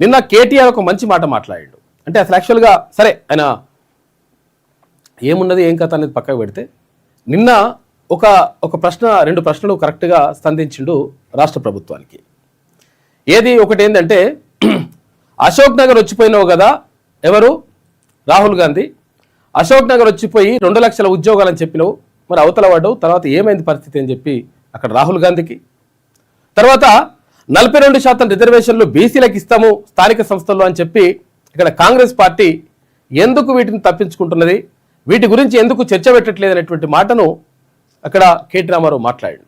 నిన్న కేటీఆర్ ఒక మంచి మాట మాట్లాడాడు. అంటే అసలు యాక్చువల్గా సరే ఆయన ఏమున్నది ఏం కథ అనేది పక్కకు పెడితే నిన్న ఒక ప్రశ్న 2 ప్రశ్నలు కరెక్ట్గా స్పందించిండు రాష్ట్ర ప్రభుత్వానికి. ఏది ఒకటి ఏంటంటే అశోక్ నగర్ వచ్చిపోయినావు కదా, ఎవరు రాహుల్ గాంధీ అశోక్ నగర్ వచ్చిపోయి 2 లక్షల ఉద్యోగాలని చెప్పినావు, మరి అవతల పడ్డావు, తర్వాత ఏమైంది పరిస్థితి అని చెప్పి అక్కడ రాహుల్ గాంధీకి. తర్వాత 42% రిజర్వేషన్లు బీసీలకు ఇస్తాము స్థానిక సంస్థల్లో అని చెప్పి ఇక్కడ కాంగ్రెస్ పార్టీ ఎందుకు వీటిని తప్పించుకుంటున్నది, వీటి గురించి ఎందుకు చర్చ పెట్టట్లేదు అనేటువంటి మాటను అక్కడ కేటీ రామారావు మాట్లాడాడు.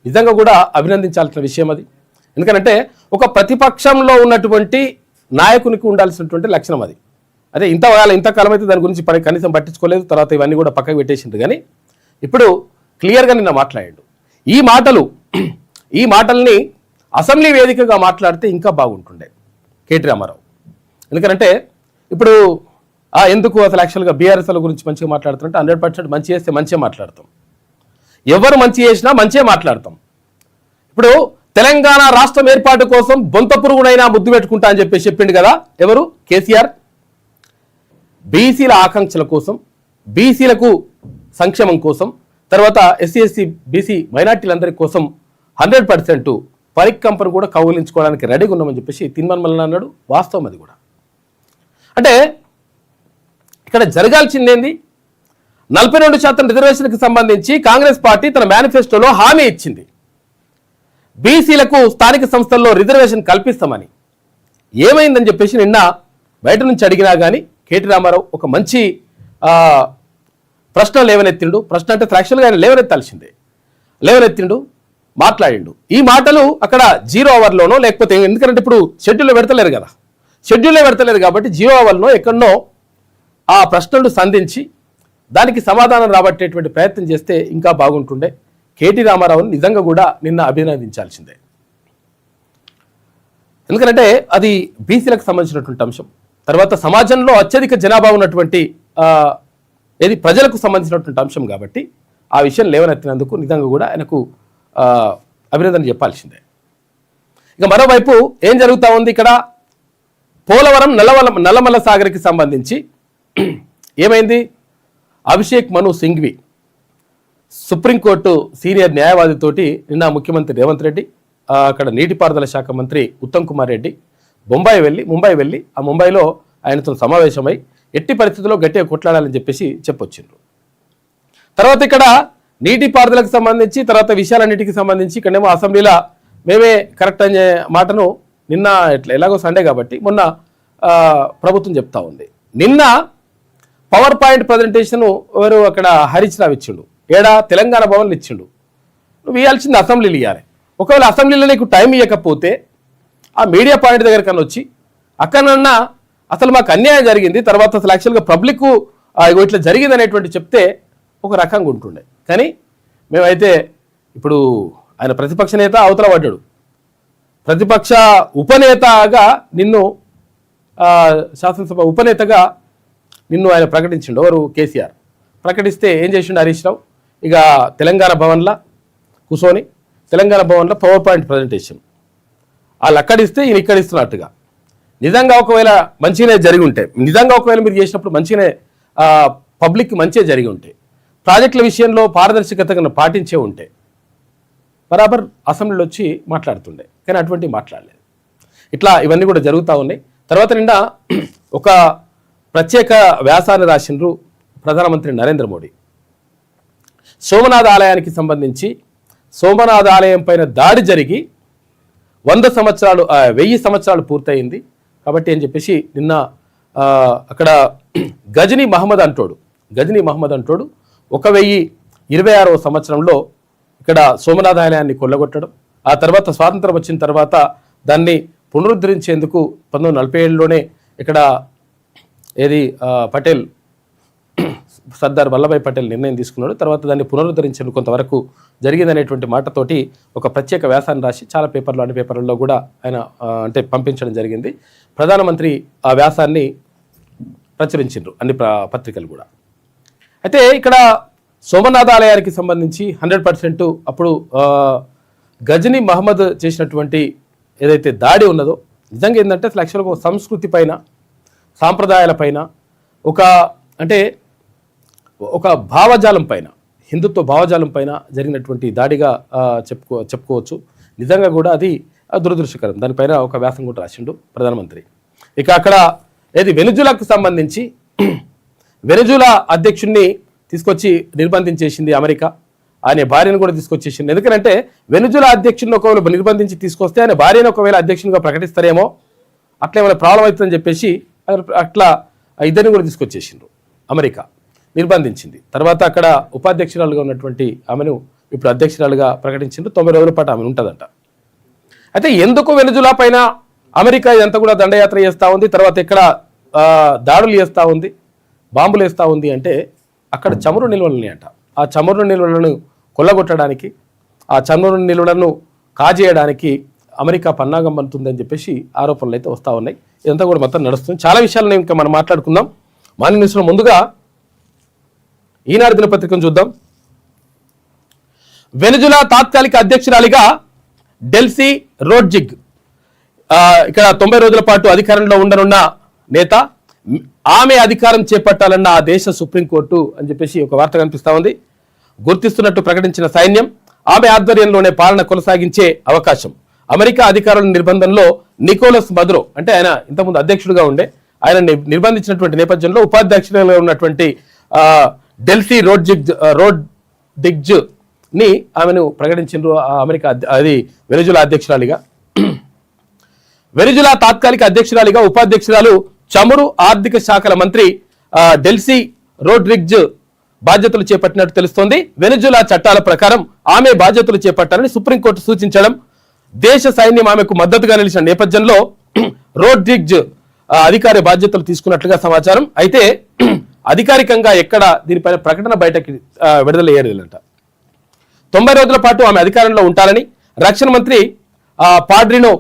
నిజంగా కూడా అభినందించాల్సిన విషయం అది. ఎందుకంటే ఒక ప్రతిపక్షంలో ఉన్నటువంటి నాయకునికి ఉండాల్సినటువంటి లక్షణం అది. అదే ఇంతకాలం అయితే దాని గురించి కనీసం పట్టించుకోలేదు, తర్వాత ఇవన్నీ కూడా పక్కకు పెట్టేసిండు. కానీ ఇప్పుడు క్లియర్గా నిన్న మాట్లాడాడు. ఈ మాటల్ని అసెంబ్లీ వేదికగా మాట్లాడితే ఇంకా బాగుంటుండే కేటీ రామారావు. ఎందుకంటే ఇప్పుడు ఎందుకు అసలు యాక్చువల్గా బీఆర్ఎస్ల గురించి మంచిగా మాట్లాడుతుంటే 100% మంచి చేస్తే మంచిగా మాట్లాడతాం, ఎవరు మంచి చేసినా మంచిగా మాట్లాడతాం. ఇప్పుడు తెలంగాణ రాష్ట్రం ఏర్పాటు కోసం బొంత పురుగునైనా ముద్దు పెట్టుకుంటా అని చెప్పి చెప్పిండు కదా ఎవరు, కేసీఆర్. బీసీల ఆకాంక్షల కోసం, బీసీలకు సంక్షేమం కోసం, తర్వాత ఎస్సీ ఎస్టీ బీసీ మైనార్టీలందరి కోసం 100% పరికంపను కూడా కౌగిలించుకోవడానికి రెడీగా ఉన్నామని చెప్పేసి తిన్మన్మల్ల అన్నాడు. వాస్తవం అది కూడా. అంటే ఇక్కడ జరగాల్సిందేంది, 42% రిజర్వేషన్కి సంబంధించి కాంగ్రెస్ పార్టీ తన మేనిఫెస్టోలో హామీ ఇచ్చింది, బీసీలకు స్థానిక సంస్థల్లో రిజర్వేషన్ కల్పిస్తామని. ఏమైందని చెప్పేసి నిన్న బయట నుంచి అడిగినా కానీ కేటీ రామారావు ఒక మంచి ప్రశ్న లేవనెత్తిండు. ప్రశ్న అంటే యాక్చువల్గా ఆయన లేవనెత్తిండు, మాట్లాడిండు. ఈ మాటలు అక్కడ 0 అవర్లోనో లేకపోతే ఎందుకంటే ఇప్పుడు షెడ్యూల్లో పెడతలేరు కాబట్టి 0 అవర్లో ఎక్కడనో ఆ ప్రశ్నలు సంధించి దానికి సమాధానం రాబట్టేటువంటి ప్రయత్నం చేస్తే ఇంకా బాగుంటుండే. కేటీ రామారావుని నిజంగా కూడా నిన్న అభినందించాల్సిందే. ఎందుకంటే అది బీసీలకు సంబంధించినటువంటి అంశం. తర్వాత సమాజంలో అత్యధిక జనాభా ఉన్నటువంటి ప్రజలకు సంబంధించినటువంటి అంశం కాబట్టి ఆ విషయం లేవనెత్తినందుకు నిజంగా కూడా ఆయనకు అభినందన చెప్పాల్సిందే. ఇక మరోవైపు ఏం జరుగుతూ ఉంది ఇక్కడ, పోలవరం నల్లమల్ల సాగర్కి సంబంధించి ఏమైంది, అభిషేక్ మను సింఘ్వి సుప్రీంకోర్టు సీనియర్ న్యాయవాదితోటి నిన్న ముఖ్యమంత్రి రేవంత్ రెడ్డి, అక్కడ నీటిపారుదల శాఖ మంత్రి ఉత్తమ్ కుమార్ రెడ్డి ముంబై వెళ్ళి ఆ ముంబైలో ఆయనతో సమావేశమై ఎట్టి పరిస్థితుల్లో గట్టిగా కొట్లాడాలని చెప్పేసి చెప్పొచ్చిండ్రు. తర్వాత ఇక్కడ నీటిపారుదలకు సంబంధించి తర్వాత విషయాలన్నిటికి సంబంధించి ఇక్కడేమో అసెంబ్లీలో మేమే కరెక్ట్ అనే మాటను నిన్న ఎలాగో సండే కాబట్టి మొన్న ప్రభుత్వం చెప్తా ఉంది. నిన్న పవర్ పాయింట్ ప్రజెంటేషన్ ఎవరు అక్కడ హరీష్ రావు ఇచ్చిండు, తెలంగాణ భవన్లు ఇచ్చిండు. నువ్వు ఇవ్వాల్సింది అసెంబ్లీలు ఇవ్వాలి. ఒకవేళ అసెంబ్లీలో నీకు టైం ఇవ్వకపోతే ఆ మీడియా పాయింట్ దగ్గర కన్నా వచ్చి అక్కడన్నా అసలు మాకు అన్యాయం జరిగింది, తర్వాత అసలు యాక్చువల్గా పబ్లిక్ ఇట్లా జరిగింది అనేటువంటి చెప్తే ఒక రకంగా ఉంటుండే. కానీ మేమైతే ఇప్పుడు ఆయన ప్రతిపక్ష నేత అవతల పడ్డాడు, ప్రతిపక్ష ఉపనేతగా నిన్ను శాసనసభ ఉపనేతగా నిన్ను ఆయన ప్రకటించిండు. ఎవరు, కేసీఆర్ ప్రకటిస్తే ఏం చేసిండు హరీష్ రావు, ఇక తెలంగాణ భవన్లో కూర్చొని తెలంగాణ భవన్లో పవర్ పాయింట్ ప్రజెంటేషన్ వాళ్ళు అక్కడిస్తే ఈయన ఇక్కడ ఇస్తున్నట్టుగా. నిజంగా ఒకవేళ మంచిగానే జరిగి ఉంటే, నిజంగా ఒకవేళ మీరు చేసినప్పుడు మంచిగానే పబ్లిక్ మంచిగా జరిగి ఉంటే, ప్రాజెక్టుల విషయంలో పారదర్శకతను పాటించే ఉంటే బరాబర్ అసెంబ్లీలో వచ్చి మాట్లాడుతుండే. కానీ అటువంటి మాట్లాడలేదు. ఇట్లా ఇవన్నీ కూడా జరుగుతూ ఉన్నాయి. తర్వాత నిండా ఒక ప్రత్యేక వ్యాసాన్ని రాసిండ్రు ప్రధానమంత్రి నరేంద్ర మోడీ. సోమనాథ్ ఆలయానికి సంబంధించి సోమనాథ్ ఆలయం పైన దాడి జరిగి 1000 సంవత్సరాలు పూర్తయింది కాబట్టి అని చెప్పేసి నిన్న అక్కడ గజనీ మహమ్మద్ అంటోడు 1026వ సంవత్సరంలో ఇక్కడ సోమనాథ ఆలయాన్ని కొల్లగొట్టడం, ఆ తర్వాత స్వాతంత్రం వచ్చిన తర్వాత దాన్ని పునరుద్ధరించేందుకు 1947లోనే ఇక్కడ సర్దార్ వల్లభాయ్ పటేల్ నిర్ణయం తీసుకున్నాడు. తర్వాత దాన్ని పునరుద్ధరించేందుకు కొంతవరకు జరిగిందనేటువంటి మాటతోటి ఒక ప్రత్యేక వ్యాసాన్ని రాసి చాలా అన్ని పేపర్లలో కూడా ఆయన పంపించడం జరిగింది. ప్రధానమంత్రి ఆ వ్యాసాన్ని ప్రచురించారు అన్ని పత్రికలు కూడా. అయితే ఇక్కడ సోమనాథ ఆలయానికి సంబంధించి 100% అప్పుడు గజనీ మహమ్మద్ చేసినటువంటి ఏదైతే దాడి ఉన్నదో నిజంగా ఏంటంటే అసలు యాక్చువల్గా ఒక సంస్కృతి పైన, సాంప్రదాయాల పైన, ఒక అంటే ఒక భావజాలం పైన, హిందుత్వ భావజాలం పైన జరిగినటువంటి దాడిగా చెప్పుకోవచ్చు. నిజంగా కూడా అది దురదృష్టకరం. దానిపైన ఒక వ్యాసం కూడా రాసిండు ప్రధానమంత్రి. ఇక అక్కడ వెనుజులాకు సంబంధించి వెనుజులా అధ్యక్షుడిని తీసుకొచ్చి నిర్బంధించేసింది అమెరికా. ఆయన భార్యను కూడా తీసుకొచ్చేసింది. ఎందుకంటే వెనుజులా అధ్యక్షుడిని ఒకవేళ నిర్బంధించి తీసుకొస్తే ఆయన భార్యను ఒకవేళ అధ్యక్షునిగా ప్రకటిస్తారేమో, అట్లా ఏమైనా ప్రాబ్లం అవుతుందని చెప్పేసి అట్లా ఇద్దరిని కూడా తీసుకొచ్చేసిండ్రు. అమెరికా నిర్బంధించింది. తర్వాత అక్కడ ఉపాధ్యక్షురాలుగా ఉన్నటువంటి ఆమెను ఇప్పుడు అధ్యక్షురాలుగా ప్రకటించిండ్రు. 90 రోజుల పాటు ఆమె ఉంటుందంట. అయితే ఎందుకు వెనుజులా పైన అమెరికా ఇదంతా కూడా దండయాత్ర చేస్తూ ఉంది, తర్వాత ఇక్కడ దాడులు చేస్తూ ఉంది, బాంబులు వేస్తూ ఉంది అంటే అక్కడ చమురు నిల్వలు ఉన్నాయంట. ఆ చమురు నిల్వలను కొల్లగొట్టడానికి, ఆ చమురు నిల్వలను కాజేయడానికి అమెరికా పన్నాగం పంతుందని చెప్పేసి ఆరోపణలు అయితే వస్తూ ఉన్నాయి. ఇదంతా కూడా మొత్తం నడుస్తుంది. చాలా విషయాలను ఇంకా మనం మాట్లాడుకుందాం. మార్నింగ్ న్యూస్లో ముందుగా ఈనాడు దినపత్రికను చూద్దాం. వెనుజులా తాత్కాలిక అధ్యక్షురాలిగా డెల్సీ రోడ్రిగ్జ్ ఇక్కడ 90 రోజుల పాటు అధికారంలో ఉండనున్న నేత. ఆమె అధికారం చేపట్టాలన్న ఆ దేశ సుప్రీంకోర్టు అని చెప్పేసి ఒక వార్త కనిపిస్తా ఉంది. గుర్తిస్తున్నట్టు ప్రకటించిన సైన్యం ఆమె ఆధ్వర్యంలోనే పాలన కొనసాగించే అవకాశం. అమెరికా అధికారుల నిర్బంధంలో నికోలస్ మదురో అంటే ఆయన ఇంతకుముందు అధ్యక్షుడిగా ఉండే, ఆయన నిర్బంధించినటువంటి నేపథ్యంలో ఉపాధ్యక్షుడిగా ఉన్నటువంటి డెల్సీ రోడ్రిగ్జ్ ని ఆమెను ప్రకటించారు అమెరికా వెనుజులా అధ్యక్షురాలిగా. వెనుజులా తాత్కాలిక అధ్యక్షురాలిగా ఉపాధ్యక్షురాలు చమురు ఆర్థిక శాఖల మంత్రి డెల్సీ రోడ్రిగ్జ్ బాధ్యతలు చేపట్టినట్టు తెలుస్తోంది. వెనుజులా చట్టాల ప్రకారం ఆమె బాధ్యతలు చేపట్టాలని సుప్రీంకోర్టు సూచించడం, దేశ సైన్యం ఆమెకు మద్దతుగా నిలిచిన నేపథ్యంలో రోడ్రిగ్జ్ అధికార బాధ్యతలు తీసుకున్నట్లుగా సమాచారం. అయితే అధికారికంగా ఎక్కడ దీనిపైన ప్రకటన బయటకి విడుదల చేయలేదంట. 90 రోజుల పాటు ఆమె అధికారంలో ఉంటారని రక్షణ మంత్రి పాడ్రినో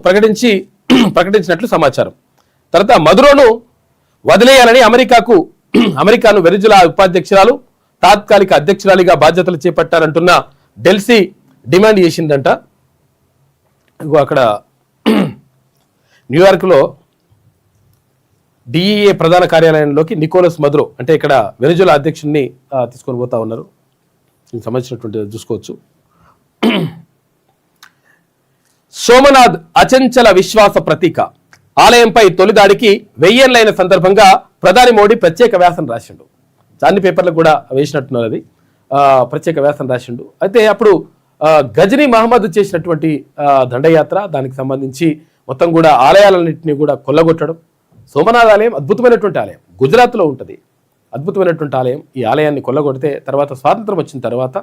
ప్రకటించినట్లు సమాచారం. తర్వాత మదురోను వదిలేయాలని అమెరికాను వెనుజులా ఉపాధ్యక్షురాలు తాత్కాలిక అధ్యక్షురాలిగా బాధ్యతలు చేపట్టారంటున్న డెల్సీ డిమాండ్ చేసిందంట. అక్కడ న్యూయార్క్లో డిఈఏ ప్రధాన కార్యాలయంలోకి నికోలస్ మదురో అంటే ఇక్కడ వెనుజులా అధ్యక్షుడిని తీసుకొని పోతా ఉన్నారు. దీనికి సంబంధించినటువంటి చూసుకోవచ్చు. సోమనాథ్ అచంచల విశ్వాస ప్రతీక. ఆలయంపై తొలిదాడికి 1000 ఏళ్లైన సందర్భంగా ప్రధాని మోడీ ప్రత్యేక వ్యాసం రాసిండు. చాందీ పేపర్లకు కూడా వేసినట్టున్నారు. అది ప్రత్యేక వ్యాసం రాసిండు. అయితే అప్పుడు గజనీ మహమ్మద్ చేసినటువంటి దండయాత్ర, దానికి సంబంధించి మొత్తం కూడా ఆలయాలన్నింటినీ కూడా కొల్లగొట్టడం. సోమనాథ్ ఆలయం అద్భుతమైనటువంటి ఆలయం, గుజరాత్లో ఉంటుంది. అద్భుతమైనటువంటి ఆలయం. ఈ ఆలయాన్ని కొల్లగొడితే తర్వాత స్వాతంత్రం వచ్చిన తర్వాత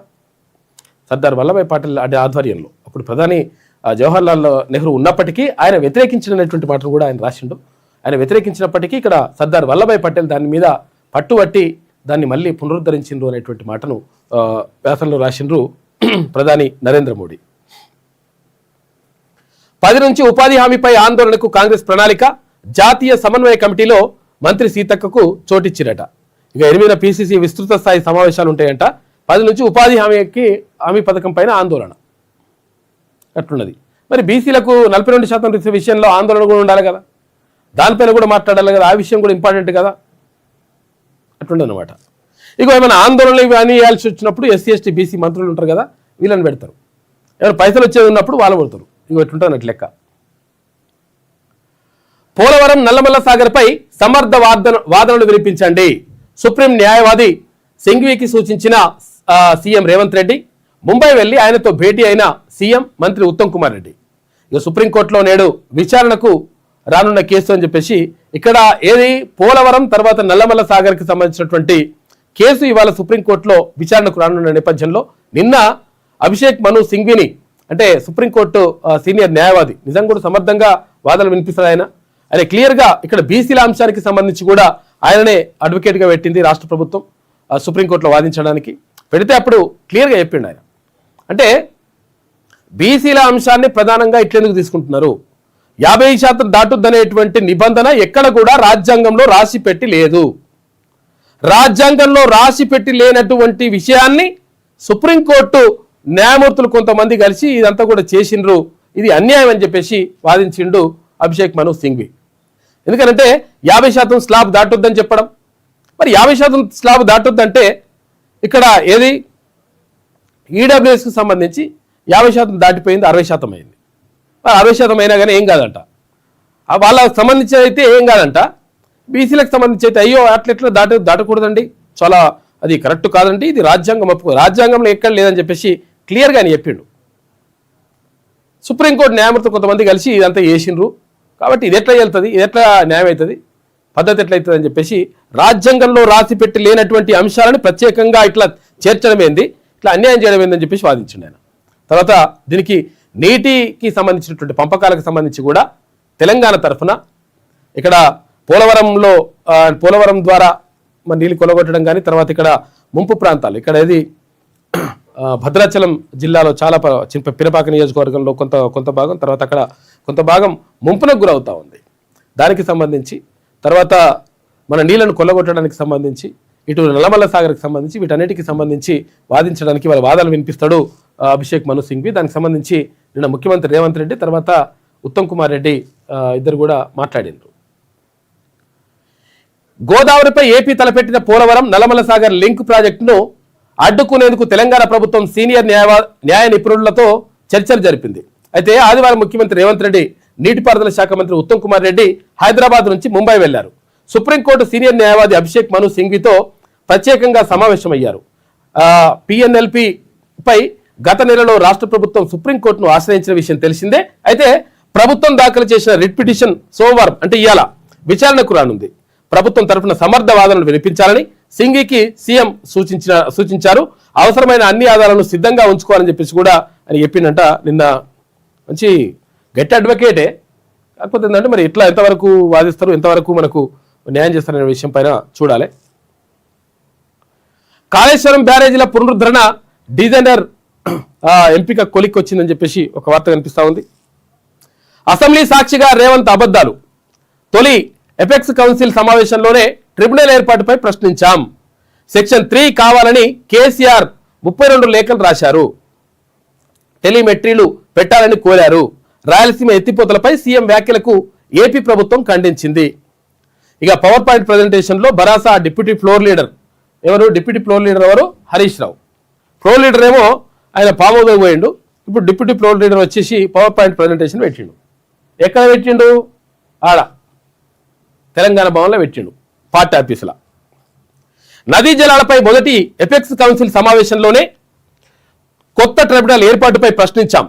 సర్దార్ వల్లభాయ్ పటేల్ ఆధ్వర్యంలో అప్పుడు ప్రధాని జవహర్లాల్ నెహ్రూ ఉన్నప్పటికీ ఆయన వ్యతిరేకించినటువంటి మాటలు కూడా ఆయన రాసిండు. ఆయన వ్యతిరేకించినప్పటికీ ఇక్కడ సర్దార్ వల్లభాయ్ పటేల్ దాని మీద పట్టుబట్టి దాన్ని మళ్ళీ పునరుద్ధరించిండ్రు అనేటువంటి మాటను వ్యాసంలో రాసిండ్రు ప్రధాని నరేంద్ర మోడీ. 10 నుంచి ఉపాధి హామీపై ఆందోళనకు కాంగ్రెస్ ప్రణాళిక. జాతీయ సమన్వయ కమిటీలో మంత్రి సీతక్కకు చోటిచ్చిరట. ఇక 8వ పిసిసి విస్తృత స్థాయి సమావేశాలు ఉంటాయంట. 10 నుంచి ఉపాధి హామీ పథకం పైన ఆందోళన అట్లున్నది. మరి బీసీలకు 42% విషయంలో ఆందోళన కూడా ఉండాలి కదా, దానిపైన కూడా మాట్లాడాలి కదా, ఆ విషయం కూడా ఇంపార్టెంట్ కదా, అట్లుండదన్నమాట. ఇక ఏమైనా ఆందోళనలు ఇవన్నీ వేయాల్సి వచ్చినప్పుడు ఎస్సీ ఎస్టీ బీసీ మంత్రులు ఉంటారు కదా, వీళ్ళని పెడతారు. ఏమైనా పైసలు వచ్చేది ఉన్నప్పుడు వాళ్ళు పడతారు. ఇక ఎట్లుంటుంది అట్ల లెక్క. పోలవరం నల్లమల్ల సాగర్పై సమర్థ వాదనలు వినిపించండి. సుప్రీం న్యాయవాది సింఘ్వీకి సూచించిన సీఎం రేవంత్ రెడ్డి. ముంబై వెళ్లి ఆయనతో భేటీ అయిన సీఎం, మంత్రి ఉత్తమ్ కుమార్ రెడ్డి. ఇక సుప్రీంకోర్టులో నేడు విచారణకు రానున్న కేసు అని చెప్పేసి ఇక్కడ పోలవరం తర్వాత నల్లమల్ల సాగర్కి సంబంధించినటువంటి కేసు ఇవాళ సుప్రీంకోర్టులో విచారణకు రానున్న నేపథ్యంలో నిన్న అభిషేక్ మను సింఘ్వీని అంటే సుప్రీంకోర్టు సీనియర్ న్యాయవాది నిజంగా కూడా సమర్థంగా వాదనలు వినిపిస్తారు. ఆయన క్లియర్గా ఇక్కడ బీసీల అంశానికి సంబంధించి కూడా ఆయననే అడ్వకేట్గా పెట్టింది రాష్ట్ర ప్రభుత్వం సుప్రీంకోర్టులో వాదించడానికి. పెడితే అప్పుడు క్లియర్గా చెప్పిండు ఆయన. అంటే బీసీల అంశాన్ని ప్రధానంగా ఇట్లెందుకు తీసుకుంటున్నారు, 50% దాటుద్దనేటువంటి నిబంధన ఎక్కడ కూడా రాజ్యాంగంలో రాసి పెట్టి లేదు. రాజ్యాంగంలో రాసి పెట్టి లేనటువంటి విషయాన్ని సుప్రీంకోర్టు న్యాయమూర్తులు కొంతమంది కలిసి ఇదంతా కూడా చేసిండ్రు, ఇది అన్యాయం అని చెప్పేసి వాదించిండు అభిషేక్ మను సింఘ్వి. ఎందుకంటే 50% స్లాబ్ దాటొద్దని చెప్పడం. మరి 50% స్లాబ్ దాటొద్దంటే ఇక్కడ ఏది ఈడబ్ల్యూఎస్కి సంబంధించి 50% దాటిపోయింది, 60% అయింది. 60% అయినా కానీ ఏం కాదంట. వాళ్ళకి సంబంధించి అయితే ఏం కాదంట. బీసీలకు సంబంధించి అయితే అయ్యో అట్లెట్లా దాటకూడదండి, చాలా అది కరెక్ట్ కాదండి, ఇది రాజ్యాంగం ఒప్పుకో, రాజ్యాంగంలో ఎక్కడ లేదని చెప్పేసి క్లియర్గా అని చెప్పిండు. సుప్రీంకోర్టు న్యాయమూర్తి కొంతమంది కలిసి ఇదంతా చేసిండ్రు కాబట్టి ఇది ఎట్లా వెళ్తుంది, ఇది ఎట్లా న్యాయం అవుతుంది, పద్ధతి ఎట్లయితుంది అని చెప్పేసి రాజ్యాంగంలో రాసి పెట్టి లేనటువంటి అంశాలను ప్రత్యేకంగా ఇట్లా చేర్చడం ఏంది, ఇట్లా అన్యాయం చేయడం ఏందని చెప్పేసి వాదించిండు ఆయన. తర్వాత దీనికి నీటికి సంబంధించినటువంటి పంపకాలకు సంబంధించి కూడా తెలంగాణ తరఫున ఇక్కడ పోలవరం ద్వారా మన నీళ్ళు కొలగొట్టడం కానీ, తర్వాత ఇక్కడ ముంపు ప్రాంతాలు ఇక్కడ ఏది భద్రాచలం జిల్లాలో చాలా పిరపాక నియోజకవర్గంలో కొంత భాగం, తర్వాత అక్కడ కొంత భాగం ముంపునకు గురవుతూ ఉంది. దానికి సంబంధించి తర్వాత మన నీళ్లను కొల్లగొట్టడానికి సంబంధించి ఇటు నల్లమల్ల సాగర్కి సంబంధించి వీటన్నిటికి సంబంధించి వాదించడానికి వాళ్ళ వాదనలు వినిపిస్తాడు అభిషేక్ మను సింఘ్వి. దానికి సంబంధించి నిన్న ముఖ్యమంత్రి రేవంత్ రెడ్డి తర్వాత ఉత్తమ్ కుమార్ రెడ్డి ఇద్దరు కూడా మాట్లాడిండ్రు. గోదావరిపై ఏపీ తలపెట్టిన పోలవరం నల్లమల్ల సాగర్ లింక్ ప్రాజెక్టును అడ్డుకునేందుకు తెలంగాణ ప్రభుత్వం సీనియర్ న్యాయ నిపుణులతో చర్చలు జరిపింది. అయితే ఆదివారం ముఖ్యమంత్రి రేవంత్ రెడ్డి, నీటిపారుదల శాఖ మంత్రి ఉత్తమ్ కుమార్ రెడ్డి హైదరాబాద్ నుంచి ముంబై వెళ్లారు. సుప్రీంకోర్టు సీనియర్ న్యాయవాది అభిషేక్ మను సింఘ్వితో ప్రత్యేకంగా సమావేశమయ్యారు. పిఎన్ఎల్పి పై గత నెలలో రాష్ట్ర ప్రభుత్వం సుప్రీంకోర్టును ఆశ్రయించిన విషయం తెలిసిందే. అయితే ప్రభుత్వం దాఖలు చేసిన రిట్ పిటిషన్ సోమవారం అంటే ఇవాళ విచారణకు రానుంది. ప్రభుత్వం తరఫున సమర్థ వాదనలు వినిపించాలని సింఘ్వికి సీఎం సూచించారు. అవసరమైన అన్ని ఆధారాలను సిద్ధంగా ఉంచుకోవాలని చెప్పేసి కూడా అని చెప్పిందంట. నిన్న మంచి గట్టి అడ్వకేటే, కాకపోతే ఏంటంటే మరి ఇట్లా ఎంతవరకు వాదిస్తారు, ఎంతవరకు మనకు న్యాయం చేస్తారనే విషయం పైన చూడాలి. కాళేశ్వరం బ్యారేజీల పునరుద్ధరణ డిజైనర్ ఎంపిక కొలిక్కొచ్చిందని చెప్పేసి ఒక వార్త కనిపిస్తా ఉంది. అసెంబ్లీ సాక్షిగా రేవంత్ అబద్ధాలు. తొలి ఎపెక్స్ కౌన్సిల్ సమావేశంలోనే ట్రిబ్యునల్ ఏర్పాటుపై ప్రశ్నించాం. సెక్షన్ 3 కావాలని కేసీఆర్ 32 లేఖలు రాశారు. టెలిమెట్రీలు పెట్టాలని కోరారు. రాయలసీమ ఎత్తిపోతలపై సీఎం వ్యాఖ్యలకు ఏపీ ప్రభుత్వం ఖండించింది. ఇక పవర్ పాయింట్ ప్రజెంటేషన్ లో భరాసా డిప్యూటీ ఫ్లోర్ లీడర్ ఎవరు హరీష్ రావు. ఫ్లోర్ లీడర్ ఏమో ఆయన పామోదో పోయిండు. ఇప్పుడు డిప్యూటీ ఫ్లోర్ లీడర్ వచ్చేసి పవర్ పాయింట్ ప్రజెంటేషన్ పెట్టిండు. ఎక్కడ పెట్టిండు? ఆడ తెలంగాణ భవన్లో పెట్టిండు, పార్టీ ఆఫీసులో. నదీ జలాలపై మొదటి ఎపెక్స్ కౌన్సిల్ సమావేశంలోనే కొత్త ట్రిబ్యునల్ ఏర్పాటుపై ప్రశ్నించాం.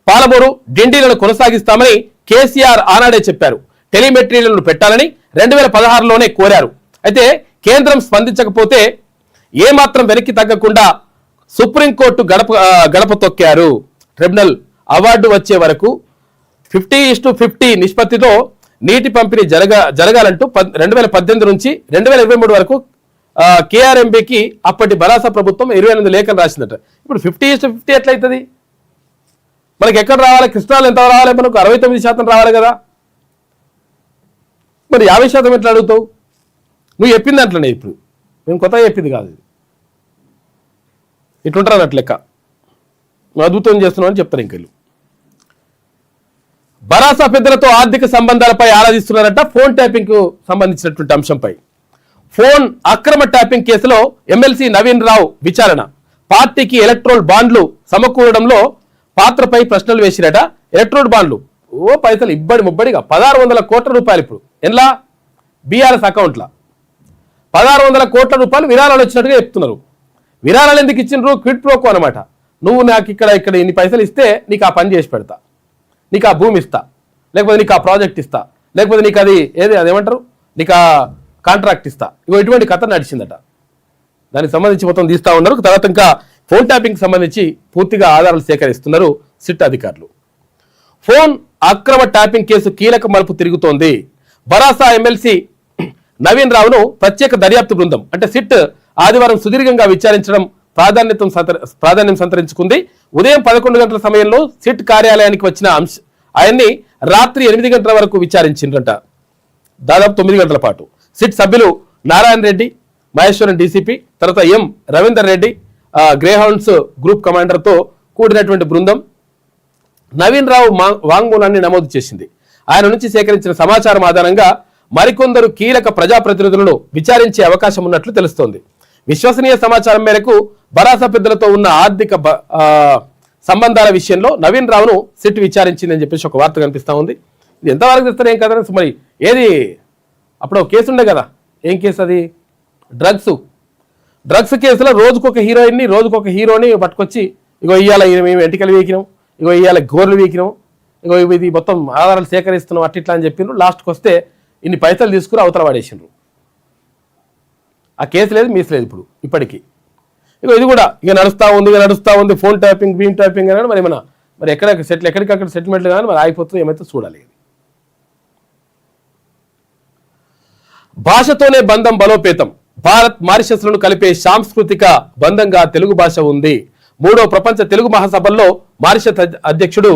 పాలమూరు డిండీలను కొనసాగిస్తామని కేసీఆర్ ఆనాడే చెప్పారు. టెలిమెట్రీలను పెట్టాలని 2016లోనే కోరారు. అయితే కేంద్రం స్పందించకపోతే ఏమాత్రం వెనక్కి తగ్గకుండా సుప్రీంకోర్టు గడప తొక్కారు. ట్రిబ్యునల్ అవార్డు వచ్చే వరకు 50:50 నిష్పత్తితో నీటి పంపిణీ జరగాలంటూ 2018 నుంచి 2023 వరకు కేఆర్ఎంబీకి అప్పటి భరాసా ప్రభుత్వం 28 లేఖలు రాసిందట. ఇప్పుడు 50:50 ఎట్లయితుంది? మనకి ఎక్కడ రావాలి? కృష్ణాలు ఎంత రావాలి? మనకు 69% రావాలి కదా. మరి 50% ఎట్లా అడుగుతావు? నువ్వు చెప్పింది అట్లనే, ఇప్పుడు మేము కొత్తగా చెప్పింది కాదు. ఇట్లుంటారు అన్నట్లు లెక్క. నువ్వు అద్భుతం చేస్తున్నావు అని చెప్తారు ఇంకెళ్ళు. భరాసా పెద్దలతో ఆర్థిక సంబంధాలపై ఆరాధిస్తున్నారట. ఫోన్ ట్యాపింగ్ కు సంబంధించినటువంటి అంశంపై ఫోన్ అక్రమ ట్యాపింగ్ కేసులో ఎమ్మెల్సీ నవీన్ రావు విచారణ. పార్టీకి ఎలక్ట్రోల్ బాండ్లు సమకూరడంలో పాత్రపై ప్రశ్నలు వేసిరట. ఎలక్ట్రోల్ బాండ్లు పైసలు ముబ్బడిగా 1600 కోట్ల రూపాయలు ఇప్పుడు ఎన్లా బీఆర్ఎస్ అకౌంట్ల 1600 కోట్ల రూపాయలు విరాళాలు వచ్చినట్టుగా చెప్తున్నారు. విరాళాలు ఎందుకు ఇచ్చిండ్రు? క్విడ్ ప్రోకో అనమాట. నువ్వు నాకు ఇక్కడ ఇన్ని పైసలు ఇస్తే నీకు ఆ పని చేసి పెడతా, నీకు ఆ భూమి ఇస్తా, లేకపోతే నీకు ఆ ప్రాజెక్ట్ ఇస్తా, లేకపోతే నీకు అదేమంటారు నీకు ఆ కాంట్రాక్ట్ ఇస్తా. ఇటువంటి కథ నడిచిందట. దానికి సంబంధించి మొత్తం తీస్తూ ఉన్నారు. తర్వాత ఇంకా ఫోన్ ట్యాపింగ్ సంబంధించి పూర్తిగా ఆధారాలు సేకరిస్తున్నారు సిట్ అధికారులు. ఫోన్ అక్రమ ట్యాపింగ్ కేసు కీలక మలుపు తిరుగుతోంది. భరాసా ఎమ్మెల్సీ నవీన్ రావును ప్రత్యేక దర్యాప్తు బృందం అంటే సిట్ ఆదివారం సుదీర్ఘంగా విచారించడం ప్రాధాన్యం సంతరించుకుంది. ఉదయం 11 గంటల సమయంలో సిట్ కార్యాలయానికి వచ్చిన ఆయన్ని రాత్రి 8 గంటల వరకు విచారించిండ్రంట. దాదాపు 9 గంటల పాటు. సిట్ సభ్యులు నారాయణ రెడ్డి, మహేశ్వరం డీసీపీ, తర్వాత ఎం రవీందర్ రెడ్డి, గ్రేహౌండ్స్ గ్రూప్ కమాండర్తో కూడినటువంటి బృందం నవీన్ రావు వాంగ్మూలాన్ని నమోదు చేసింది. ఆయన నుంచి సేకరించిన సమాచారం ఆధారంగా మరికొందరు కీలక ప్రజాప్రతినిధులను విచారించే అవకాశం ఉన్నట్లు తెలుస్తోంది. విశ్వసనీయ సమాచారం మేరకు భరాసా పెద్దలతో ఉన్న ఆర్థిక సంబంధాల విషయంలో నవీన్ రావును సిట్ విచారించిందని చెప్పేసి ఒక వార్త కనిపిస్తా ఉంది. ఇది ఎంతవరకు తెస్తారు ఏం కదా మరి ఏది అప్పుడు కేసు ఉండే కదా, ఏం కేసు అది? డ్రగ్స్ కేసులో రోజుకొక హీరోయిన్ని రోజుకొక హీరోని పట్టుకొచ్చి ఇగో ఇవాళ మేము ఎంటికలు వీకినాం, ఇగో ఇవాళ గోర్లు వీకినాం, ఇగో ఇది మొత్తం ఆధారాలు సేకరిస్తున్నాం అట్లా అని చెప్పిండ్రు. లాస్ట్కి వస్తే ఇన్ని పైసలు తీసుకుని అవతల పడేసిండ్రు. ఆ కేసు లేదు, మీసు లేదు ఇప్పటికీ. ఇగో ఇది కూడా ఇక నడుస్తూ ఉంది ఫోన్ ట్యాపింగ్ బీమ్ ట్యాపింగ్ అని మరి ఎక్కడికక్కడ సెటిల్మెంట్లు కానీ మరి ఆగిపోతుంది. ఏమైతే చూడాలి. భాషతోనే బంధం బలోపేతం. భారత్ మారిషస్లను కలిపే సాంస్కృతిక బంధంగా తెలుగు భాష ఉంది. 3వ ప్రపంచ తెలుగు మహాసభల్లో మారిషస్ అధ్యక్షుడు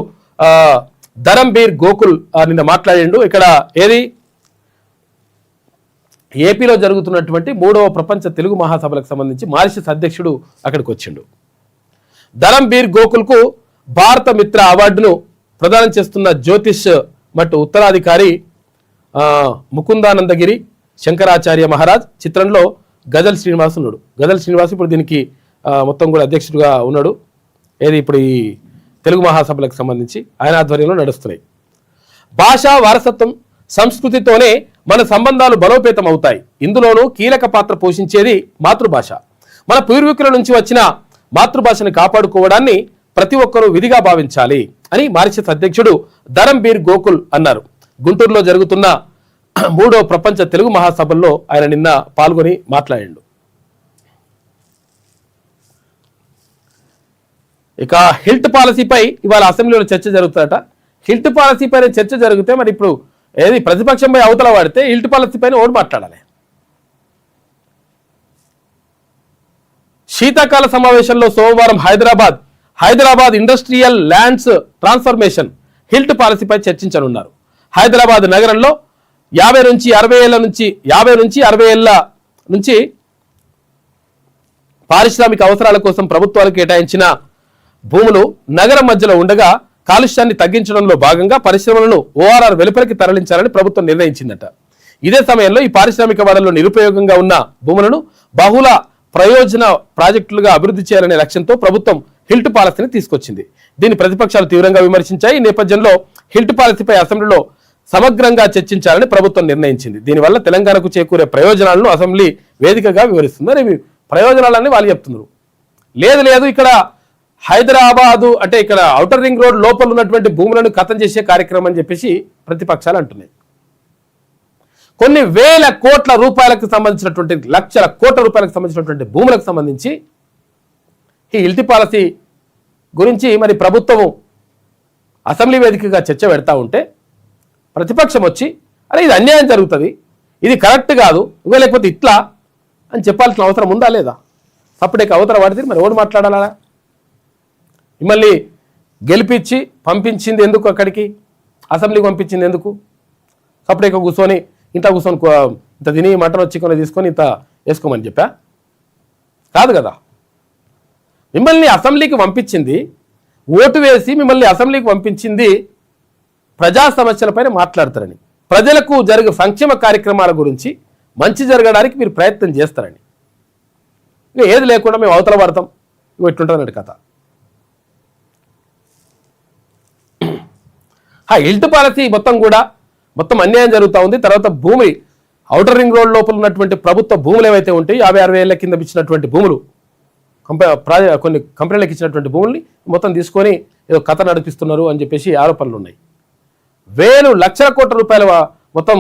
ధరంబీర్ గోకుల్ నిన్న మాట్లాడిండు. ఇక్కడ ఏది ఏపీలో జరుగుతున్నటువంటి 3వ ప్రపంచ తెలుగు మహాసభలకు సంబంధించి మారిషస్ అధ్యక్షుడు అక్కడికి వచ్చిండు. ధరంబీర్ గోకుల్కు భారత మిత్ర అవార్డును ప్రదానం చేస్తున్న జ్యోతిష్ మట్ ఉత్తరాధికారి ముకుందానందగిరి శంకరాచార్య మహారాజ్ చిత్రంలో గజల్ శ్రీనివాస్ ఉన్నాడు. గజల్ శ్రీనివాస్ ఇప్పుడు దీనికి మొత్తం కూడా అధ్యక్షుడిగా ఉన్నాడు. ఏది ఇప్పుడు ఈ తెలుగు మహాసభలకు సంబంధించి ఆయన ఆధ్వర్యంలో నడుస్తున్నాయి. భాషా వారసత్వం సంస్కృతితోనే మన సంబంధాలు బలోపేతం అవుతాయి. ఇందులోనూ కీలక పాత్ర పోషించేది మాతృభాష. మన పూర్వీకుల నుంచి వచ్చిన మాతృభాషను కాపాడుకోవడాన్ని ప్రతి ఒక్కరూ విధిగా భావించాలి అని మారిషస్ అధ్యక్షుడు ధరంబీర్ గోకుల్ అన్నారు. గుంటూరులో జరుగుతున్న 3వ ప్రపంచ తెలుగు మహాసభల్లో ఆయన నిన్న పాల్గొని మాట్లాడిండు. ఇక హిల్ట్ పాలసీపై ఇవాళ అసెంబ్లీలో చర్చ జరుగుతుందట. హిల్ట్ పాలసీ పైన చర్చ జరిగితే మరి ఇప్పుడు ఏది ప్రతిపక్షంపై అవతల వాడితే హిల్ట్ పాలసీ పైన ఓడి మాట్లాడాలి. శీతాకాల సమావేశంలో సోమవారం Hyderabad industrial lands transformation HILT పాలసీపై చర్చించనున్నారు. హైదరాబాద్ నగరంలో 50 నుంచి 60 ఏళ్ల నుంచి పారిశ్రామిక అవసరాల కోసం ప్రభుత్వాలు కేటాయించిన భూములు నగరం మధ్యలో ఉండగా కాలుష్యాన్ని తగ్గించడంలో భాగంగా పరిశ్రమలను ఓఆర్ఆర్ వెలుపలికి తరలించాలని ప్రభుత్వం నిర్ణయించిందట. ఇదే సమయంలో ఈ పారిశ్రామిక వాడల్లో నిరుపయోగంగా ఉన్న భూములను బహుళ ప్రయోజన ప్రాజెక్టులుగా అభివృద్ధి చేయాలనే లక్ష్యంతో ప్రభుత్వం హిల్ట్ పాలసీని తీసుకొచ్చింది. దీన్ని ప్రతిపక్షాలు తీవ్రంగా విమర్శించాయి. ఈ నేపథ్యంలో హిల్ట్ పాలసీపై అసెంబ్లీలో సమగ్రంగా చర్చించాలని ప్రభుత్వం నిర్ణయించింది. దీనివల్ల తెలంగాణకు చేకూరే ప్రయోజనాలను అసెంబ్లీ వేదికగా వివరిస్తుంది. ఇవి ప్రయోజనాలన్నీ వాళ్ళు చెప్తున్నారు. లేదు ఇక్కడ హైదరాబాదు అంటే ఇక్కడ ఔటర్ రింగ్ రోడ్ లోపల ఉన్నటువంటి భూములను ఖతం చేసే కార్యక్రమం అని చెప్పేసి ప్రతిపక్షాలు అంటున్నాయి. కొన్ని వేల కోట్ల రూపాయలకు సంబంధించినటువంటి లక్షల కోట్ల రూపాయలకు సంబంధించినటువంటి భూములకు సంబంధించి ఈ హిల్ట్ పాలసీ గురించి మరి ప్రభుత్వము అసెంబ్లీ వేదికగా చర్చ పెడతా ఉంటే ప్రతిపక్షం వచ్చి అరే ఇది అన్యాయం జరుగుతుంది, ఇది కరెక్ట్ కాదు, ఇవే లేకపోతే ఇట్లా అని చెప్పాల్సిన అవసరం ఉందా లేదా? సపరేట్ అవతల వాడితే మరి ఎవడు మాట్లాడాలా? మిమ్మల్ని గెలిపించి పంపించింది ఎందుకు? అక్కడికి అసెంబ్లీకి పంపించింది ఎందుకు? సపరేట్గా కూర్చొని ఇంత తిని మటన్ వచ్చి తీసుకొని ఇంత వేసుకోమని చెప్పా కాదు కదా. మిమ్మల్ని అసెంబ్లీకి పంపించింది, ఓటు వేసి మిమ్మల్ని అసెంబ్లీకి పంపించింది ప్రజా సమస్యలపైన మాట్లాడతారని, ప్రజలకు జరిగే సంక్షేమ కార్యక్రమాల గురించి మంచి జరగడానికి మీరు ప్రయత్నం చేస్తారని. ఇంకా ఏది లేకుండా మేము అవతల పడతాం, ఇట్లుంటుందన్నట్టు కథ. హిల్ట్ పాలసీ మొత్తం అన్యాయం జరుగుతూ ఉంది. తర్వాత భూమి ఔటర్ రింగ్ రోడ్ లోపల ఉన్నటువంటి ప్రభుత్వ భూములు ఏవైతే ఉంటాయి 50-60 ఏళ్ల కింద ఇచ్చినటువంటి భూములు, కొన్ని కంపెనీలకు ఇచ్చినటువంటి భూముల్ని మొత్తం తీసుకొని ఏదో కథ నడిపిస్తున్నారు అని చెప్పేసి ఆరోపణలు ఉన్నాయి. వేలు లక్షల కోట్ల రూపాయల మొత్తం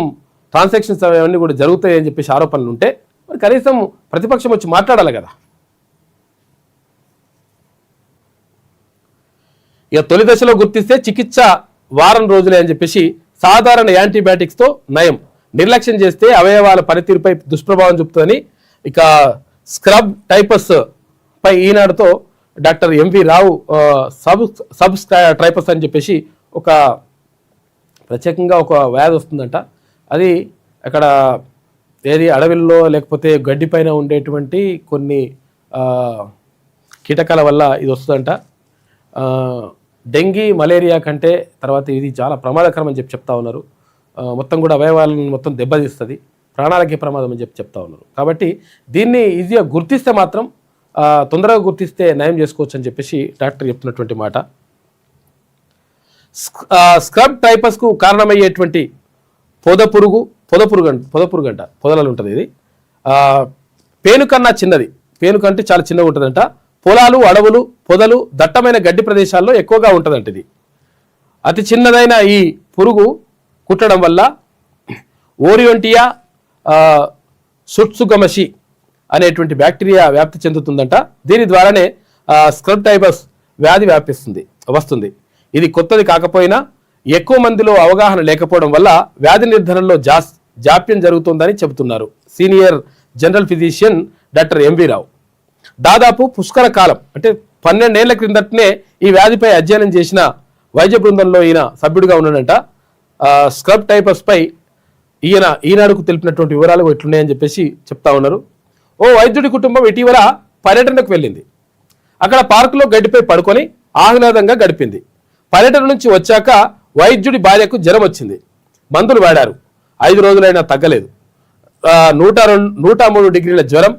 ట్రాన్సాక్షన్స్ అవన్నీ కూడా జరుగుతాయి అని చెప్పేసి ఆరోపణలు ఉంటే మరి కనీసం ప్రతిపక్షం వచ్చి మాట్లాడాలి కదా. ఇక తొలి దశలో గుర్తిస్తే చికిత్స వారం రోజులే అని చెప్పేసి సాధారణ యాంటీబయాటిక్స్తో నయం, నిర్లక్ష్యం చేస్తే అవయవాల పనితీరుపై దుష్ప్రభావం చూపుతుందని ఇక స్క్రబ్ టైపస్ పై ఈనాడుతో డాక్టర్ ఎంవి రావు సబ్ ట్రైపస్ అని చెప్పేసి ఒక ప్రత్యేకంగా ఒక వ్యాధి వస్తుందంట. అది అక్కడ ఏది అడవిల్లో లేకపోతే గడ్డిపైన ఉండేటువంటి కొన్ని కీటకాల వల్ల ఇది వస్తుందంట. డెంగీ మలేరియా కంటే తర్వాత ఇది చాలా ప్రమాదకరం అని చెప్తా ఉన్నారు. మొత్తం కూడా అవయవాలను మొత్తం దెబ్బతీస్తుంది, ప్రాణాలకే ప్రమాదం అని చెప్తా ఉన్నారు. కాబట్టి దీన్ని ఈజీగా గుర్తిస్తే మాత్రం తొందరగా గుర్తిస్తే నయం చేసుకోవచ్చు అని చెప్పేసి డాక్టర్ చెప్తున్నటువంటి మాట. స్క్రబ్ టైపస్కు కారణమయ్యేటువంటి పొదపురుగంట పొదలలో ఉంటుంది. ఇది పేను కన్నా చిన్నది, పేను కంటే చాలా చిన్నగా ఉంటుందంట. పొలాలు, అడవులు, పొదలు, దట్టమైన గడ్డి ప్రదేశాల్లో ఎక్కువగా ఉంటుందంట. ఇది అతి చిన్నదైన ఈ పురుగు కుట్టడం వల్ల ఓరియోంటియా సుట్సుగమషి అనేటువంటి బ్యాక్టీరియా వ్యాప్తి చెందుతుందంట. దీని ద్వారానే స్క్రబ్ టైపస్ వ్యాధి వస్తుంది. ఇది కొత్తది కాకపోయినా ఎక్కువ మందిలో అవగాహన లేకపోవడం వల్ల వ్యాధి నిర్ధారణలో జాప్యం జరుగుతుందని చెబుతున్నారు senior general physician doctor M V Rao. దాదాపు పుష్కర కాలం అంటే 12 ఏళ్ల క్రిందటనే ఈ వ్యాధిపై అధ్యయనం చేసిన వైద్య బృందంలో ఈయన సభ్యుడిగా ఉన్నాడంట. స్క్రబ్ టైపస్ పై ఈనాడుకు తెలిపినటువంటి వివరాలు ఎట్లున్నాయని చెప్పేసి చెప్తా ఉన్నారు. ఓ వైద్యుడి కుటుంబం ఇటీవల పర్యటనకు వెళ్ళింది. అక్కడ పార్కులో గడ్డిపై పడుకొని ఆహ్లాదంగా గడిపింది. పర్యటన నుంచి వచ్చాక వైద్యుడి భార్యకు జ్వరం వచ్చింది. మందులు వాడారు, 5 రోజులైనా తగ్గలేదు. 103 డిగ్రీల జ్వరం,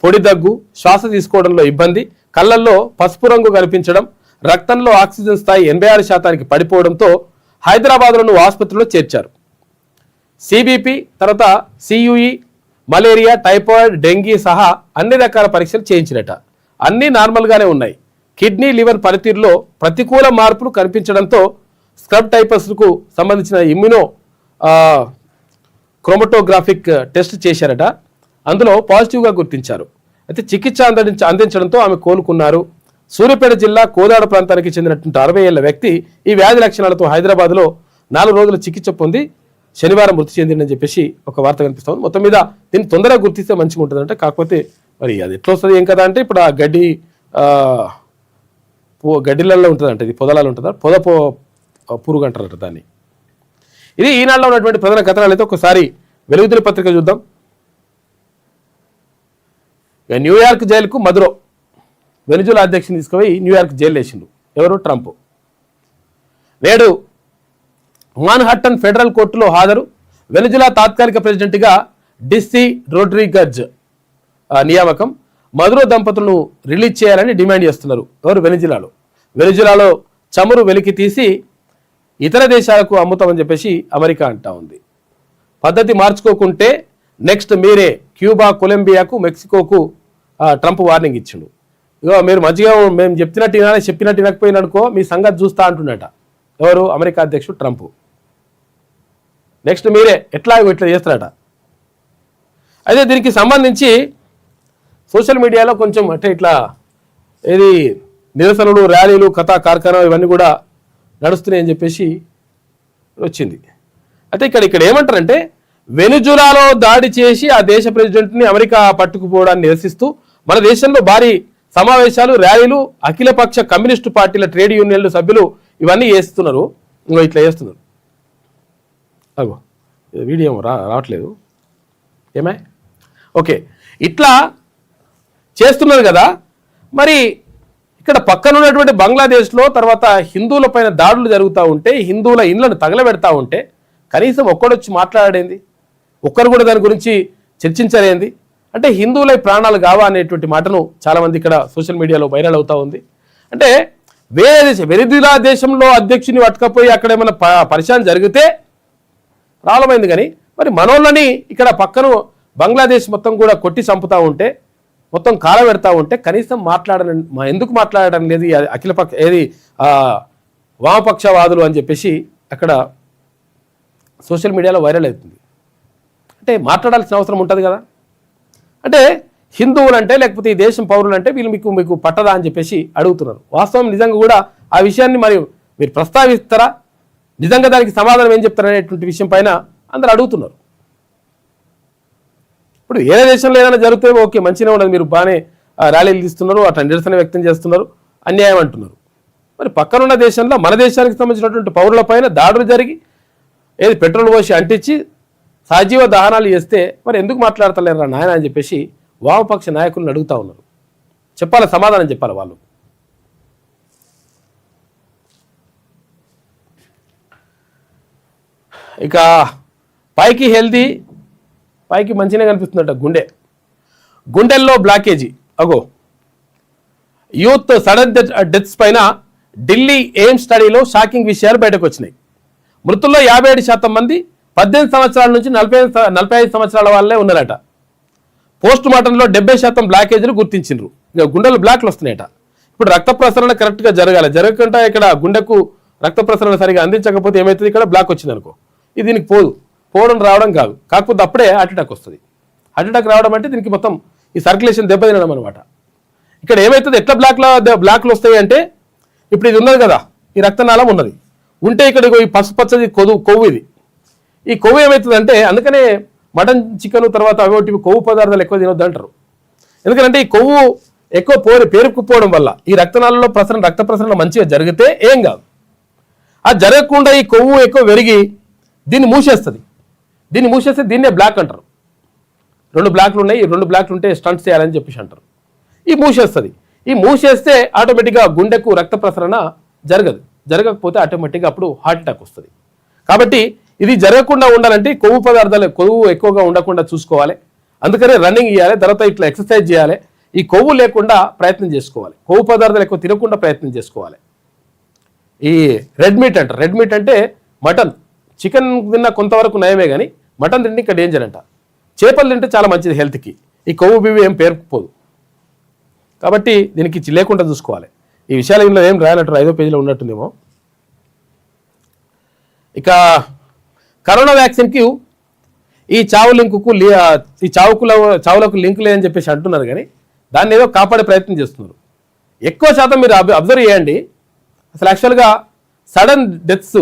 పొడి దగ్గు, శ్వాస తీసుకోవడంలో ఇబ్బంది, కళ్ళల్లో పసుపు రంగు కనిపించడం, రక్తంలో ఆక్సిజన్ స్థాయి 86% పడిపోవడంతో హైదరాబాద్లోని ఆసుపత్రిలో చేర్చారు. సిబిపి తర్వాత సియుఈ, మలేరియా, టైఫాయిడ్, డెంగీ సహా అన్ని రకాల పరీక్షలు చేయించినట. అన్నీ నార్మల్గానే ఉన్నాయి. కిడ్నీ, లివర్ పనితీరులో ప్రతికూల మార్పులు కనిపించడంతో స్క్రబ్ టైపస్కు సంబంధించిన ఇమ్యూనో క్రోమటోగ్రాఫిక్ టెస్ట్ చేశారట. అందులో పాజిటివ్గా గుర్తించారు. అయితే చికిత్స అందించడంతో ఆమె కోలుకున్నారు. సూర్యాపేట జిల్లా కోదాడ ప్రాంతానికి చెందినటువంటి 60 ఏళ్ల వ్యక్తి ఈ వ్యాధి లక్షణాలతో హైదరాబాద్లో 4 రోజుల చికిత్స పొంది శనివారం మృతి చెందిందని చెప్పేసి ఒక వార్త కనిపిస్తుంది. మొత్తం మీద దీన్ని తొందరగా గుర్తిస్తే మంచిగా ఉంటుందంటే, కాకపోతే మరి అది ఎట్లా వస్తుంది ఏం కదా అంటే, ఇప్పుడు ఆ గడ్డిలలో ఉంటుందంట, ఇది పొదలలో ఉంటుందా, పురుగు అంటారట దాన్ని. ఇది ఈనాడులో ఉన్నటువంటి ప్రధాన కథనాలు. అయితే ఒకసారి వెలుగుదిన పత్రిక చూద్దాం. న్యూయార్క్ జైలుకు మదురో వెనిజులా అధ్యక్షుని తీసుకుపోయి న్యూయార్క్ జైలు వేసిండు. ఎవరు? ట్రంప్. నేడు మాన్హట్టన్ ఫెడరల్ కోర్టులో హాజరు. వెనిజులా తాత్కాలిక ప్రెసిడెంట్గా డిస్సీ రోడ్రిగజ్ నియామకం. మదురో దంపతులను రిలీజ్ చేయాలని డిమాండ్ చేస్తున్నారు. ఎవరు? వెనిజులాలో చమురు వెలికి తీసి ఇతర దేశాలకు అమ్ముతామని చెప్పేసి అమెరికా అంటా ఉంది. పద్ధతి మార్చుకోకుంటే నెక్స్ట్ మీరే క్యూబా, కొలంబియాకు, మెక్సికోకు ట్రంప్ వార్నింగ్ ఇచ్చిండు. ఇగో మీరు మంచిగా మేము చెప్పినట్టు వినకపోయిననుకో మీ సంగతి చూస్తా అంటున్నట. ఎవరు? అమెరికా అధ్యక్షుడు ట్రంప్. నెక్స్ట్ మీరే ఇట్లా చేస్తారట. అయితే దీనికి సంబంధించి సోషల్ మీడియాలో కొంచెం అంటే ఇట్లా ఏది నిరసనలు, ర్యాలీలు, కథా కార్ఖానా ఇవన్నీ కూడా నడుస్తున్నాయని చెప్పేసి వచ్చింది. అయితే ఇక్కడ ఏమంటారంటే, వెనిజులాలో దాడి చేసి ఆ దేశ ప్రెసిడెంట్ని అమెరికా పట్టుకుపోవడాన్ని నిరసిస్తూ మన దేశంలో భారీ సమావేశాలు, ర్యాలీలు, అఖిలపక్ష కమ్యూనిస్టు పార్టీల ట్రేడ్ యూనియన్ల సభ్యులు ఇవన్నీ చేస్తున్నారు. ఇట్లా చేస్తున్నారు. అగో వీడియో రావట్లేదు ఏమే? ఓకే, ఇట్లా చేస్తున్నారు కదా. మరి ఇక్కడ పక్కన ఉన్నటువంటి బంగ్లాదేశ్లో తర్వాత హిందువుల పైన దాడులు జరుగుతూ ఉంటే, హిందువుల ఇండ్లను తగలబెడతా ఉంటే కనీసం ఒక్కడొచ్చి మాట్లాడేంది? ఒక్కరు కూడా దాని గురించి చర్చించలేంది? అంటే హిందువులై ప్రాణాలు కావా అనేటువంటి మాటను చాలామంది ఇక్కడ సోషల్ మీడియాలో వైరల్ అవుతూ ఉంది. అంటే వెనిజులా దేశంలో అధ్యక్షుని పట్టుకపోయి అక్కడ ఏమైనా పరిచయం జరిగితే ప్రాబ్లం అయింది. కానీ మరి మనోళ్ళని ఇక్కడ పక్కన బంగ్లాదేశ్ మొత్తం కూడా కొట్టి చంపుతూ ఉంటే, మొత్తం కాలబెడతా ఉంటే కనీసం ఎందుకు మాట్లాడడం లేదు అఖిలపక్ష వామపక్షవాదులు అని చెప్పేసి అక్కడ సోషల్ మీడియాలో వైరల్ అవుతుంది. అంటే మాట్లాడాల్సిన అవసరం ఉంటుంది కదా. అంటే హిందువులు అంటే లేకపోతే ఈ దేశం పౌరులు అంటే వీళ్ళు మీకు పట్టదా అని చెప్పేసి అడుగుతున్నారు. వాస్తవం నిజంగా కూడా ఆ విషయాన్ని మీరు ప్రస్తావిస్తారా, నిజంగా దానికి సమాధానం ఏం చెప్తారనేటువంటి విషయం పైన అందరూ అడుగుతున్నారు. ఇప్పుడు ఏ దేశంలో ఏదైనా జరిగితే ఓకే మంచిగా ఉండదు, మీరు బాగానే ర్యాలీలు తీస్తున్నారు, అట్లా నిరసన వ్యక్తం చేస్తున్నారు, అన్యాయం అంటున్నారు. మరి పక్కనున్న దేశంలో మన దేశానికి సంబంధించినటువంటి పౌరుల పైన దాడులు జరిగి పెట్రోల్ పోసి అంటించి సజీవ దహనాలు చేస్తే మరి ఎందుకు మాట్లాడతలేరా నాయన అని చెప్పేసి వామపక్ష నాయకులను అడుగుతూ ఉన్నారు. చెప్పాలి, సమాధానం చెప్పాలి వాళ్ళు. ఇక పైకి హెల్దీ, పైకి మంచిగా కనిపిస్తుందట గుండెల్లో బ్లాకేజీ. అగో యూత్ సడన్ డెత్స్ పైన ఢిల్లీ ఎయిమ్స్ స్టడీలో షాకింగ్ విషయాలు బయటకు వచ్చినాయి. మృతుల్లో 57% మంది 18 సంవత్సరాల నుంచి 45 సంవత్సరాల వాళ్ళే ఉన్నారట. పోస్ట్ మార్టంలో 70% బ్లాకేజీలు గుర్తించిండ్రు. ఇక గుండెలు బ్లాక్లు వస్తున్నాయట. ఇప్పుడు రక్త ప్రసరణ కరెక్ట్గా జరగకుండా ఇక్కడ గుండెకు రక్త ప్రసరణ సరిగా అందించకపోతే ఏమవుతుంది, ఇక్కడ బ్లాక్ వచ్చింది అనుకో, ఇది దీనికి పోవడం రావడం కాదు, కాకపోతే అప్పుడే హార్ట్ అటాక్ వస్తుంది. హార్ట్ అటాక్ రావడం అంటే దీనికి మొత్తం ఈ సర్క్యులేషన్ దెబ్బతినడం అనమాట. ఇక్కడ ఏమవుతుంది, ఎట్లా బ్లాక్లు వస్తాయి అంటే, ఇప్పుడు ఇది ఉన్నది కదా, ఈ రక్తనాళం ఉన్నది ఉంటే ఇక్కడ ఈ పసుపచ్చది కొవ్వు ఇది. ఈ కొవ్వు ఏమవుతుందంటే, అందుకనే మటన్ చికెన్ తర్వాత అవి కొవ్వు పదార్థాలు ఎక్కువ తినొద్దు అంటారు. ఎందుకంటే ఈ కొవ్వు ఎక్కువ పేరుకుపోవడం వల్ల ఈ రక్తనాళంలో రక్త ప్రసరణ మంచిగా జరిగితే ఏం కాదు. అది జరగకుండా ఈ కొవ్వు ఎక్కువ పెరిగి దీన్ని మూసేస్తుంది. దీన్నే బ్లాక్ అంటారు. 2 బ్లాక్లు ఉన్నాయి, ఈ 2 బ్లాక్లు ఉంటే స్టంట్స్ చేయాలని చెప్పేసి అంటారు. ఈ మూసేస్తే ఆటోమేటిక్గా గుండెకు రక్త ప్రసరణ జరగకపోతే ఆటోమేటిక్గా అప్పుడు హార్ట్ అటాక్ వస్తుంది. కాబట్టి ఇది జరగకుండా ఉండాలంటే కొవ్వు ఎక్కువగా ఉండకుండా చూసుకోవాలి. అందుకనే రన్నింగ్ చేయాలి, తర్వాత ఇట్లా ఎక్సర్సైజ్ చేయాలి. ఈ కొవ్వు లేకుండా ప్రయత్నం చేసుకోవాలి, కొవ్వు పదార్థాలు ఎక్కువ తినకుండా ప్రయత్నం చేసుకోవాలి. ఈ రెడ్ మీట్ అంటే మటన్, చికెన్ తిన్న కొంతవరకు నయమే కానీ మటన్ తింటే ఇంకా డేంజర్ అంట. చేపలు తింటే చాలా మంచిది హెల్త్కి, ఈ కొవ్వు బివ్వు ఏం పేరుకుపోదు. కాబట్టి దీనికి లేకుండా చూసుకోవాలి. ఈ విషయాలు ఇందులో ఏం రాయనట్టు 5వ పేజీలో ఉన్నట్టుందేమో. ఇక కరోనా వ్యాక్సిన్కి ఈ చావులకు లింక్ లేదని చెప్పేసి అంటున్నారు, కానీ దాన్ని ఏదో కాపాడే ప్రయత్నం చేస్తున్నారు. ఎక్కువ శాతం మీరు అబ్జర్వ్ చేయండి, అసలు యాక్చువల్గా సడన్ డెత్స్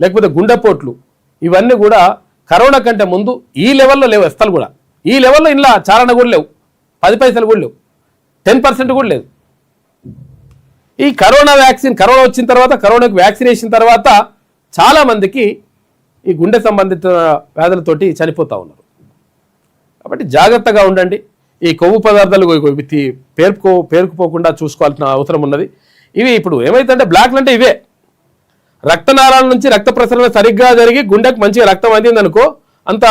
లేకపోతే గుండెపోట్లు ఇవన్నీ కూడా కరోనా కంటే ముందు ఈ లెవెల్లో లేవు. అసలు కూడా ఈ లెవెల్లో ఇలా చారణ కూడా లేవు, 10 పైసలు కూడా లేవు, 10% కూడా లేదు. ఈ కరోనా వచ్చిన తర్వాత, కరోనాకి వ్యాక్సిన్ వేసిన తర్వాత చాలామందికి ఈ గుండె సంబంధిత వ్యాధులతోటి చనిపోతూ ఉన్నారు. కాబట్టి జాగ్రత్తగా ఉండండి. ఈ కొవ్వు పదార్థాలు పేరుకుపోకుండా చూసుకోవాల్సిన అవసరం ఉన్నది. ఇవి ఇప్పుడు ఏమైతుందంటే బ్లాక్లు అంటే ఇవే, రక్తనాళాల నుంచి రక్త ప్రసరణ సరిగ్గా జరిగి గుండెకు మంచిగా రక్తం అందింది అనుకో, అంత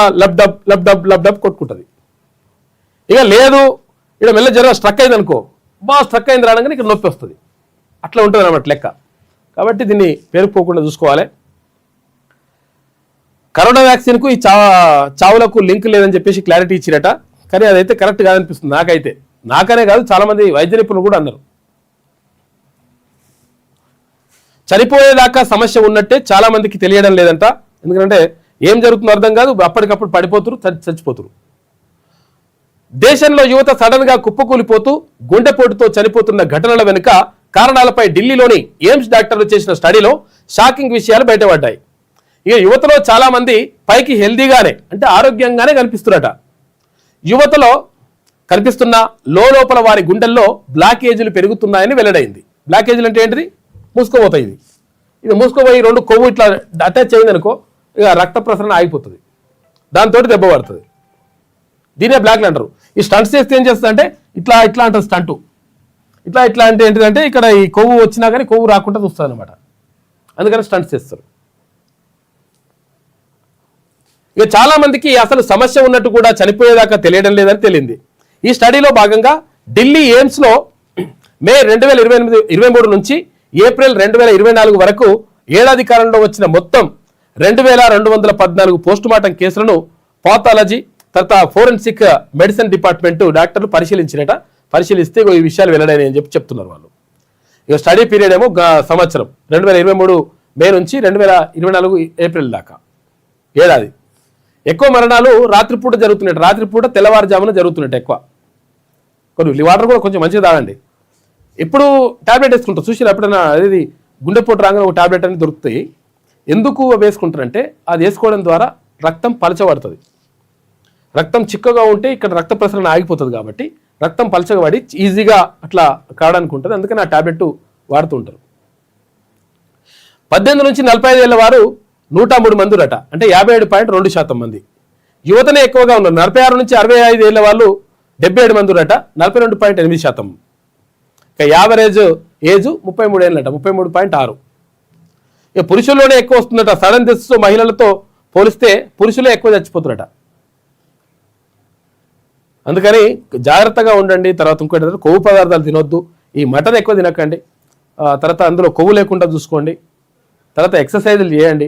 లబ్డబ్ కొట్టుకుంటుంది. ఇక లేదు, ఇక్కడ మెల్ల స్ట్రక్ అయింది అనుకో, స్ట్రక్ అయింది రావడానికి ఇక్కడ నొప్పి వస్తుంది. అట్లా ఉంటుంది అన్నమాట లెక్క. కాబట్టి దీన్ని పేరుకుపోకుండా చూసుకోవాలి. కరోనా వ్యాక్సిన్కు ఈ చావులకు లింక్ లేదని చెప్పేసి క్లారిటీ ఇచ్చిరట, కానీ అదైతే కరెక్ట్ కాదనిపిస్తుంది నాకనే కాదు, చాలామంది వైద్య నిపుణులు కూడా అన్నారు. చనిపోయేదాకా సమస్య ఉన్నట్టే చాలా మందికి తెలియడం లేదంట. ఎందుకంటే ఏం జరుగుతుందో అర్థం కాదు, అప్పటికప్పుడు పడిపోతురు, చచ్చిపోతురు. దేశంలో యువత సడన్ గా కుప్పకూలిపోతూ గుండెపోటుతో చనిపోతున్న ఘటనల వెనుక కారణాలపై ఢిల్లీలోని ఎయిమ్స్ డాక్టర్లు చేసిన స్టడీలో షాకింగ్ విషయాలు బయటపడ్డాయి. ఇక యువతలో చాలా మంది పైకి హెల్దీగానే అంటే ఆరోగ్యంగానే కనిపిస్తున్నట. యువతలో కనిపిస్తున్న లోపల వారి గుండెల్లో బ్లాకేజీలు పెరుగుతున్నాయని వెల్లడైంది. బ్లాకేజీలు అంటే ఏంటిది? మూసుకోపోతాయి. ఇది మూసుకోపోయి 2 కొవ్వు ఇట్లా అటాచ్ అయింది అనుకో, ఇక రక్త ప్రసరణ ఆగిపోతుంది, దాంతో దెబ్బ పడుతుంది. దీనే బ్లాక్లు అంటారు. ఈ స్టంట్స్ చేస్తే ఏం చేస్తుంది అంటే ఇట్లా అంటారు స్టంటు. ఇట్లా అంటే ఏంటిదంటే ఇక్కడ ఈ కొవ్వు వచ్చినా కానీ కొవ్వు రాకుండా చూస్తుంది అనమాట. అందుకని స్టంట్స్ చేస్తారు. ఇక చాలా మందికి అసలు సమస్య ఉన్నట్టు కూడా చనిపోయేదాకా తెలియడం లేదని తెలియంది. ఈ స్టడీలో భాగంగా ఢిల్లీ ఎయిమ్స్లో మే 2023 నుంచి ఏప్రిల్ 2024 వరకు ఏడాది కాలంలో వచ్చిన మొత్తం 2214 పోస్ట్ మార్టం కేసులను పాథాలజీ తర్వాత ఫోరెన్సిక్ మెడిసిన్ డిపార్ట్మెంట్ డాక్టర్లు పరిశీలిస్తే ఈ విషయాలు వెల్లడైనాయి అని చెప్తున్నారు వాళ్ళు. ఇక స్టడీ పీరియడ్ ఏమో సంవత్సరం 2023 మే నుంచి 2024 ఏప్రిల్ దాకా ఏడాది. ఎక్కువ మరణాలు రాత్రిపూట జరుగుతున్నట్టు, రాత్రిపూట తెల్లవారుజామున జరుగుతున్నట్టు ఎక్కువ. కొన్ని వాటర్ కూడా కొంచెం మంచిగా తాగండి. ఎప్పుడు టాబ్లెట్ వేసుకుంటారు చూసి, ఎప్పుడైనా అది గుండెపోటు రాగానే ఒక టాబ్లెట్ అనేది దొరుకుతాయి. ఎందుకు వేసుకుంటారంటే అది వేసుకోవడం ద్వారా రక్తం పలచబడుతుంది. రక్తం చిక్కగా ఉంటే ఇక్కడ రక్త ప్రసరణ ఆగిపోతుంది, కాబట్టి రక్తం పలచబడి ఈజీగా అట్లా కావడానికి ఉంటుంది. అందుకని ఆ టాబ్లెట్ వాడుతూ ఉంటారు. 18 నుంచి 45 ఏళ్ళ వారు 103 మంది రట, అంటే 57.2% మంది. యువతనే ఎక్కువగా ఉన్నారు. 46 నుంచి 65 ఏళ్ళ వాళ్ళు 77 మంది రట, 42.8%. ఇక యావరేజ్ ఏజ్ 33 ఏళ్ళట, 33.6. ఇక పురుషుల్లోనే ఎక్కువ వస్తుందట. సడన్ డెత్స్ మహిళలతో పోలిస్తే పురుషులే ఎక్కువ చచ్చిపోతున్నారట. అందుకని జాగ్రత్తగా ఉండండి. తర్వాత ఇంకోటి కొవ్వు పదార్థాలు తినొద్దు, ఈ మటన్ ఎక్కువ తినకండి, తర్వాత అందులో కొవ్వు లేకుండా చూసుకోండి, తర్వాత ఎక్సర్సైజులు చేయండి.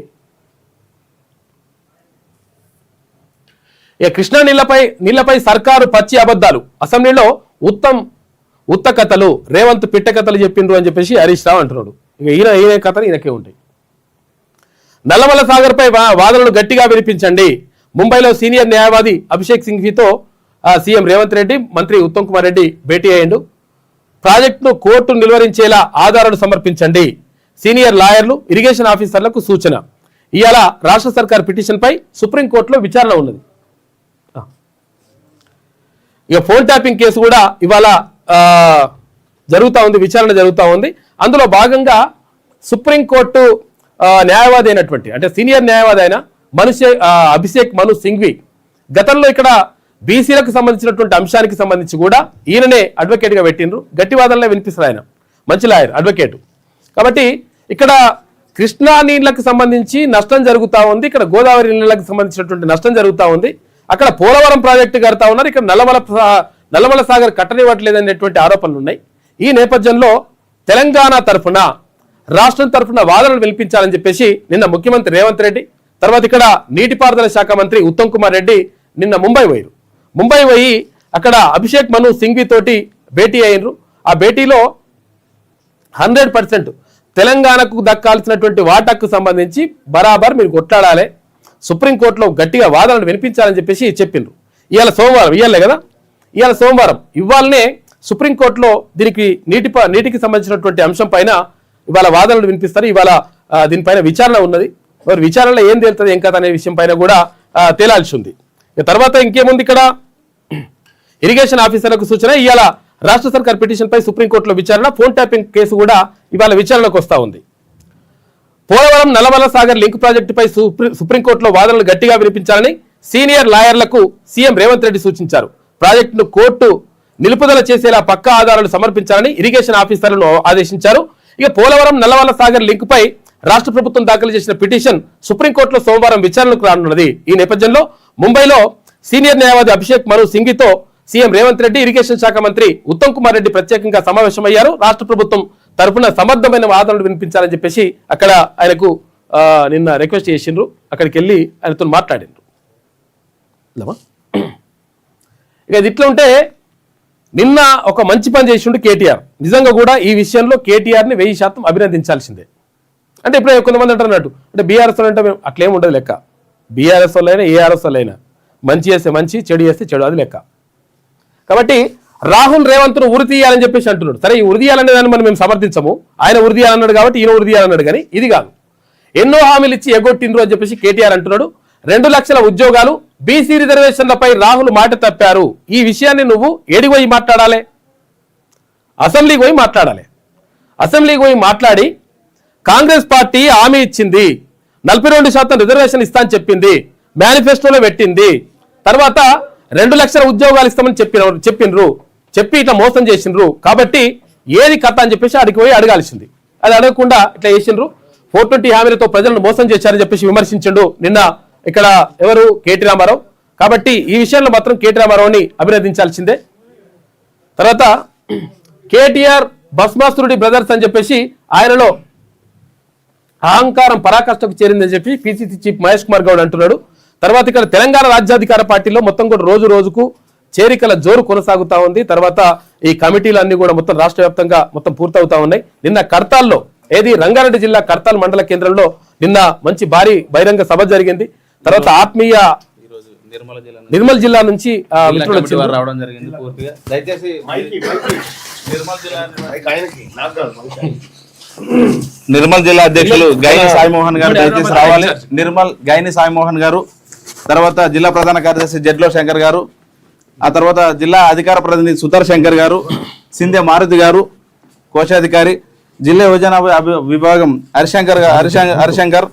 ఇక కృష్ణా నీళ్లపై సర్కారు పచ్చి అబద్ధాలు, అసెంబ్లీలో ఉత్త కథలు, రేవంత్ పిట్ట కథలు చెప్పిండ్రు అని చెప్పేసి హరీష్ రావు అంటున్నాడు. ఇక ఈయన కథలు ఈయనకే ఉంటాయి. నల్లమల సాగర్ పై వాదనలు గట్టిగా వినిపించండి. ముంబైలో సీనియర్ న్యాయవాది అభిషేక్ సింఘ్వితో సీఎం రేవంత్ రెడ్డి, మంత్రి ఉత్తమ్ కుమార్ రెడ్డి భేటీ అయ్యిండు. ప్రాజెక్టును కోర్టు నిలువరించేలా ఆధారాలు సమర్పించండి. సీనియర్ లాయర్లు, ఇరిగేషన్ ఆఫీసర్లకు సూచన. ఇవాళ రాష్ట్ర సర్కార్ పిటిషన్పై సుప్రీంకోర్టులో విచారణ ఉన్నది. ఇక ఫోన్ ట్యాపింగ్ కేసు కూడా ఇవాళ జరుగుతూ ఉంది, విచారణ జరుగుతూ ఉంది. అందులో భాగంగా సుప్రీంకోర్టు న్యాయవాది అయినటువంటి, అంటే సీనియర్ న్యాయవాది అయిన అభిషేక్ మను సింఘ్వి గతంలో ఇక్కడ బీసీలకు సంబంధించినటువంటి అంశానికి సంబంధించి కూడా ఈయననే అడ్వకేట్గా పెట్టిండ్రు. గట్టి వాదనలే వినిపిస్తారు, ఆయన మంచి లాయర్, అడ్వకేట్. కాబట్టి ఇక్కడ కృష్ణా నీళ్లకు సంబంధించి నష్టం జరుగుతూ ఉంది, ఇక్కడ గోదావరి నీళ్లకు సంబంధించినటువంటి నష్టం జరుగుతూ ఉంది. అక్కడ పోలవరం ప్రాజెక్టు కడతా ఉన్నారు, ఇక్కడ నల్లమల సాగర్ కట్టనివ్వట్లేదనేటువంటి ఆరోపణలు ఉన్నాయి. ఈ నేపథ్యంలో తెలంగాణ తరఫున, రాష్ట్రం తరఫున వాదనలు వినిపించాలని చెప్పేసి నిన్న ముఖ్యమంత్రి రేవంత్ రెడ్డి, తర్వాత ఇక్కడ నీటిపారుదల శాఖ మంత్రి ఉత్తమ్ కుమార్ రెడ్డి నిన్న ముంబై పోయి అక్కడ అభిషేక్ మను సింఘ్వి తోటి భేటీ అయినరు. ఆ భేటీలో 100% తెలంగాణకు దక్కాల్సినటువంటి వాటాకు సంబంధించి బరాబర్ మీరు కొట్లాడాలి, సుప్రీంకోర్టులో గట్టిగా వాదనలు వినిపించాలని చెప్పేసి చెప్పిండ్రు. ఇవాళ సోమవారం, ఇవాళ సోమవారం ఇవాళనే సుప్రీంకోర్టులో దీనికి నీటికి సంబంధించినటువంటి అంశం పైన ఇవాళ వాదనలు వినిపిస్తారు. ఇవాళ దీనిపైన విచారణ ఉన్నది. మరి విచారణలో ఏం తేలుతుంది ఏం కథ అనే విషయం పైన కూడా తేలాల్సి ఉంది. తర్వాత ఇంకేముంది, ఇక్కడ ఇరిగేషన్ ఆఫీసర్లకు సూచన. ఇవాళ రాష్ట్ర సర్కార్ పిటిషన్ పై సుప్రీంకోర్టులో విచారణ. ఫోన్ ట్యాపింగ్ కేసు కూడా ఇవాళ విచారణకు వస్తూ ఉంది. పోలవరం నల్లమల సాగర్ లింక్ ప్రాజెక్టుపై సుప్రీంకోర్టులో వాదనలు గట్టిగా వినిపించాలని సీనియర్ లాయర్లకు సీఎం రేవంత్ రెడ్డి సూచించారు. ప్రాజెక్టును కోర్టు నిలుపుదల చేసేలా పక్కా ఆధారాలు సమర్పించాలని ఇరిగేషన్ ఆఫీసర్లను ఆదేశించారు. ఇక పోలవరం నల్లమల సాగర్ లింక్ పై రాష్ట్ర ప్రభుత్వం దాఖలు చేసిన పిటిషన్ సుప్రీంకోర్టులో సోమవారం విచారణకు రానున్నది. ఈ నేపథ్యంలో ముంబైలో సీనియర్ న్యాయవాది అభిషేక్ మను సింఘ్వితో సీఎం రేవంత్ రెడ్డి, ఇరిగేషన్ శాఖ మంత్రి ఉత్తమ్ కుమార్ రెడ్డి ప్రత్యేకంగా సమావేశమయ్యారు. రాష్ట్ర ప్రభుత్వం తరఫున సమర్థమైన వాదనలు వినిపించాలని చెప్పేసి అక్కడ ఆయనకు నిన్న రిక్వెస్ట్ చేసిండ్రు. అక్కడికి వెళ్ళి ఆయనతో మాట్లాడిండ్రు. ఇక ఇది ఇట్లా ఉంటే నిన్న ఒక మంచి పని చేసిండు కేటీఆర్. నిజంగా కూడా ఈ విషయంలో కేటీఆర్ని 1000% అభినందించాల్సిందే. అంటే ఇప్పుడు కొంతమంది అంటున్నట్టు, అంటే బీఆర్ఎస్ అంటే అట్లేం ఉండదు లెక్క. బీఆర్ఎస్ వాళ్ళైనా ఏఆర్ఎస్ వాళ్ళైనా మంచి చేస్తే మంచి, చెడు చేస్తే చెడు, అది లెక్క. కాబట్టి రాహుల్ రేవంత్ను ఉరి తీయాలని చెప్పేసి అంటున్నాడు. సరే, ఈ ఉరి తీయాలనే దాన్ని మనం మేము సమర్థించము. ఆయన ఉరి తీయాలన్నాడు కాబట్టి ఈయన ఉరి తీయాలన్నాడు, కానీ ఇది కాదు. ఎన్నో హామీలు ఇచ్చి ఎగ్గొట్టిండ్రు అని చెప్పేసి కేటీఆర్ అంటున్నాడు. 2 లక్షల ఉద్యోగాలు, బీసీ రిజర్వేషన్లపై రాహుల్ మాట తప్పారు. ఈ విషయాన్ని నువ్వు ఏడికి పోయి మాట్లాడాలి? అసెంబ్లీకి పోయి మాట్లాడాలి. అసెంబ్లీకి పోయి మాట్లాడి కాంగ్రెస్ పార్టీ హామీ ఇచ్చింది, 42% రిజర్వేషన్ ఇస్తా అని చెప్పింది, మేనిఫెస్టోలో పెట్టింది. తర్వాత 2 లక్షల ఉద్యోగాలు ఇస్తామని చెప్పిండ్రు, చెప్పి ఇట్లా మోసం చేసిండ్రు. కాబట్టి ఏది కథ అని చెప్పేసి అడిగి పోయి అడగాల్సింది. అది అడగకుండా ఇట్లా చేసిండ్రు. 420 హామీలతో ప్రజలను మోసం చేశారని చెప్పేసి విమర్శించిండు నిన్న ఇక్కడ ఎవరు, కేటీ రామారావు. కాబట్టి ఈ విషయంలో మాత్రం కేటీ రామారావుని అభినందించాల్సిందే. తర్వాత కేటీఆర్ భస్మాసురుడి బ్రదర్స్ అని చెప్పేసి ఆయనలో అహంకారం పరాకాష్ఠకు చేరిందని చెప్పి పిసిసి చీఫ్ మహేష్ కుమార్ గౌడ్ అంటున్నాడు. తర్వాత ఇక్కడ తెలంగాణ రాజ్యాధికార పార్టీలో మొత్తం కూడా రోజు రోజుకు చేరికల జోరు కొనసాగుతా ఉంది. తర్వాత ఈ కమిటీలు అన్ని కూడా మొత్తం రాష్ట్ర వ్యాప్తంగా మొత్తం పూర్తవుతా ఉన్నాయి. నిన్న కర్తాల్లో, ఏది రంగారెడ్డి జిల్లా కర్తాల్ మండల కేంద్రంలో నిన్న మంచి భారీ బహిరంగ సభ జరిగింది. తర్వాత ఆత్మీయ నిర్మల్ జిల్లా నుంచి మిత్రులు వచ్చి రావడం జరిగింది. పూర్తిగా దయచేసి నిర్మల్ జిల్లా అధ్యక్షులు గైని సాయిమోహన్ గారు దయచేసి రావాలి. గైని సాయిమోహన్ గారు, తర్వాత జిల్లా ప్రధాన కార్యదర్శి జడ్లో శంకర్ గారు, ఆ తర్వాత జిల్లా అధికార ప్రతినిధి సుధర్ శంకర్ గారు, సింధే మారుతి గారు కోశాధికారి, జిల్లా యువజన విభాగం హరిశంకర్,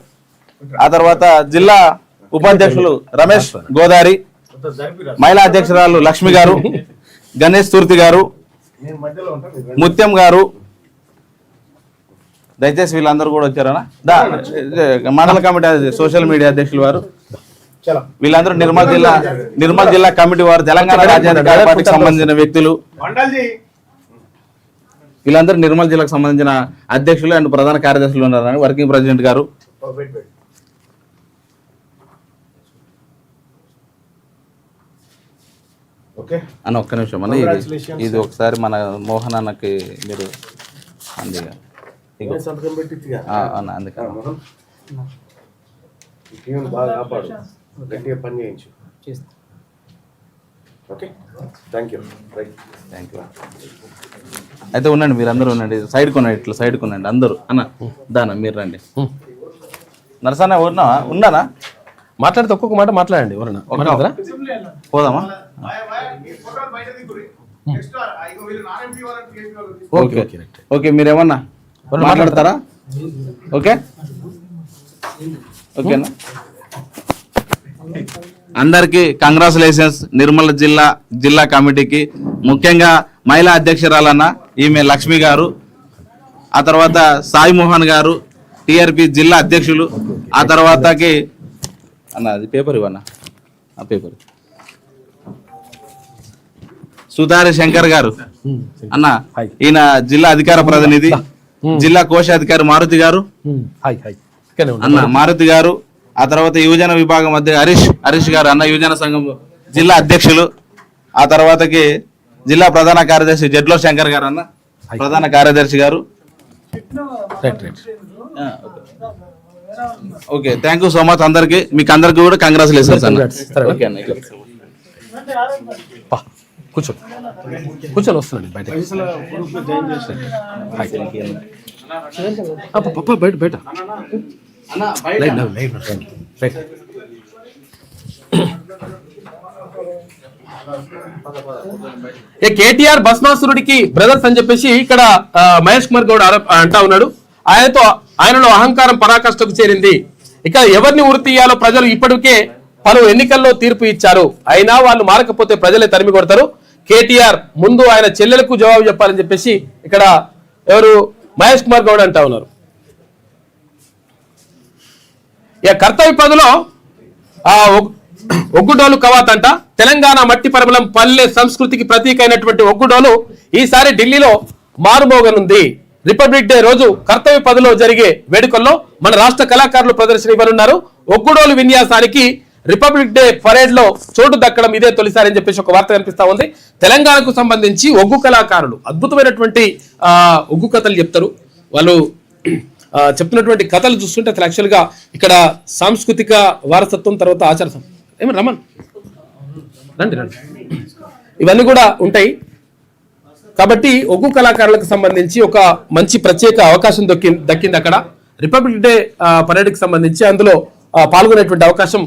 ఆ తర్వాత జిల్లా ఉపాధ్యక్షులు రమేష్ గోదారి, మహిళా అధ్యక్షురాలు లక్ష్మి గారు, గణేష్ తూర్తి గారు, ముత్యం గారు, దయచేసి వీళ్ళందరూ కూడా వచ్చారనా మండల కమిటీ సోషల్ మీడియా అధ్యక్షులు వారు వీళ్ళందరూ నిర్మల్ జిల్లా కమిటీ వారు తెలంగాణ రాజ్యాధికార పార్టీకి సంబంధించిన వ్యక్తులు వీళ్ళందరూ నిర్మల్ జిల్లాకు సంబంధించిన అధ్యక్షులు అండ్ ప్రధాన కార్యదర్శులు ఉన్నారని వర్కింగ్ ప్రెసిడెంట్ గారు. అన్న ఒక్క నిమిషం అన్న ఇది ఒకసారి మన మోహన్ అన్నకి మీరు అందుకే అన్న అందుకే అయితే ఉండండి మీరు అందరూ ఉండండి సైడ్ కొనండి ఇట్లా సైడ్ కొనండి అందరూ అన్న దానా మీరు రండి. నరసన్న ఉన్నానా మాట్లాడితే ఒక్కొక్క మాట మాట్లాడండి ఎవరన్నా పోదామా? ఓకే ఓకే మీరేమన్నా మాట్లాడతారా? ఓకే ఓకేనా అందరికీ కంగ్రాచులేషన్స్ నిర్మల్ జిల్లా కమిటీకి, ముఖ్యంగా మహిళా అధ్యక్షురాలన్న ఈమె లక్ష్మి గారు, ఆ తర్వాత సాయి మోహన్ గారు టిఆర్పి జిల్లా అధ్యక్షులు, ఆ తర్వాతకి అన్న అది పేపర్ ఇవన్న ఆ పేపర్ సుధారి శంకర్ గారు అన్న ఈయన జిల్లా అధికార ప్రతినిధి, జిల్లా కోశాధికారి మారుతి గారు అన్న మారుతి గారు, ఆ తర్వాత యువజన విభాగం మధ్య హరీష్ గారు అన్న యువజన సంఘం జిల్లా అధ్యక్షులు, ఆ తర్వాతకి జిల్లా ప్రధాన కార్యదర్శి జడ్లో శంకర్ గారు అన్న ప్రధాన కార్యదర్శి గారు. Okay thank you so much అందరికి, మీకు అందరికి కూడా కంగ్రాచులేషన్స్ అన్న. ఓకే అన్న కూర్చొని వస్తున్నాండి బయట బయట కేటీఆర్ భస్మాసురుడికి బ్రదర్స్ అని చెప్పేసి ఇక్కడ మహేష్ కుమార్ గౌడ్ అంటా ఉన్నాడు. ఆయనలో అహంకారం పరాకాష్ఠకు చేరింది. ఇక ఎవరిని ఉరి తీయాలో ప్రజలు ఇప్పటికే పలు ఎన్నికల్లో తీర్పు ఇచ్చారు, అయినా వాళ్ళు మారకపోతే ప్రజలే తరిమి కొడతారు. కేటీఆర్ ముందు ఆయన చెల్లెలకు జవాబు చెప్పాలని చెప్పేసి ఇక్కడ ఎవరు మహేష్ కుమార్ గౌడ్ అంటా ఉన్నారు. ఇక కర్తవ్య పదిలో ఒగ్గుడోలు కవాత్ అంట. తెలంగాణ మట్టి పరిమళం పల్లె సంస్కృతికి ప్రతీక అయినటువంటి ఒగ్గుడోలు ఈసారి ఢిల్లీలో మారుమోగనుంది. రిపబ్లిక్ డే రోజు కర్తవ్య పదిలో జరిగే వేడుకల్లో మన రాష్ట్ర కళాకారులు ప్రదర్శన ఇవ్వనున్నారు. ఒగ్గుడోలు విన్యాసానికి రిపబ్లిక్ డే పరేడ్ లో చోటు దక్కడం ఇదే తొలిసారి అని చెప్పేసి ఒక వార్త కనిపిస్తా ఉంది. తెలంగాణకు సంబంధించి ఒగ్గు కళాకారులు అద్భుతమైనటువంటి ఒగ్గు కథలు చెప్తారు. వాళ్ళు చెప్తున్నటువంటి కథలు చూస్తుంటే అసలు యాక్చువల్ గా ఇక్కడ సాంస్కృతిక వారసత్వం తర్వాత ఆచారం ఏమి రమన్ రండి రండి ఇవన్నీ కూడా ఉంటాయి. కాబట్టి ఒగ్గు కళాకారులకు సంబంధించి ఒక మంచి ప్రత్యేక అవకాశం దక్కింది అక్కడ రిపబ్లిక్ డే పరేడ్కి సంబంధించి అందులో పాల్గొనేటువంటి అవకాశం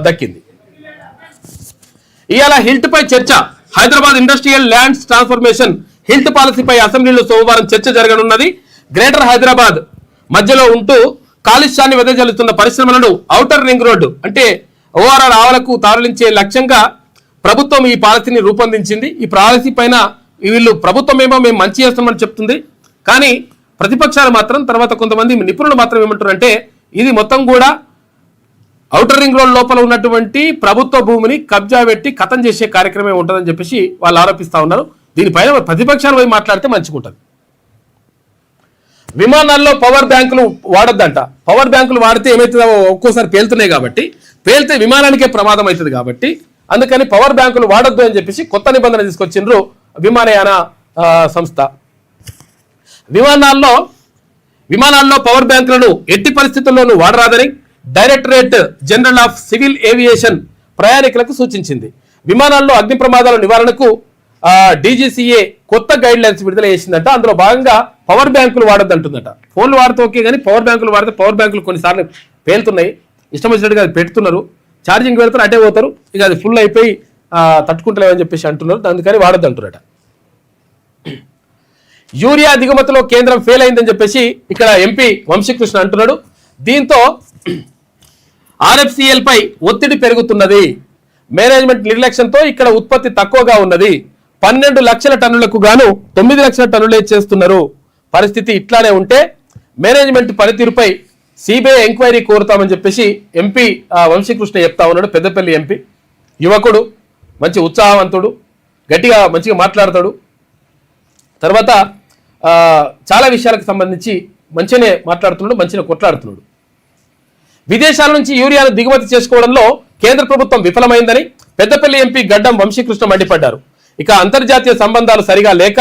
దక్కింది. ఇవాళ హిల్ట్ పై చర్చ. Hyderabad industrial lands transformation HILT పాలసీపై అసెంబ్లీలో సోమవారం చర్చ జరగనున్నది. గ్రేటర్ హైదరాబాద్ మధ్యలో ఉంటూ కాలుష్యాన్ని వెదజల్లుతున్న పరిశ్రమలను ఔటర్ రింగ్ రోడ్డు అంటే ఓఆర్ఆర్ ఆవలకు తరలించే లక్ష్యంగా ప్రభుత్వం ఈ పాలసీని రూపొందించింది. ఈ పాలసీ పైన వీళ్ళు ప్రభుత్వం ఏమో మేము మంచి చేస్తామని చెప్తుంది, కానీ ప్రతిపక్షాలు మాత్రం తర్వాత కొంతమంది నిపుణులు మాత్రం ఏమంటారు అంటే ఇది మొత్తం కూడా ఔటర్ రింగ్ రోడ్ లోపల ఉన్నటువంటి ప్రభుత్వ భూమిని కబ్జా పెట్టి కథం చేసే కార్యక్రమం ఉంటుందని చెప్పేసి వాళ్ళు ఆరోపిస్తా ఉన్నారు. దీనిపైన ప్రతిపక్షాలు పోయి మాట్లాడితే మంచిగా ఉంటుంది. విమానాల్లో పవర్ బ్యాంకులు వాడొద్దంట. పవర్ బ్యాంకులు వాడితే ఏమవుతుందో ఒక్కోసారి పేలుతున్నాయి కాబట్టి, పేలితే విమానానికే ప్రమాదం అవుతుంది కాబట్టి అందుకని పవర్ బ్యాంకులు వాడొద్దు అని చెప్పేసి కొత్త నిబంధన తీసుకొచ్చిండ్రు విమానయాన సంస్థ. విమానాల్లో పవర్ బ్యాంకులను ఎట్టి పరిస్థితుల్లోనూ వాడరాదని Directorate General of Civil Aviation ప్రయాణికులకు సూచించింది. విమానాల్లో అగ్ని ప్రమాదాల నివారణకు డీజీసీఏ కొత్త గైడ్ లైన్స్ విడుదల చేసిందట. అందులో భాగంగా పవర్ బ్యాంకులు వాడొద్దంటుందట. ఫోన్లు వాడితే ఓకే, కానీ పవర్ బ్యాంకులు వాడితే పవర్ బ్యాంకులు కొన్నిసార్లు పేలుతున్నాయి, ఇష్టం వచ్చినట్టుగా అది పెడుతున్నారు, ఛార్జింగ్ పెడతారు, అటే పోతారు, ఇక అది ఫుల్ అయిపోయి తట్టుకుంటలేవని చెప్పేసి అంటున్నారు. అందుకని వాడొద్దంటారట. యూరియా దిగుమతిలో కేంద్రం ఫెయిల్ అయిందని చెప్పేసి ఇక్కడ ఎంపీ వంశీకృష్ణ అంటున్నాడు. దీంతో ఆర్ఎఫ్సిఎల్ పై ఒత్తిడి పెరుగుతున్నది. మేనేజ్మెంట్ నిర్లక్ష్యంతో ఇక్కడ ఉత్పత్తి తక్కువగా ఉన్నది. 12 లక్షల టన్నులకు గాను 9 లక్షల టన్నులే చేస్తున్నారు. పరిస్థితి ఇట్లానే ఉంటే మేనేజ్మెంట్ పనితీరుపై సిబిఐ ఎంక్వైరీ కోరుతామని చెప్పేసి ఎంపీ వంశీకృష్ణ చెప్తా ఉన్నాడు. పెద్దపల్లి ఎంపీ, యువకుడు, మంచి ఉత్సాహవంతుడు, గట్టిగా మంచిగా మాట్లాడతాడు. తర్వాత చాలా విషయాలకు సంబంధించి మంచిగానే మాట్లాడుతున్నాడు, మంచిగా కొట్లాడుతున్నాడు. విదేశాల నుంచి యూరియాను దిగుమతి చేసుకోవడంలో కేంద్ర ప్రభుత్వం విఫలమైందని పెద్దపల్లి ఎంపీ గడ్డం వంశీకృష్ణ మండిపడ్డారు. ఇక అంతర్జాతీయ సంబంధాలు సరిగా లేక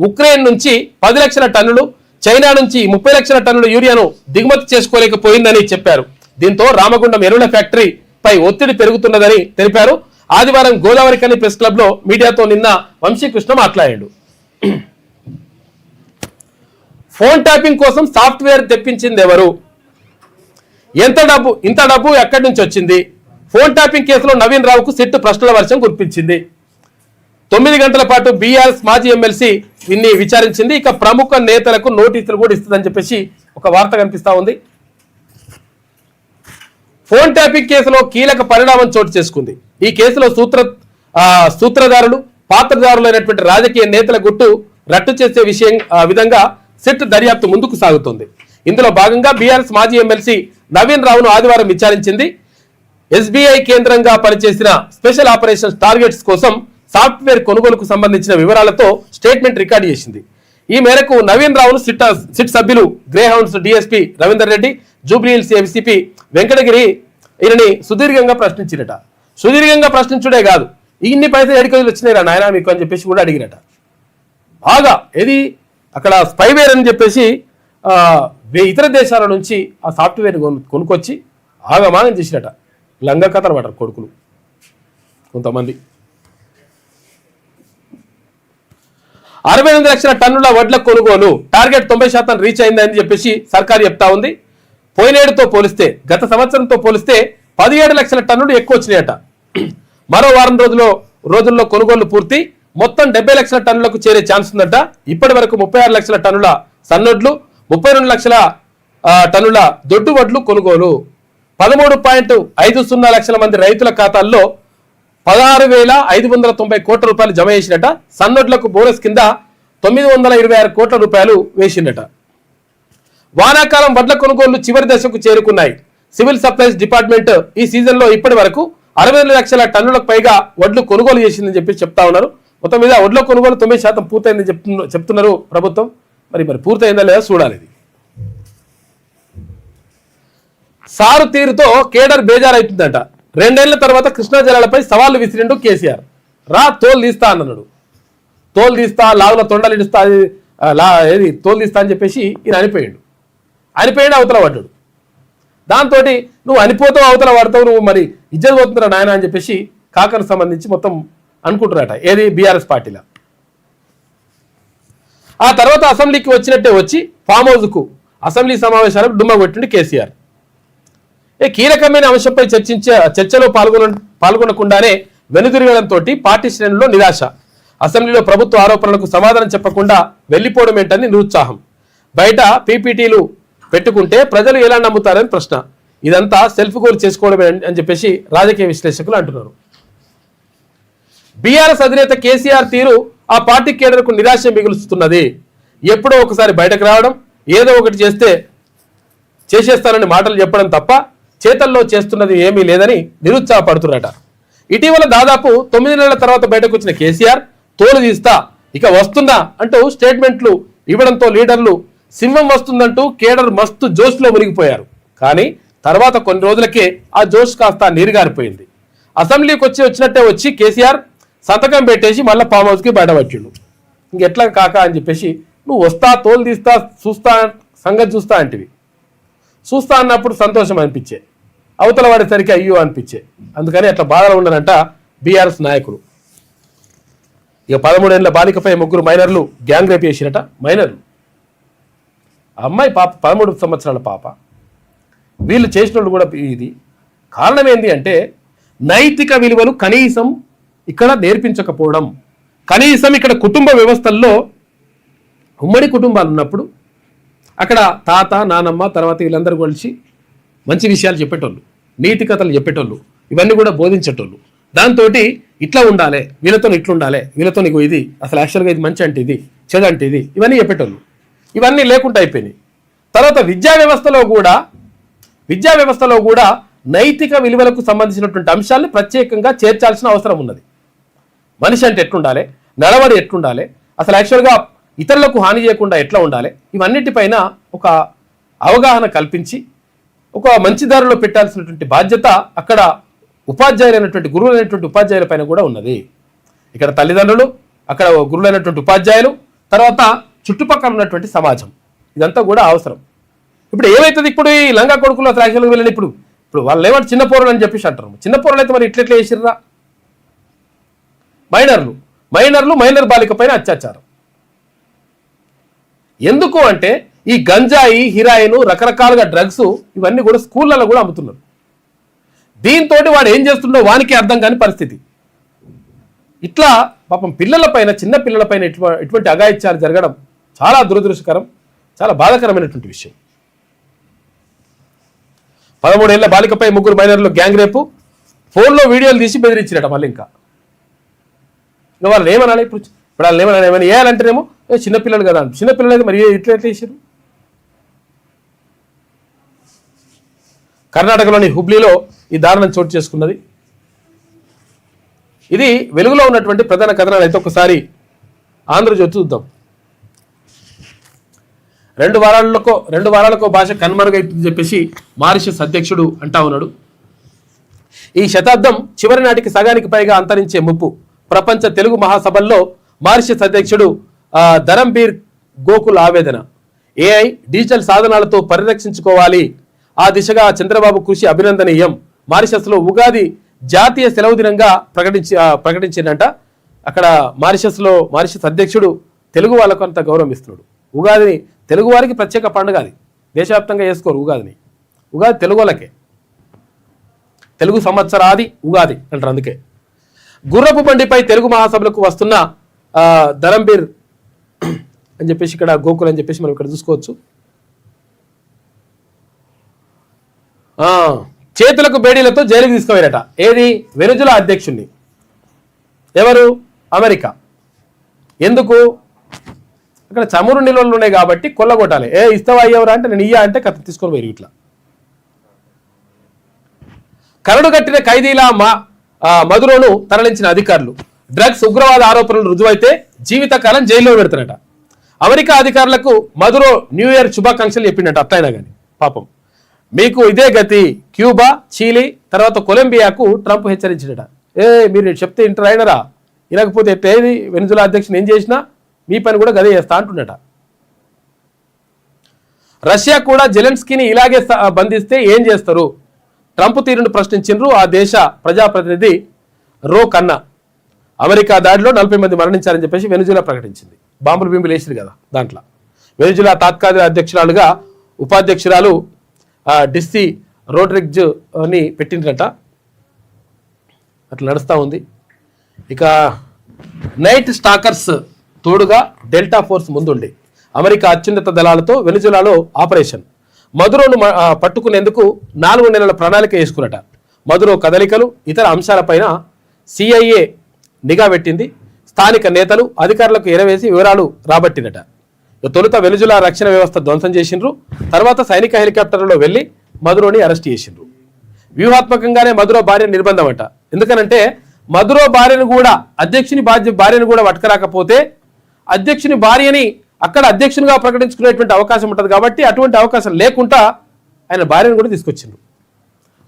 ఉక్రెయిన్ నుంచి 10 లక్షల టన్నులు, చైనా నుంచి 30 లక్షల టన్నుల యూరియాను దిగుమతి చేసుకోలేకపోయిందని చెప్పారు. దీంతో రామగుండం ఎరువుల ఫ్యాక్టరీపై ఒత్తిడి పెరుగుతున్నదని తెలిపారు. ఆదివారం గోదావరి కని ప్రెస్ క్లబ్ లో మీడియాతో నిన్న వంశీకృష్ణ మాట్లాడాడు. ఫోన్ ట్యాపింగ్ కోసం సాఫ్ట్వేర్ తెప్పించింది ఎవరు? ఇంత డబ్బు ఎక్కడి నుంచి వచ్చింది? ఫోన్ ట్యాపింగ్ కేసులో నవీన్ రావుకు సిట్ ప్రశ్నల వర్షం కురిపించింది. 9 గంటల పాటు బీఆర్ఎస్ మాజీ ఎమ్మెల్సీ దీన్ని విచారించింది. ఇక ప్రముఖ నేతలకు నోటీసులు కూడా ఇస్తుందని చెప్పేసి ఒక వార్త కనిపిస్తా ఉంది. ఫోన్ ట్యాపింగ్ కేసులో కీలక పరిణామం చోటు చేసుకుంది. ఈ కేసులో సూత్రధారులు, పాత్రధారులైనటువంటి రాజకీయ నేతల గుట్టు రట్టు చేసే విధంగా సిట్ దర్యాప్తు ముందుకు సాగుతోంది. ఇందులో భాగంగా బీఆర్ఎస్ మాజీ ఎమ్మెల్సీ నవీన్ రావును ఆదివారం విచారించింది. ఎస్బీఐ కేంద్రంగా పనిచేసిన స్పెషల్ ఆపరేషన్స్ టార్గెట్స్ కోసం సాఫ్ట్వేర్ కొనుగోలుకు సంబంధించిన వివరాలతో స్టేట్మెంట్ రికార్డు చేసింది. ఈ మేరకు నవీన్ రావును సిట్ సభ్యులు Greyhounds DSP Ravinder Reddy, Jubilee Hills ACP Venkatagiri ఈయనని సుదీర్ఘంగా ప్రశ్నించిరట. సుదీర్ఘంగా ప్రశ్నించుడే కాదు, ఇన్ని పైసలు ఎడికలు వచ్చినాయిరా నాయన మీకు అని చెప్పేసి కూడా అడిగిరట. బాగా ఏది అక్కడ స్పైవేర్ అని చెప్పేసి ఇతర దేశాల నుంచి ఆ సాఫ్ట్వేర్ కొనుక్కొచ్చి ఆగమాగం చేసినట. లంగ కథలు పడరు కొడుకులు కొంతమంది. 68 లక్షల టన్నుల వడ్ల కొనుగోలు టార్గెట్ 90% రీచ్ అయిందని చెప్పేసి సర్కారు చెప్తా ఉంది. పోయినేడుతో పోలిస్తే, గత సంవత్సరంతో పోలిస్తే 17 లక్షల టన్నులు ఎక్కువ వచ్చినాయట. మరో వారం రోజుల్లో కొనుగోలు పూర్తి, మొత్తం 70 లక్షల టన్నులకు చేరే ఛాన్స్ ఉందట. ఇప్పటి వరకు 36 లక్షల టన్నుల సన్నొడ్లు, 32 లక్షల టన్నుల దొడ్డు వడ్లు కొనుగోలు. 13.50 లక్షల మంది రైతుల ఖాతాల్లో 16,590 కోట్ల రూపాయలు జమ చేసినట. సన్నొడ్లకు బోనస్ కింద 926 కోట్ల రూపాయలు వేసిందట. వానాకాలం వడ్ల కొనుగోళ్లు చివరి దశకు చేరుకున్నాయి. సివిల్ సప్లైస్ డిపార్ట్మెంట్ ఈ సీజన్ లో ఇప్పటి వరకు 60 లక్షల టన్నులకు పైగా వడ్లు కొనుగోలు చేసిందని చెప్పి చెప్తా ఉన్నారు. మొత్తం మీద వడ్ల కొనుగోలు 90% పూర్తయిందని చెప్తున్నారు ప్రభుత్వం. మరి పూర్తయిందా లేదా చూడాలి. ఇది సారు తీరుతో కేడర్ బేజారైతుందట. 2 ఏళ్ల తర్వాత కృష్ణా జలాలపై సవాళ్లు విసిరిండు కేసీఆర్. తోలు తీస్తా అన్నాడు. తోలు తీస్తా, లావుల తొండలు ఇడుస్తా, ఏది తోలు తీస్తా అని చెప్పేసి ఈయన అనిపోయాడు. అవతల పడ్డాడు. దాంతో నువ్వు అనిపోతావు, అవతల పడతావు, నువ్వు మరి ఇజ్జత్ పోతుందిరా నాయన అని చెప్పేసి కాకకు సంబంధించి మొత్తం అనుకుంటున్నారట. ఏది బీఆర్ఎస్ పార్టీలో. ఆ తర్వాత అసెంబ్లీకి వచ్చినట్టే వచ్చి ఫామ్ హౌస్కు అసెంబ్లీ సమావేశాలకు డుమ్మ కొట్టిండు కేసీఆర్. కీలకమైన అంశంపై చర్చలో పాల్గొనకుండానే వెనుదిరగడంతో పార్టీ శ్రేణుల్లో నిరాశ. అసెంబ్లీలో ప్రభుత్వ ఆరోపణలకు సమాధానం చెప్పకుండా వెళ్లిపోవడం ఏంటని నిరుత్సాహం. బయట పీపీటీలు పెట్టుకుంటే ప్రజలు ఎలా నమ్ముతారని ప్రశ్న. ఇదంతా సెల్ఫ్ గోల్ చేసుకోవడమే అని చెప్పేసి రాజకీయ విశ్లేషకులు అంటున్నారు. బీఆర్ఎస్ అధినేత కేసీఆర్ తీరు ఆ పార్టీ కేడర్కు నిరాశ మిగులుస్తున్నది. ఎప్పుడో ఒకసారి బయటకు రావడం, ఏదో ఒకటి చేసేస్తానని మాటలు చెప్పడం తప్ప చేతల్లో చేస్తున్నది ఏమీ లేదని నిరుత్సాహపడుతున్నారట. ఇటీవల దాదాపు 9 నెలల తర్వాత బయటకు వచ్చిన కేసీఆర్ తోలు తీస్తా, ఇక వస్తున్నా అంటూ స్టేట్మెంట్లు ఇవ్వడంతో లీడర్లు సింహం వస్తుందంటూ కేడర్ మస్తు జోష్లో మునిగిపోయారు. కానీ తర్వాత కొన్ని రోజులకే ఆ జోష్ కాస్త నీరుగారిపోయింది. అసెంబ్లీకి వచ్చినట్టే వచ్చి కేసీఆర్ సంతకం పెట్టేసి మళ్ళీ ఫామ్ హౌస్కి బయటపట్టిండు. ఇంకెట్లా కాక అని చెప్పేసి నువ్వు వస్తా, తోలు తీస్తా, చూస్తా, సంగతి చూస్తా అంటివి. చూస్తా అన్నప్పుడు సంతోషం అనిపించే, అవతల వాడేసరికి అయ్యో అనిపించే. అందుకని అట్లా బాధలు ఉండనంట బీఆర్ఎస్ నాయకులు. ఇక 13 ఏళ్ల బాలికపై 3 మైనర్లు గ్యాంగ్ రేప్ చేసినట. మైనర్లు, అమ్మాయి పాప 13 సంవత్సరాల పాప. వీళ్ళు చేసినోళ్ళు కూడా ఇది కారణం ఏంటి అంటే నైతిక విలువలు కనీసం ఇక్కడ నేర్పించకపోవడం. కనీసం ఇక్కడ కుటుంబ వ్యవస్థల్లో ఉమ్మడి కుటుంబాలు ఉన్నప్పుడు అక్కడ తాత, నానమ్మ, తర్వాత వీళ్ళందరూ కలిసి మంచి విషయాలు చెప్పేటోళ్ళు, నీతి కథలు చెప్పేటోళ్ళు, ఇవన్నీ కూడా బోధించేటోళ్ళు. దాంతో ఇట్లా ఉండాలి, వీళ్ళతో ఇట్లుండాలి, వీళ్ళతో నీకు ఇది అసలు యాక్చువల్గా ఇది మంచి అంటే ఇది, చెడు అంటే ఇది, ఇవన్నీ చెప్పేటోళ్ళు. ఇవన్నీ లేకుండా అయిపోయినాయి. తర్వాత విద్యా వ్యవస్థలో కూడా నైతిక విలువలకు సంబంధించినటువంటి అంశాలను ప్రత్యేకంగా చేర్చాల్సిన అవసరం ఉన్నది. మనిషి అంటే ఎట్లుండాలి, నడవడి ఎట్లుండాలి, అసలు యాక్చువల్గా ఇతరులకు హాని చేయకుండా ఎట్లా ఉండాలి, ఇవన్నిటిపైన ఒక అవగాహన కల్పించి ఒక మంచి దారిలో పెట్టాల్సినటువంటి బాధ్యత అక్కడ ఉపాధ్యాయులైనటువంటి గురువులైనటువంటి ఉపాధ్యాయుల పైన కూడా ఉన్నది. ఇక్కడ తల్లిదండ్రులు, అక్కడ గురువులైనటువంటి ఉపాధ్యాయులు, తర్వాత చుట్టుపక్కల ఉన్నటువంటి సమాజం, ఇదంతా కూడా అవసరం. ఇప్పుడు ఏమవుతుంది, ఇప్పుడు ఈ లంగా కొడుకులు అసలు యాక్చువల్గా వెళ్ళిన ఇప్పుడు వాళ్ళు ఏమంటే చిన్న పోరలు అని చెప్పేసి అంటారు. చిన్న పోరలు అయితే మరి ఇట్లెట్లా చేసిర్రా? మైనర్ బాలిక పైన అత్యాచారం. ఎందుకు అంటే ఈ గంజాయి, హిరాయిన్, రకరకాలుగా డ్రగ్స్ ఇవన్నీ కూడా స్కూళ్ళలో కూడా అమ్ముతున్నారు. దీంతో వాడు ఏం చేస్తుండో వానికి అర్థం కాని పరిస్థితి. ఇట్లా పాపం చిన్న పిల్లలపైన ఇటువంటి అఘాయిత్యాలు జరగడం చాలా దురదృష్టకరం, చాలా బాధాకరమైనటువంటి విషయం. 13 ఏళ్ల బాలికపై 3 మైనర్లు గ్యాంగ్ రేపు, ఫోన్లో వీడియోలు తీసి బెదిరించినట. మళ్ళీ ఇంకా వాళ్ళని ఏమనాలి? ఇప్పుడు వాళ్ళని ఏమైనా వేయాలంటేనేమో చిన్నపిల్లలు కదా, చిన్నపిల్లలు అయితే మరి ఎట్లా చేశారు? కర్ణాటకలోని హుబ్లీలో ఈ దారుణం చోటు చేసుకున్నది. ఇది వెలుగులో ఉన్నటువంటి ప్రధాన కథనాలు అయితే ఒకసారి ఆంధ్రజ్యోతి చూద్దాం. 2 వారాలకో భాష కనుమరుగైతుందని చెప్పేసి మారిషస్ అధ్యక్షుడు అంటా ఉన్నాడు. ఈ శతాబ్దం చివరి నాటికి సగానికి పైగా అంతరించే ముప్పు. ప్రపంచ తెలుగు మహాసభల్లో మారిషస్ అధ్యక్షుడు ధరంబీర్ గోకుల్ ఆవేదన. AI డిజిటల్ సాధనాలతో పరిరక్షించుకోవాలి, ఆ దిశగా చంద్రబాబు కృషి అభినందనీయం. మారిషస్లో ఉగాది జాతీయ సెలవు దినంగా ప్రకటించిందంట. అక్కడ మారిషస్ అధ్యక్షుడు తెలుగు వాళ్ళకు అంత గౌరవం ఇస్తున్నాడు. ఉగాదిని తెలుగు వారికి ప్రత్యేక పండుగ, అది దేశవ్యాప్తంగా చేసుకోరు ఉగాది తెలుగు వాళ్ళకే, తెలుగు సంవత్సరాది ఉగాది అంటారు. అందుకే గుర్రపు బండిపై తెలుగు మహాసభలకు వస్తున్న ధరంబీర్ అని చెప్పేసి ఇక్కడ గోకుల్ అని చెప్పేసి మనం ఇక్కడ చూసుకోవచ్చు. చేతులకు బేడీలతో జైలుకి తీసుకుపోయారట. ఏది? వెనుజులా అధ్యక్షుడిని. ఎవరు? అమెరికా. ఎందుకు? అక్కడ చమురు నిల్వలు ఉన్నాయి కాబట్టి కొల్లగొట్టాలి. ఇస్తావా అయ్యవరా అంటే నేను ఇయ్యా అంటే కథ తీసుకొని పోయి ఇట్లా కరడు కట్టిన ఖైదీల మధురను తరలించిన అధికారులు. డ్రగ్స్ ఉగ్రవాద ఆరోపణలు రుజువైతే జీవితకాలం జైల్లో పెడతారట. అమెరికా అధికారులకు మధురో న్యూ ఇయర్ శుభాకాంక్షలు చెప్పిండట. అట్లయినా కానీ పాపం మీకు ఇదే గతి. క్యూబా, చీలీ, తర్వాత కొలంబియాకు ట్రంప్ హెచ్చరించాడట. మీరు చెప్తే ఇంటర్ అయినరా, వినకపోతే ఎట్టేది? వెనుజులా అధ్యక్షుని ఏం చేసినా మీ పని కూడా గదే చేస్తా అంటున్నట. రష్యా కూడా జెలెన్స్కీని ఇలాగే బంధిస్తే ఏం చేస్తారు? ట్రంప్ తీరును ప్రశ్నించిండ్రు ఆ దేశ ప్రజాప్రతినిధి రో కన్నా. అమెరికా దాడిలో 40 మంది మరణించారని చెప్పేసి వెనుజులా ప్రకటించింది. బాంబులు బింబులు వేసిరు కదా దాంట్లో. వెనుజులా తాత్కాలిక అధ్యక్షురాలుగా ఉపాధ్యక్షురాలు డిస్సీ రోడ్రిగ్జ్ అని పెట్టిండ్రట. అట్లా నడుస్తూ ఉంది. ఇక నైట్ స్టాకర్స్ తోడుగా డెల్టా ఫోర్స్ ముందుండి అమెరికా అత్యున్నత దళాలతో వెనుజులాలో ఆపరేషన్. మధురోను పట్టుకునేందుకు 4 నెలల ప్రణాళిక వేసుకున్నట. మధురో కదలికలు, ఇతర అంశాలపైన CIA నిఘా పెట్టింది. స్థానిక నేతలు, అధికారులకు ఎరవేసి వివరాలు రాబట్టినట. తొలుత వెనుజులా రక్షణ వ్యవస్థ ధ్వంసం చేసిండ్రు. తర్వాత సైనిక హెలికాప్టర్లలో వెళ్లి మధురోని అరెస్ట్ చేసిండ్రు. వ్యూహాత్మకంగానే మధురో భార్య నిర్బంధం అంట. ఎందుకనంటే మధురో భార్యను కూడా, అధ్యక్షుని భార్యను కూడా పట్టుకరాకపోతే అధ్యక్షుని భార్యని అక్కడ అధ్యక్షునిగా ప్రకటించుకునేటువంటి అవకాశం ఉంటుంది. కాబట్టి అటువంటి అవకాశం లేకుండా ఆయన భార్యను కూడా తీసుకొచ్చిండ్రు.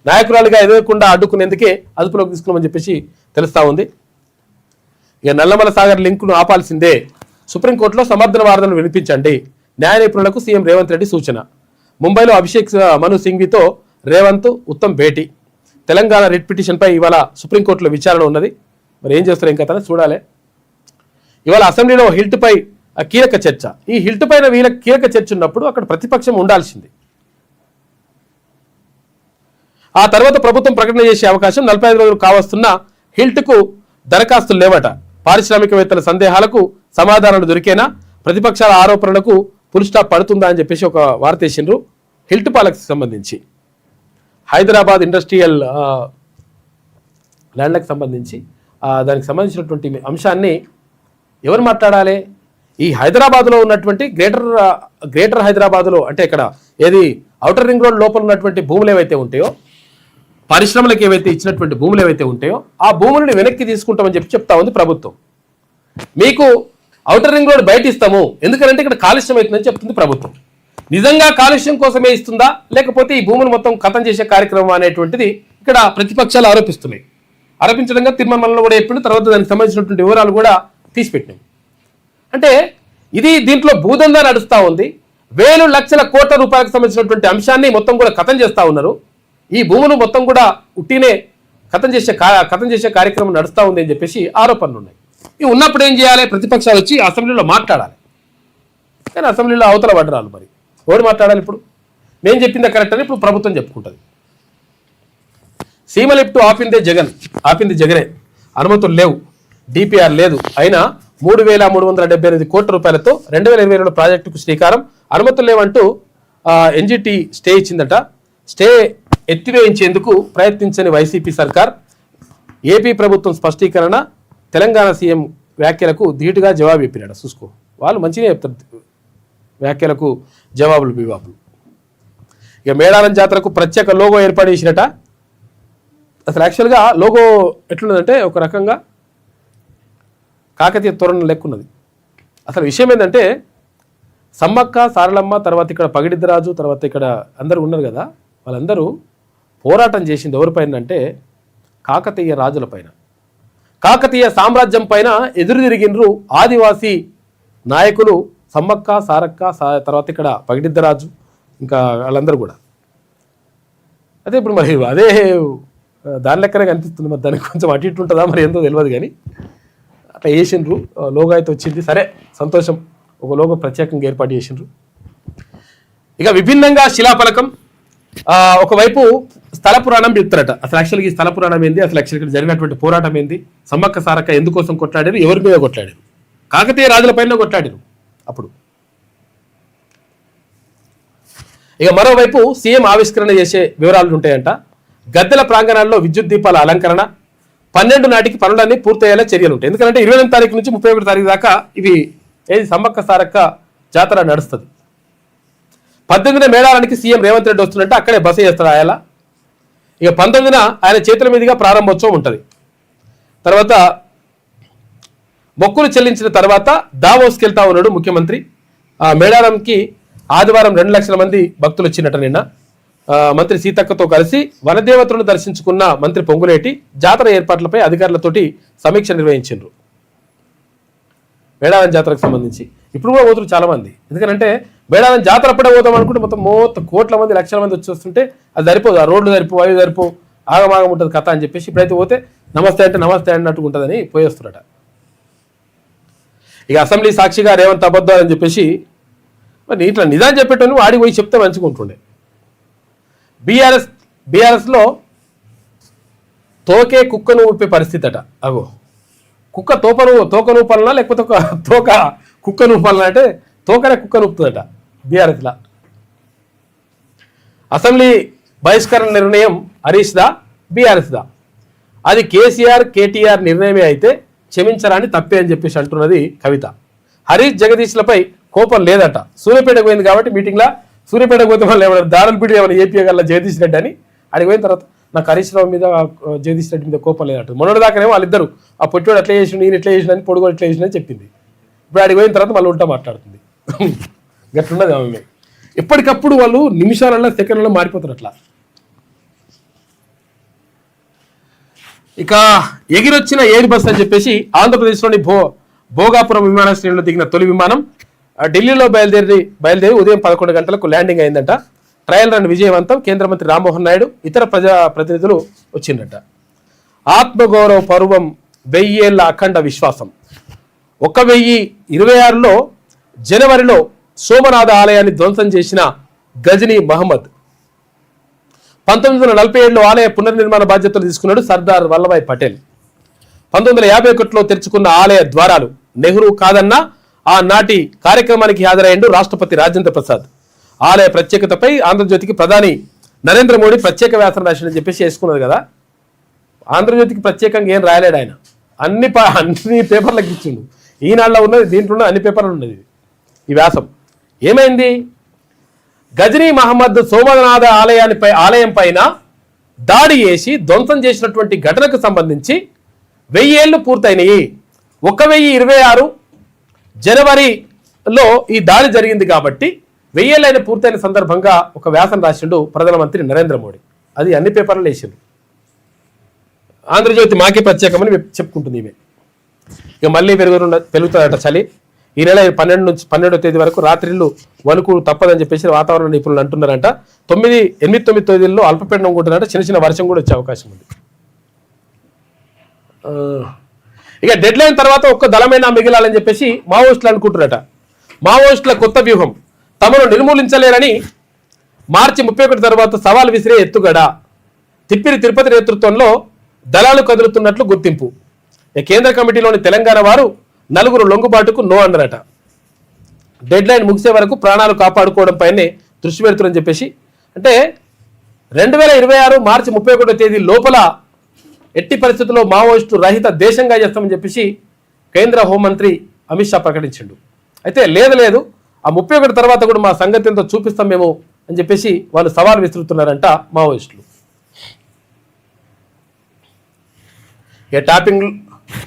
నాయకురాలుగా ఎదగకుండా అడ్డుకునేందుకే అదుపులోకి తీసుకున్నామని చెప్పేసి తెలుస్తూ ఉంది. ఇక నల్లమల సాగర్ లింకును ఆపాల్సిందే. సుప్రీంకోర్టులో సమర్థన వాదనలు వినిపించండి. న్యాయ నిపుణులకు సీఎం రేవంత్ రెడ్డి సూచన. ముంబైలో అభిషేక్ మను సింఘ్వితో రేవంత్ ఉత్తమ్ భేటీ. తెలంగాణ రిట్ పిటిషన్పై ఇవాళ సుప్రీంకోర్టులో విచారణ ఉన్నది. మరి ఏం చేస్తారు ఇంకా చూడాలి. ఇవాళ అసెంబ్లీలో హిల్ట్పై కీలక చర్చ. ఈ హిల్ట్ పైన వీళ్ళకి కీలక చర్చ ఉన్నప్పుడు అక్కడ ప్రతిపక్షం ఉండాల్సింది. ఆ తర్వాత ప్రభుత్వం ప్రకటన చేసే అవకాశం. 45 రోజులు కావస్తున్న హిల్ట్కు దరఖాస్తులు లేవట. పారిశ్రామికవేత్తల సందేహాలకు సమాధానాలు దొరికేనా? ప్రతిపక్షాల ఆరోపణలకు ఫుల్ స్టాప్ పడుతుందా అని చెప్పేసి ఒక వార్త వేసిండ్రు. హిల్ట్ పాలకి సంబంధించి హైదరాబాద్ ఇండస్ట్రియల్ ల్యాండ్లకు సంబంధించి దానికి సంబంధించినటువంటి అంశాన్ని ఎవరు మాట్లాడాలి? ఈ హైదరాబాద్లో ఉన్నటువంటి గ్రేటర్ హైదరాబాద్లో అంటే ఇక్కడ ఏది ఔటర్ రింగ్ రోడ్ లోపల ఉన్నటువంటి భూములు ఏవైతే ఉంటాయో, పరిశ్రమలకు ఏవైతే ఇచ్చినటువంటి భూములు ఏవైతే ఉంటాయో ఆ భూములను వెనక్కి తీసుకుంటామని చెప్తా ఉంది ప్రభుత్వం. మీకు ఔటర్ రింగ్ రోడ్ బయట ఇస్తాము ఎందుకంటే ఇక్కడ కాలుష్యం అవుతుందని చెప్తుంది ప్రభుత్వం. నిజంగా కాలుష్యం కోసమే ఇస్తుందా లేకపోతే ఈ భూములు మొత్తం ఖతం చేసే కార్యక్రమం అనేటువంటిది ఇక్కడ ప్రతిపక్షాలు ఆరోపిస్తున్నాయి. ఆరోపించడంగా తీర్మానంలో కూడా చెప్పిన తర్వాత దానికి సంబంధించినటువంటి వివరాలు కూడా తీసిపెట్టినాం. అంటే ఇది దీంట్లో భూదందా నడుస్తూ ఉంది. వేలు లక్షల కోట్ల రూపాయలకు సంబంధించినటువంటి అంశాన్ని మొత్తం కూడా ఖతం చేస్తూ ఉన్నారు. ఈ భూములు మొత్తం కూడా ఉట్టినే ఖతం చేసే కార్యక్రమం నడుస్తూ ఉంది అని చెప్పేసి ఆరోపణలు ఉన్నాయి. ఇవి ఉన్నప్పుడు ఏం చేయాలి? ప్రతిపక్షాలు వచ్చి అసెంబ్లీలో మాట్లాడాలి. కానీ అసెంబ్లీలో అవతల పడ్డరాలు. మరి ఎవరు మాట్లాడాలి? ఇప్పుడు నేను చెప్పిందే కరెక్ట్ అని ఇప్పుడు ప్రభుత్వం చెప్పుకుంటుంది. సీమ లిఫ్ట్ ఆపింది జగనే, అనుమతులు లేవు, డిపిఆర్ లేదు, అయినా 3,378 కోట్ల రూపాయలతో 2022 ప్రాజెక్టుకు శ్రీకారం. అనుమతులు లేవంటూ ఎన్జిటి స్టే ఇచ్చిందట. స్టే ఎత్తివేయించేందుకు ప్రయత్నించని వైసీపీ సర్కార్. ఏపీ ప్రభుత్వం స్పష్టీకరణ. తెలంగాణ సీఎం వ్యాఖ్యలకు ధీటుగా జవాబు చెప్పినాడు. చూసుకో, వాళ్ళు మంచిగా చెప్తారు వ్యాఖ్యలకు జవాబులు బివాబులు. ఇక మేడారం జాతరకు ప్రత్యేక లోగో ఏర్పాటు చేసినట. అసలు యాక్చువల్గా లోగో ఎట్లున్నదంటే ఒక రకంగా కాకతీయ తోరణం లెక్కున్నది. అసలు విషయం ఏంటంటే సమ్మక్క సారలమ్మ తర్వాత ఇక్కడ పగిడిద్దరాజు తర్వాత ఇక్కడ అందరూ ఉన్నారు కదా, వాళ్ళందరూ పోరాటం చేసింది ఎవరిపైన అంటే కాకతీయ రాజుల పైన, కాకతీయ సామ్రాజ్యం పైన ఎదురు తిరిగినరు ఆదివాసీ నాయకులు సమ్మక్క సారక్క తర్వాత ఇక్కడ పగిడిద్దరాజు ఇంకా వాళ్ళందరూ కూడా. అదే ఇప్పుడు మరి అదే దాని లెక్కనే కనిపిస్తుంది. మరి దానికి కొంచెం అటు ఇటు ఉంటుందా మరి ఎంతో తెలియదు. కానీ అట్లా వేసిండ్రు. లోగో అయితే వచ్చింది, సరే సంతోషం. ఒక లోగో ప్రత్యేకంగా ఏర్పాటు చేసిండ్రు. ఇక విభిన్నంగా శిలాఫలకం. ఒకవైపు స్థల పురాణం చెప్తారట. అసలు యాక్చువల్గా ఈ స్థల పురాణం ఏంది, అసలు యాక్చువల్గా ఇక్కడ జరిగినటువంటి పోరాటం ఏంది, సమ్మక్క సారక్క ఎందుకోసం కొట్లాడారు, ఎవరి మీద కొట్లాడారు, కాకతీయ రాజుల పైన కొట్లాడారు అప్పుడు. ఇక మరోవైపు సీఎం ఆవిష్కరణ చేసే వివరాలు ఉంటాయంట. గద్దెల ప్రాంగణాల్లో విద్యుత్ దీపాల అలంకరణ. 12 నాటికి పనులన్నీ పూర్తయ్యేలా చర్యలు ఉంటాయి. ఎందుకంటే 28 తారీఖు నుంచి 31 తారీఖు దాకా ఇవి ఏది సమ్మక్క సారక్క జాతర నడుస్తుంది. 18న మేడారానికి సీఎం రేవంత్ రెడ్డి వస్తున్నట్టు అక్కడే బస చేస్తాడు ఆయన. ఇక 19న ఆయన చేతుల మీదుగా ప్రారంభోత్సవం ఉంటుంది. తర్వాత మొక్కులు చెల్లించిన తర్వాత దావోస్కి వెళ్తా ఉన్నాడు ముఖ్యమంత్రి. మేడారంకి ఆదివారం 2 లక్షల మంది భక్తులు వచ్చినట్ట. నిన్న మంత్రి సీతక్కతో కలిసి వనదేవతలను దర్శించుకున్న మంత్రి పొంగులేటి జాతర ఏర్పాట్లపై అధికారులతోటి సమీక్ష నిర్వహించారు. మేడారం జాతరకు సంబంధించి ఇప్పుడు కూడా పోతున్నారు చాలా మంది. ఎందుకంటే మేడారం జాతర అప్పుడే పోతాం అనుకుంటే మొత్తం కోట్ల మంది లక్షల మంది వచ్చి వస్తుంటే అది సరిపోదు, ఆ రోడ్లు సరిపో అవి సరిపో ఆగమాగం ఉంటుంది కథ అని చెప్పేసి ఇప్పుడైతే పోతే నమస్తే అంటే నమస్తే అన్నట్టుగా ఉంటుందని పోయేస్తున్నట. ఇక అసెంబ్లీ సాక్షిగా రేవంత్ అబద్ధాలని చెప్పేసి మరి ఇట్లా నిజాన్ని చెప్పేటోని వాడికి పోయి చెప్తే మంచిగా ఉంటుండే. బీఆర్ఎస్లో తోకే కుక్కను ఊపే పరిస్థితి అట. అగో కుక్క తోక నూపాలనా లేకపోతే ఒక తోక కుక్క నూపాలనా అంటే తోకనే కుక్క నూపుతుందట బీఆర్ఎస్లా. అసెంబ్లీ బహిష్కరణ నిర్ణయం హరీష్ దా బీఆర్ఎస్ దా? అది కేటీఆర్ నిర్ణయమే అయితే క్షమించరాని తప్పే అని చెప్పేసి అంటున్నది కవిత. హరీష్ జగదీష్లపై కోపం లేదట. సూర్యాపేటకు పోయింది కాబట్టి మీటింగ్లో సూర్యాపేటకు పోతే వాళ్ళు ఏమైనా దారులపీడి ఏమైనా ఏపీ గల్లా జగదీష్ రెడ్డి అని అడిగి పోయిన తర్వాత నాకు హరీష్ రావు మీద జగదీష్ రెడ్డి మీద కోపం లేదట. మొన్నటి దాకానేమో వాళ్ళిద్దరు ఆ పొట్టివాడు ఎట్లా చేసిన నేను ఎట్లా చేసిన అని పొడుగు ఎట్లా చేసిన అని చెప్పింది. ఇప్పుడు అడిగి పోయిన తర్వాత మళ్ళీ ఉంటా మాట్లాడుతుంది. గట్లున్నది ఆమె. ఎప్పటికప్పుడు వాళ్ళు నిమిషాలలో సెకండ్లలో మారిపోతారు అట్లా. ఇక ఎగిరొచ్చిన ఎయిర్ బస్ అని చెప్పేసి ఆంధ్రప్రదేశ్లోని భోగాపురం విమానాశ్రయంలో దిగిన తొలి విమానం ఢిల్లీలో బయలుదేరి ఉదయం 11 గంటలకు ల్యాండింగ్ అయిందంట. ట్రయల్ రన్ విజయవంతం. కేంద్ర మంత్రి రామ్మోహన్ నాయుడు ఇతర ప్రజాప్రతినిధులు వచ్చిందట. ఆత్మగౌరవ పర్వం 1000 ఏళ్ల అఖండ విశ్వాసం. 1026లో జనవరిలో సోమనాథ ఆలయాన్ని ధ్వంసం చేసిన గజనీ మహమ్మద్ 1947లో ఆలయ పునర్నిర్మాణ బాధ్యతలు తీసుకున్నాడు సర్దార్ వల్లభాయ్ పటేల్. 1951లో తెరుచుకున్న ఆలయ ద్వారాలు నెహ్రూ కాదన్నా ఆనాటి కార్యక్రమానికి హాజరయ్యాడు రాష్ట్రపతి రాజేంద్ర ప్రసాద్. ఆలయ ప్రత్యేకతపై ఆంధ్రజ్యోతికి ప్రధాని నరేంద్ర మోడీ ప్రత్యేక వ్యాసం రాశాడని చెప్పేసి వేసుకున్నది కదా. ఆంధ్రజ్యోతికి ప్రత్యేకంగా ఏం రాయలేడు ఆయన, అన్ని పేపర్లకు ఇచ్చిండు. ఈనాడులో ఉన్నది, దీంట్లో ఉన్నది, అన్ని పేపర్లు ఉన్నది ఈ వ్యాసం. ఏమైంది? గజనీ మహమ్మద్ సోమనాథ ఆలయం పైన దాడి చేసి ధ్వంసం చేసినటువంటి ఘటనకు సంబంధించి 1000 ఏళ్ళు పూర్తయినాయి. 1026 జనవరిలో ఈ దాడి జరిగింది కాబట్టి 1000 ఏళ్ళైన పూర్తయిన సందర్భంగా ఒక వ్యాసం రాసిండు ప్రధానమంత్రి నరేంద్ర మోడీ. అది అన్ని పేపర్లు వేసిండు. ఆంధ్రజ్యోతి మాకే ప్రత్యేకమని చెప్పుకుంటుంది ఇవే. ఇక మళ్ళీ పెరుగుతుందట చలి. ఈ నెల 12 నుంచి 12వ తేదీ వరకు రాత్రిళ్ళు వణుకు తప్పదని చెప్పేసి వాతావరణ నిపుణులు అంటున్నారంట. 8-9 తేదీల్లో అల్పపీడనం ఉంటుందంట. చిన్న చిన్న వర్షం కూడా వచ్చే అవకాశం ఉంది. ఇక డెడ్ లైన్ తర్వాత ఒక్క దళమైనా మిగిలాలని చెప్పేసి మావోయిస్టులు అనుకుంటున్నారట. మావోయిస్టుల కొత్త వ్యూహం, తమను నిర్మూలించలేరని మార్చి 31 తర్వాత సవాల్ విసిరే ఎత్తుగడ. తిరుపతి నేతృత్వంలో దళాలు కదులుతున్నట్లు గుర్తింపు. కేంద్ర కమిటీలోని తెలంగాణ వారు 4 లొంగుబాటుకు నో అన్నారట. డెడ్ లైన్ ముగిసే వరకు ప్రాణాలు కాపాడుకోవడం పైనే దృష్టి పెడుతుందని చెప్పేసి, అంటే 2026 మార్చి 31వ తేదీ లోపల ఎట్టి పరిస్థితుల్లో మావోయిస్టు రహిత దేశంగా చేస్తామని చెప్పేసి కేంద్ర హోంమంత్రి అమిత్ షా ప్రకటించిండు. అయితే లేదు ఆ 31 తర్వాత కూడా మా సంగతి ఎంతో చూపిస్తాం మేము అని చెప్పేసి వాళ్ళు సవాల్ విసురుతున్నారంట మావోయిస్టులు. ఇక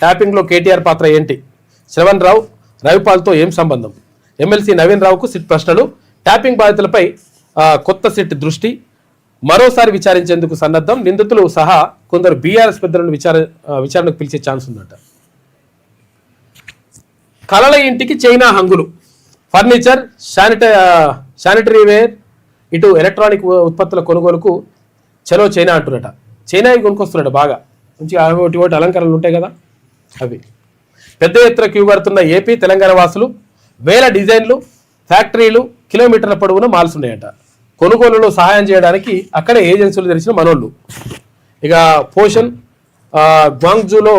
ట్యాపింగ్లో కేటీఆర్ పాత్ర ఏంటి? శ్రవణ్ రావు, రవిపాల్తో ఏం సంబంధం? ఎమ్మెల్సీ నవీన్ రావుకు సిట్ ప్రశ్నలు. ట్యాపింగ్ బాధితులపై కొత్త సిట్ దృష్టి. మరోసారి విచారించేందుకు సన్నద్ధం. నిందితులు సహా కొందరు బీఆర్ఎస్ పెద్దలను విచారణకు పిలిచే ఛాన్స్ ఉందట. కలల ఇంటికి చైనా హంగులు. ఫర్నిచర్, శానిటరీ వేర్, ఇటు ఎలక్ట్రానిక్ ఉత్పత్తుల కొనుగోలుకు చలో చైనా అంటున్నట. చైనావి కొనుక్కొస్తున్నట బాగా. మంచిగా ఒకటి అలంకరణలు ఉంటాయి కదా అవి. పెద్ద ఎత్తున క్యూ కడుతున్న ఏపీ, తెలంగాణ వాసులు. 1000 డిజైన్లు, ఫ్యాక్టరీలు, కిలోమీటర్ల పొడవున మాల్స్ ఉన్నాయట. కొనుగోలులో సహాయం చేయడానికి అక్కడే ఏజెన్సీలు తెరిచిన మనోళ్ళు. ఇక పోషన్, గ్వాంగ్జూలో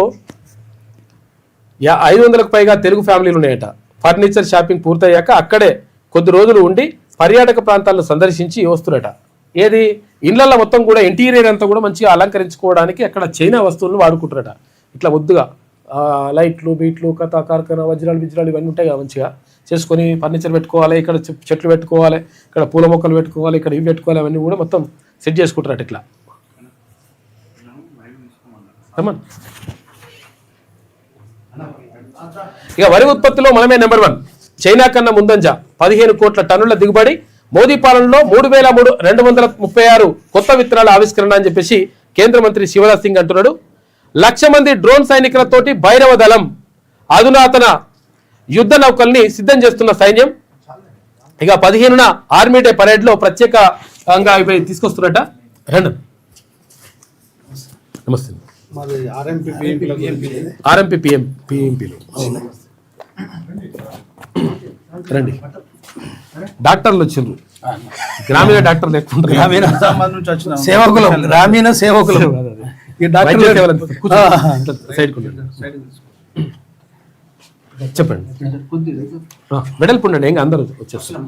500కు పైగా తెలుగు ఫ్యామిలీలు ఉన్నాయట. ఫర్నిచర్ షాపింగ్ పూర్తయ్యాక అక్కడే కొద్ది రోజులు ఉండి పర్యాటక ప్రాంతాలను సందర్శించి వస్తున్నట. ఏది ఇళ్లలో మొత్తం కూడా ఇంటీరియర్ అంతా కూడా మంచిగా అలంకరించుకోవడానికి అక్కడ చైనా వస్తువులను వాడుకుంటారట. ఇట్లా ముద్దుగా లైట్లు, బీట్లు, కథ, కార్ఖానా, వజ్రాలు ఇవన్నీ ఉంటాయి కదా, మంచిగా చేసుకొని ఫర్నిచర్ పెట్టుకోవాలి, ఇక్కడ చెట్లు పెట్టుకోవాలి, ఇక్కడ పూల మొక్కలు పెట్టుకోవాలి, ఇక్కడ ఇవి పెట్టుకోవాలి, అవన్నీ కూడా మొత్తం సెట్ చేసుకుంటారట. ఇట్లా ఇక వరి ఉత్పత్తిలో మనమే నెంబర్ 1. చైనా కన్నా ముందంజ. 15 కోట్ల టన్నుల దిగుబడి. మోదీ పాలనలో 3236 కొత్త విత్తనాల ఆవిష్కరణ అని చెప్పేసి కేంద్ర మంత్రి శివరాజ్ సింగ్ అంటున్నాడు. 1,00,000 మంది డ్రోన్ సైనికులతోటి భైరవ దళం. అధునాతన యుద్ధ నౌకల్ని సిద్ధం చేస్తున్న సైన్యం. ఇక 15న ఆర్మీ డే పరేడ్ లో ప్రత్యేకంగా ఇవి తీసుకొస్తున్నట. నమస్తే. ఆర్ఎంపీ పిఎంపీలు రండి. డాక్టర్లు వచ్చిండ్రు. గ్రామీణ డాక్టర్లు ఎక్కువ సేవకులు, గ్రామీణ సేవకులు. చెప్పండి. వెడల్పు ఉండండి, ఇంకా అందరూ వచ్చేస్తున్నారు.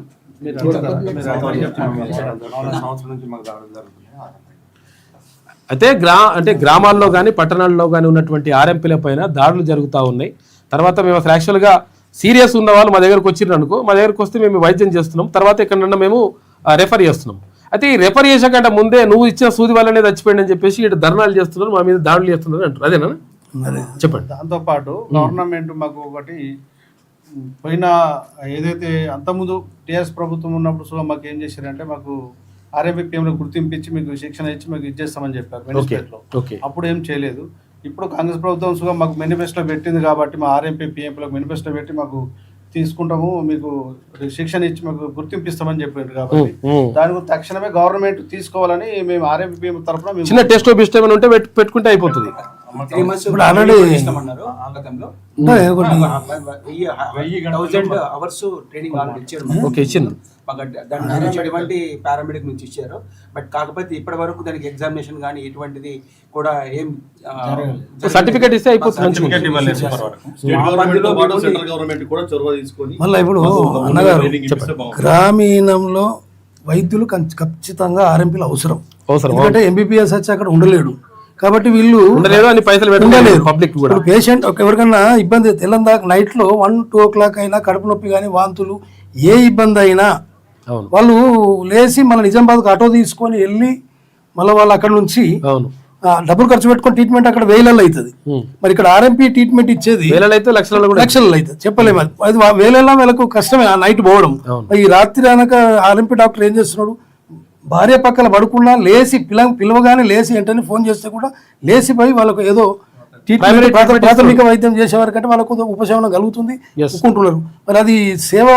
అయితే గ్రామాల్లో కానీ పట్టణాల్లో కానీ ఉన్నటువంటి ఆర్ఎంపీల పైన దాడులు జరుగుతూ ఉన్నాయి. తర్వాత మేము అసలు యాక్చువల్గా సీరియస్ ఉన్న వాళ్ళు మా దగ్గరకు వచ్చిర్రు అనుకో, మా దగ్గరకు వస్తే మేము వైద్యం చేస్తున్నాం, తర్వాత ఎక్కడన్నా మేము రెఫర్ చేస్తున్నాం. అయితే ఈ రెఫర్ చేసే కంటే ముందే నువ్వు ఇచ్చిన సూది వల్లనే చచ్చిపోయింది అని చెప్పేసి ఇటు ధర్నాలు చేస్తున్నారు, మా మీద దాడులు చేస్తున్నారు అంటారు. అదేనా? చెప్పండి. దాంతోపాటు గవర్నమెంట్ మాకు ఒకటి పోయిన ఏదైతే అంతకుముందు టీఆర్ఎస్ ప్రభుత్వం ఉన్నప్పుడు సో మాకు ఏం చేశారంటే మాకు ఆర్ఎంపీ పిఎంలో గుర్తింపించి మీకు శిక్షణ ఇచ్చి మీకు ఇచ్చేస్తామని చెప్పారు మేనిఫెస్టోలో. అప్పుడు ఏం చేయలేదు. ఇప్పుడు కాంగ్రెస్ ప్రభుత్వం సుగా మాకు మేనిఫెస్టో పెట్టింది కాబట్టి మా ఆర్ఎంపీ పిఎంపీలకు మేనిఫెస్టో పెట్టి మాకు తీసుకుంటాము, మీకు శిక్షణ ఇచ్చి మాకు గుర్తింపిస్తామని చెప్పారు. కాబట్టి దాని గురించి తక్షణమే గవర్నమెంట్ తీసుకోవాలని మేము ఆర్ఎంపీ పిఎం తరఫున చిన్న టెస్ట్ ఉంటే పెట్టుకుంటే అయిపోతుంది. ఎటువంటి పారామెడిక్ నుంచి ఇచ్చారు. బట్ కాకపోతే ఇప్పటి వరకు దానికి ఎగ్జామినేషన్ కానీ ఎటువంటిది కూడా ఏం సర్టిఫికేట్ ఇస్తే అయిపోతుంది. మళ్ళీ ఇప్పుడు అన్నగారు గ్రామీణంలో వైద్యులు ఖచ్చితంగా ఆర్ఎంపీలు అవసరం. ఎందుకంటే ఎంబీబీఎస్ వచ్చి అక్కడ ఉండలేడు. కాబట్టి వీళ్ళు ఉండలేదు అని పైసలు ఉండలేదు. పెట్టలేదు పబ్లిక్ కూడా. ఇప్పుడు పేషెంట్ ఎవరికన్నా ఇబ్బంది తెల్లందాక నైట్లో 1-2 o'clock అయినా కడుపు నొప్పి కానీ వాంతులు ఏ ఇబ్బంది అయినా అవును వాళ్ళు లేచి మన నిజామాబాద్కి ఆటో తీసుకొని వెళ్ళి మళ్ళీ వాళ్ళు అక్కడ నుంచి అవును డబ్బులు ఖర్చు పెట్టుకొని ట్రీట్మెంట్ అక్కడ వేలలో అవుతుంది. మరి ఇక్కడ ఆర్ఎంపీ ట్రీట్మెంట్ ఇచ్చేది వేలలో అయితే లక్షలలో కూడా లక్షల్లో అవుతుంది, చెప్పలేము. అది వేలలో వీళ్ళకు కష్టమే ఆ నైట్ పోవడం. మరి ఈ రాత్రి అనక ఆర్ఎంపీ డాక్టర్ ఏం చేస్తున్నాడు, భార్య పక్కన పడుకున్నా లేచి పిలవగానే లేచి వెంటనే ఫోన్ చేస్తే కూడా లేచిపోయి వాళ్ళకు ఏదో ప్రాథమిక వైద్యం చేసేవారికంటే వాళ్ళకు ఉపశమనం కలుగుతుంది ఒప్పుకుంటున్నారు. మరి అది సేవ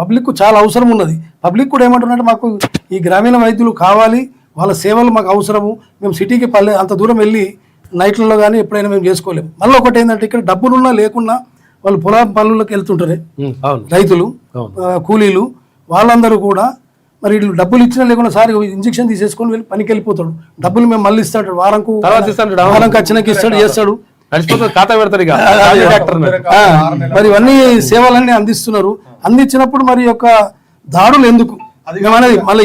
పబ్లిక్ చాలా అవసరం ఉన్నది. పబ్లిక్ కూడా ఏమంటున్నట్టు మాకు ఈ గ్రామీణ వైద్యులు కావాలి, వాళ్ళ సేవలు మాకు అవసరము, మేము సిటీకి అంత దూరం వెళ్ళి నైట్లలో కానీ ఎప్పుడైనా మేము చేసుకోలేము. మళ్ళీ ఒకటి ఏంటంటే ఇక్కడ డబ్బులున్నా లేకున్నా వాళ్ళు పొలం పనులకు వెళ్తుంటారే రైతులు, కూలీలు, వాళ్ళందరూ కూడా మరి వీళ్ళు డబ్బులు ఇచ్చినా లేకుండా సార్ ఇంజక్షన్ తీసేసుకొని వెళ్ళి పనికి వెళ్ళిపోతాడు, డబ్బులు మేము మళ్ళీ ఇస్తాడు, వారంకు వచ్చినాక ఇస్తాడు, చేస్తాడు, ఖాతా పెడతారు. మరి ఇవన్నీ సేవలన్నీ అందిస్తున్నారు. అందించినప్పుడు మరి యొక్క దాడులు ఎందుకు అనేది మళ్ళీ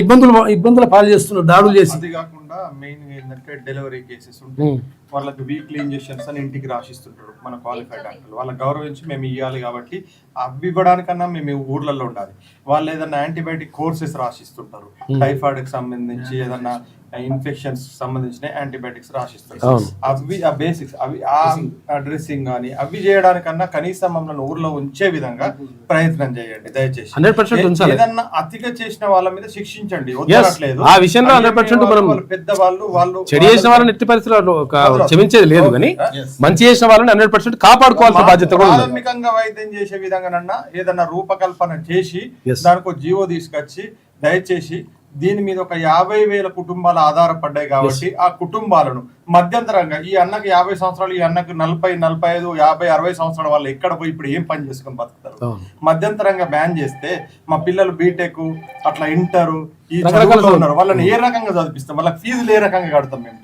ఇబ్బందుల పాలు చేస్తున్నారు దాడులు చేసి. అది కాకుండా మెయిన్ ఏంటంటే డెలివరీ కేసెస్ ఉంటే వాళ్ళకి వీక్లీ ఇంజెక్షన్స్ అని ఇంటికి రాసిస్తుంటారు మన క్వాలిఫైడ్ డాక్టర్లు. వాళ్ళకి గౌరవించి మేము ఇవ్వాలి కాబట్టి అవి ఇవ్వడానికన్నా మేము ఊర్లలో ఉండాలి. వాళ్ళు ఏదన్నా యాంటీబయాటిక్ కోర్సెస్ రాసిస్తుంటారు, టైఫాయిడ్కి సంబంధించి ఏదన్నా ఇన్ఫెక్షన్స్ సంబంధించిన యాంటీబయాటిక్స్ రాసిస్తారు. అవి ఆ బేసిక్స్ అవి ఆ డ్రెస్సింగ్ కానీ అవి చేయడానికన్నా కనీసం మమ్మల్ని ఊర్లో ఉంచే విధంగా ప్రయత్నం చేయండి దయచేసి. 100% ఏదన్నా అతిగా చేసిన వాళ్ళ మీద శిక్షించండి. ఆ విషయంలో 100% మనం పెద్దవాళ్ళు వాళ్ళు చెడు చేసిన వాళ్ళని ఎట్టి పరిస్థితుల్లో క్షమించేది లేదు, కానీ మంచి చేసిన వాళ్ళని 100% కాపాడుకోవాల్సిన బాధ్యత కూడా ఉంది. ప్రాథమికంగా వైద్యం చేసే విధంగానన్నా ఏదన్నా రూపకల్పన చేసి దానికి జీవో తీసుకొచ్చి దయచేసి దీని మీద ఒక 50,000 కుటుంబాలు ఆధారపడ్డాయి కాబట్టి ఆ కుటుంబాలను మధ్యంతరంగా ఈ అన్నకి 50 సంవత్సరాలు, ఈ అన్నకు 40, 45, 50, 60 సంవత్సరాల వాళ్ళు ఎక్కడ పోయి ఇప్పుడు ఏం పని చేసుకుని బతుకుతారు. మధ్యంతరంగా బ్యాన్ చేస్తే మా పిల్లలు బీటెక్ అట్లా ఇంటరు ఈ చదువులో ఉన్నారు, వాళ్ళని ఏ రకంగా చదివిస్తాం, వాళ్ళకి ఫీజులు ఏ రకంగా కడతాం, మేము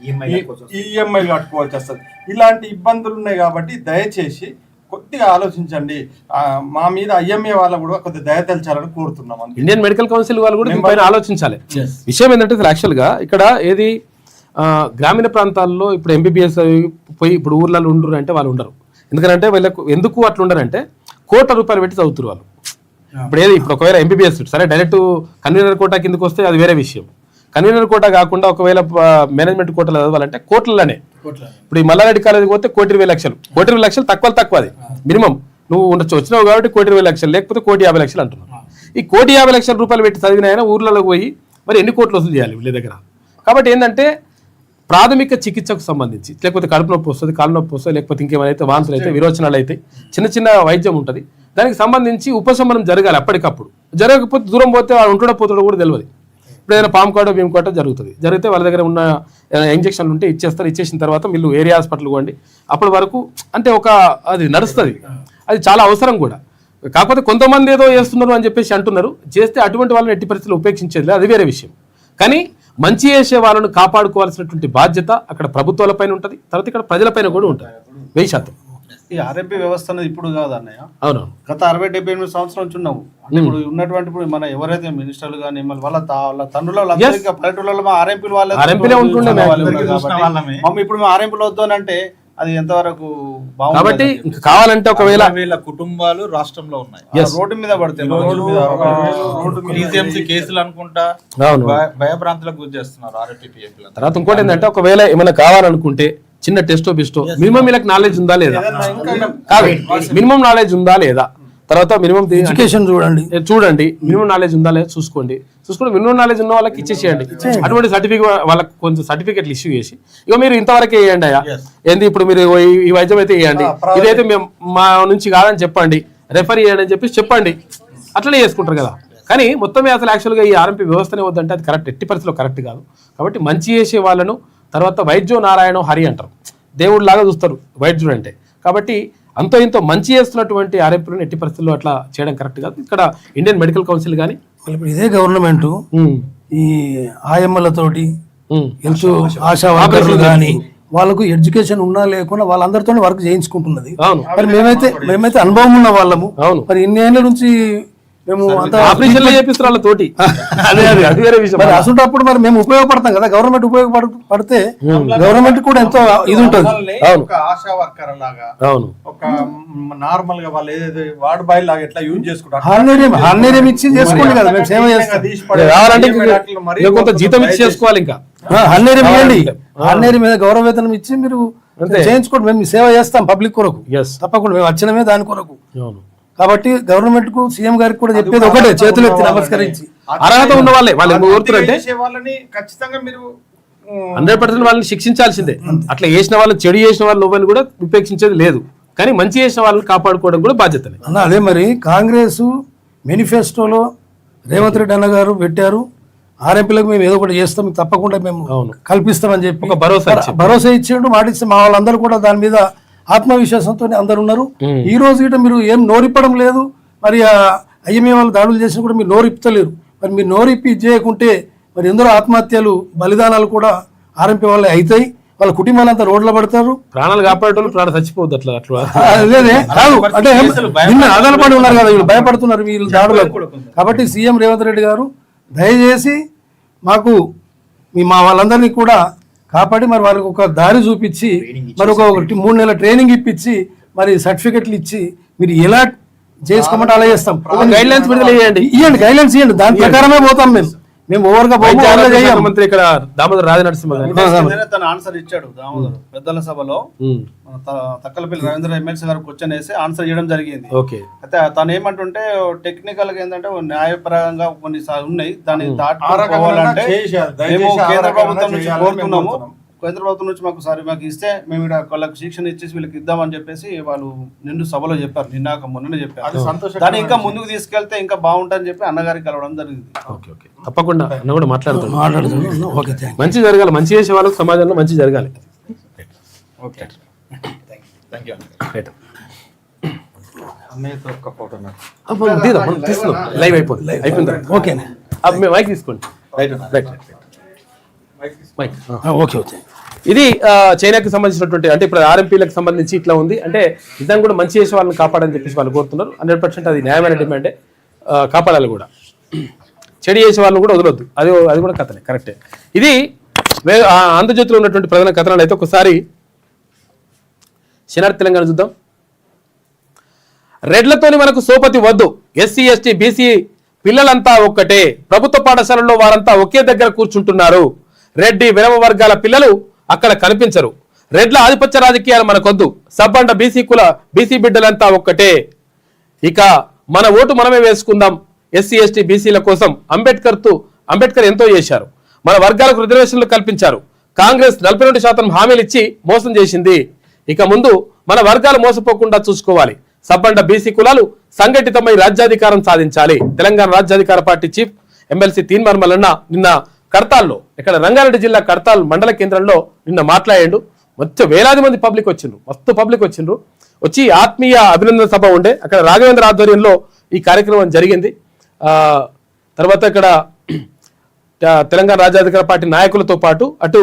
ఈఎంఐలు కట్టుకోవాల్సి వస్తుంది. ఇలాంటి ఇబ్బందులు ఉన్నాయి కాబట్టి దయచేసి కొద్దిగా ఆలోచించండి. మా మీద ఐఎంఏ వాళ్ళు కూడా కొద్దిగా దయ తెల్చాలని కోరుతున్నాం. ఇండియన్ మెడికల్ కౌన్సిల్ వాళ్ళు కూడా దీనిపైన ఆలోచించాలి. విషయం ఏంటంటే యాక్చువల్ గా ఇక్కడ ఏది గ్రామీణ ప్రాంతాల్లో ఇప్పుడు ఎంబీబీఎస్ పోయి ఇప్పుడు ఊర్లలో ఉండరు అంటే వాళ్ళు ఉండరు. ఎందుకంటే వీళ్ళకు ఎందుకు అట్లా ఉండరంటే ₹1,00,00,000 పెట్టి చదువుతారు వాళ్ళు. ఇప్పుడు ఏది ఇప్పుడు ఒకవేళ ఎంబీబీఎస్ సరే డైరెక్ట్ కన్వీనర్ కోటా కిందకి వస్తే అది వేరే విషయం. కన్వీనర్ కోటా కాకుండా ఒకవేళ మేనేజ్మెంట్ కోటాలో చదవాలంటే కోట్లలోనే. ఇప్పుడు ఈ మల్లారెడ్డి కాలేజీకి పోతే ₹1,20,00,000, ₹1,20,00,000 తక్కువ అది మినిమం. నువ్వు ఉండొచ్చు వచ్చినావు కాబట్టి ₹1,20,00,000 లేకపోతే ₹1,50,00,000 అంటున్నావు. ఈ ₹1,50,00,000 పెట్టి చదివిన ఆయన ఊర్లలో పోయి మరి ఎన్ని కోట్లు వసూలు చేయాలి వీళ్ళ దగ్గర. కాబట్టి ఏంటంటే ప్రాథమిక చికిత్సకు సంబంధించి లేకపోతే కడుపు నొప్పి వస్తుంది, కాలు నొప్పి వస్తుంది, లేకపోతే ఇంకేమైతే వాంతులు అయితే విరోచనాలు అయితే చిన్న వైద్యం ఉంటుంది. దానికి సంబంధించి ఉపశమనం జరగాలి అప్పటికప్పుడు. జరగకపోతే దూరం పోతే వాడు ఉంటుండో పోతాడో కూడా తెలియదు. ఇప్పుడు ఏదైనా పాము కాటో భీమ్ కాటో జరిగితే వాళ్ళ దగ్గర ఉన్న ఇంజక్షన్లు ఉంటే ఇచ్చేస్తారు. ఇచ్చేసిన తర్వాత వీళ్ళు ఏరియా హాస్పిటల్ పోండి. అప్పటి వరకు అంటే అది నడుస్తుంది. అది చాలా అవసరం కూడా. కాకపోతే కొంతమంది ఏదో చేస్తున్నారు అని చెప్పేసి అంటున్నారు. చేస్తే అటువంటి వాళ్ళని ఎట్టి పరిస్థితుల్లో ఉపేక్షించేది అది వేరే విషయం. కానీ మంచి చేసే వాళ్ళను కాపాడుకోవాల్సినటువంటి బాధ్యత అక్కడ ప్రభుత్వాలపైన ఉంటుంది, తర్వాత ఇక్కడ ప్రజలపైన కూడా ఉంటుంది 100%. ఈ ఆర్ఎంపీ వ్యవస్థ అనేది ఇప్పుడు కాదు అన్నయ్య, అవును గత 60-78 సంవత్సరాల నుంచి ఉన్నాము. అంటే ఇప్పుడు ఉన్నటువంటి ఇప్పుడు మన ఎవరైతే మినిస్టర్లు కానీ వాళ్ళ తండ్రుల పల్లెటూళ్ళలో మా ఆర్ఎంపీలు ఆర్ఎంపీలే ఉంటుండే. మమ్మీ ఇప్పుడు మేము ఆర్ఎంపీలు వద్దానంటే అది ఎంతవరకు కాబట్టి కావాలంటే ఒకవేళ వీళ్ళ కుటుంబాలు రాష్ట్రంలో ఉన్నాయి, రోడ్డు మీద పడితే కేసులు అనుకుంటా భయభ్రాంతులకు గురి చేస్తున్నారు ఆర్ఎంపీ. తర్వాత ఇంకోటి ఏంటంటే ఒకవేళ ఏమైనా కావాలనుకుంటే చిన్న టెస్టో బిస్టో మినిమం వీళ్ళకి నాలెడ్జ్ ఉందా లేదా, కాదు మినిమం నాలెడ్జ్ ఉందా లేదా, తర్వాత మినిమం ఎడ్యుకేషన్ చూడండి మినిమం నాలెడ్జ్ ఉందా లేదా చూసుకోండి. మినిమం నాలెడ్జ్ ఉన్న వాళ్ళకి ఇచ్చేసేయండి. అటువంటి సర్టిఫికేట్ వాళ్ళకి కొంచెం సర్టిఫికేట్లు ఇష్యూ చేసి ఇక మీరు ఇంతవరకే వేయండి అయ్యా, ఏంది ఇప్పుడు మీరు ఈ వైద్యం అయితే వేయండి, ఇదైతే మేము మా నుంచి కాదని చెప్పండి, రెఫర్ చేయండి అని చెప్పండి. అట్లనే చేసుకుంటారు కదా. కానీ మొత్తమే అసలు యాక్చువల్గా ఈ ఆర్ఎంపీ వ్యవస్థనే వద్దంటే అది కరెక్ట్, ఎట్టి పరిస్థితిలో కరెక్ట్ కాదు. కాబట్టి మంచి చేసే వాళ్ళను తర్వాత వైద్యో నారాయణో హరి అంటారు, దేవుడు లాగా చూస్తారు వైద్యుడు అంటే. కాబట్టి అంతో ఇంతో మంచి చేస్తున్నటువంటి ఆర్ఎంపీలను ఎట్టి పరిస్థితుల్లో అట్లా చేయడం కరెక్ట్ కాదు. ఇక్కడ ఇండియన్ మెడికల్ కౌన్సిల్ కానీ ఇదే గవర్నమెంట్ ఈ ఆయమ్మలతోటి హెల్త్ ఆశా వర్కర్లు కానీ వాళ్ళకు ఎడ్యుకేషన్ ఉన్నా లేకుండా వాళ్ళందరితో వర్క్ చేయించుకుంటున్నది. మరి మేమైతే అనుభవం ఉన్న వాళ్ళము. మరి ఇన్ని ఏళ్ళ నుంచి మేము అంత ఆపరేషన్లు చేపిస్తారు వాళ్ళ తోటి. అదే అదే అది వేరే విషయం. మరి అసలుంటప్పుడు మరి మేము ఉపయోగపడతాం కదా, గవర్నమెంట్ ఉపయోగపడితే గవర్నమెంట్ కూడా ఎంతో ఇది ఉంటుంది. అవును. ఒక ఆశా వర్కర్ లాగా, అవును, ఒక నార్మల్ గా వాళ్ళు ఏదైతే వార్డ్ బాయ్ లాగా ఎట్లా యూజ్ చేసుకుంటారు, హార్నేరియం ఇచ్చి చేసుకోండి కదా, మేము సేవ చేస్తాం. కావాలంటే ఇంకా కొంత జీతం ఇచ్చి చేసుకోవాలి. ఇంకా హార్నేరియం ఇవ్వండి, హార్నేరియం మీద గౌరవ వేతనం ఇచ్చి మీరు చేయించుకోండి, మేము సేవ చేస్తాం పబ్లిక్ కొరకు. తప్పకుండా మేము వచ్చినమే దాని కొరకు. కాబట్టి గవర్నమెంట్ కు సీఎం గారికి కూడా చెప్పేది ఒకటే, చేతులు ఎత్తి నమస్కరించి అర్హత ఉన్న వాళ్ళే వాళ్ళు కోరుతారంటే వాళ్ళని ఖచ్చితంగా మీరు 100% వాళ్ళని శిక్షించాల్సిందే. అట్లా చేసిన వాళ్ళని, చెడు చేసిన వాళ్ళ లోపల కూడా ఉపేక్షించేది లేదు, కానీ మంచి చేసిన వాళ్ళని కాపాడుకోవడం కూడా బాధ్యతనే అన్న. అదే మరి కాంగ్రెస్ మేనిఫెస్టోలో రేవంత్ రెడ్డి అన్న గారు పెట్టారు, ఆర్ఎంపీలకు మేము ఏదో ఒకటి చేస్తాం, తప్పకుండా మేము కల్పిస్తామని చెప్పి ఒక భరోసా ఇచ్చిండు, మాట ఇస్తే మా వాళ్ళందరూ కూడా దాని మీద ఆత్మవిశ్వాసంతో అందరు ఉన్నారు. ఈ రోజు గిట్ట మీరు ఏం నోరిప్పడం లేదు, మరి ఐఎంఏ వాళ్ళు దాడులు చేసినా కూడా మీరు నోరిప్పలేరు. మరి మీరు నోరిప్పి చేయకుంటే మరి ఎందరో ఆత్మహత్యలు, బలిదానాలు కూడా ఆర్ఎంపీ వాళ్ళే అవుతాయి, వాళ్ళ కుటుంబాలంతా రోడ్లో పడతారు. ప్రాణాలు కాపాడేటోళ్ళు ప్రాణం చచ్చిపోద్దు. అట్లా అదే కాదు అంటే నిన్న ఆధారపడి ఉన్నారు కదా, వీళ్ళు భయపడుతున్నారు వీళ్ళు దాడులకు. కాబట్టి సీఎం రేవంత్ రెడ్డి గారు దయచేసి మాకు మా వాళ్ళందరినీ కూడా కాపాడి మరి వాళ్ళకి ఒక దారి చూపించి మరి ఒక 3 నెలల ట్రైనింగ్ ఇప్పించి మరి సర్టిఫికెట్లు ఇచ్చి మీరు ఎలా చేసుకోమంటే అలా చేస్తాం. గైడ్ లైన్స్ విడుదల చేయండి, ఇవ్వండి, గైడ్ లైన్స్ ఇవ్వండి, దాని ప్రకారమే పోతాం. మేము ఓవర్గా మంత్రి ఇక్కడ దామోదర్ రాజనరసింహ తన ఆన్సర్ ఇచ్చాడు దామోదర్ పెద్దల సభలో. తక్కలపల్లి రవీంద్ర ఎమ్మెల్సీ గారు క్వశ్చన్ వేసి ఆన్సర్ చేయడం జరిగింది. అయితే తను ఏమంటుంటే టెక్నికల్ గా ఏంటంటే న్యాయపరంగా కొన్ని ఉన్నాయి, దాన్ని దాటుకోవాలంటే మేము కేంద్ర ప్రభుత్వం నుంచి కోరుతున్నాము, కేంద్ర ప్రభుత్వం నుంచి మాకు ఇస్తే మేము ఇక్కడ వాళ్ళకి శిక్షణ ఇచ్చేసి వీళ్ళకి ఇద్దామని చెప్పేసి వాళ్ళు నిండు సభలో చెప్పారు, మొన్ననే చెప్పారు. దాన్ని ఇంకా ముందుకు తీసుకెళ్తే ఇంకా బాగుంటుందని చెప్పి అన్నగారికి కలవడం జరిగింది. తప్పకుండా అన్న కూడా మాట్లాడుతున్నాం. మంచి జరగాలి, మంచి చేసే వాళ్ళకి సమాజంలో మంచి జరగాలి. లైవ్ అయిపోతుంది, అయిపోయింది. ఓకేనా, మైక్ తీసుకోండి. ఓకే. ఇది చైనాకి సంబంధించినటువంటి, అంటే ఇప్పుడు ఆర్ఎంపీలకు సంబంధించి ఇట్లా ఉంది అంటే నిజంగా కూడా మంచి చేసే వాళ్ళని కాపాడని చెప్పేసి వాళ్ళు కోరుతున్నారు. 100% అది న్యాయమైన డిమాండే, కాపాడాలి కూడా. చెడు చేసే వాళ్ళని కూడా వదలొద్దు, అది కూడా కథనే, కరెక్టే. ఇది ఆంధ్రజ్యోతిలో ఉన్నటువంటి ప్రధాన కథనాలు అయితే ఒకసారి శనార్ తెలంగాణ చూద్దాం. రెడ్లతోని మనకు సోపతి వద్దు, ఎస్సీ ఎస్టీ బీసీ పిల్లలంతా ఒక్కటే, ప్రభుత్వ పాఠశాలల్లో వారంతా ఒకే దగ్గర కూర్చుంటున్నారు, రెడ్డి విరమ వర్గాల పిల్లలు అక్కడ కనిపించరు, రెడ్ల ఆధిపత్య రాజకీయాలు మనకొద్దు, సబ్బండ బీసీ బిడ్డలంతా ఒక్కటే, ఇక మన ఓటు మనమే వేసుకుందాం, ఎస్సీ ఎస్టీ బీసీల కోసం అంబేద్కర్ ఎంతో చేశారు, మన వర్గాలకు రిజర్వేషన్లు కల్పించారు, కాంగ్రెస్ 42% హామీలు ఇచ్చి మోసం చేసింది, ఇక ముందు మన వర్గాలు మోసపోకుండా చూసుకోవాలి, సబ్బండ బీసీ కులాలు సంఘటితమై రాజ్యాధికారం సాధించాలి. Telangana Rajyadhikara Party chief MLC Teenmar Mallanna నిన్న కడతాల్లో, ఇక్కడ రంగారెడ్డి జిల్లా కడతాల్ మండల కేంద్రంలో నిన్న మాట్లాడాడు. మొత్తం వేలాది మంది పబ్లిక్ వచ్చిండ్రు, వచ్చి ఆత్మీయ అభినందన సభ ఉండే, అక్కడ రాఘవేంద్ర ఆధ్వర్యంలో ఈ కార్యక్రమం జరిగింది. తర్వాత ఇక్కడ తెలంగాణ రాజ్యాధికార పార్టీ నాయకులతో పాటు అటు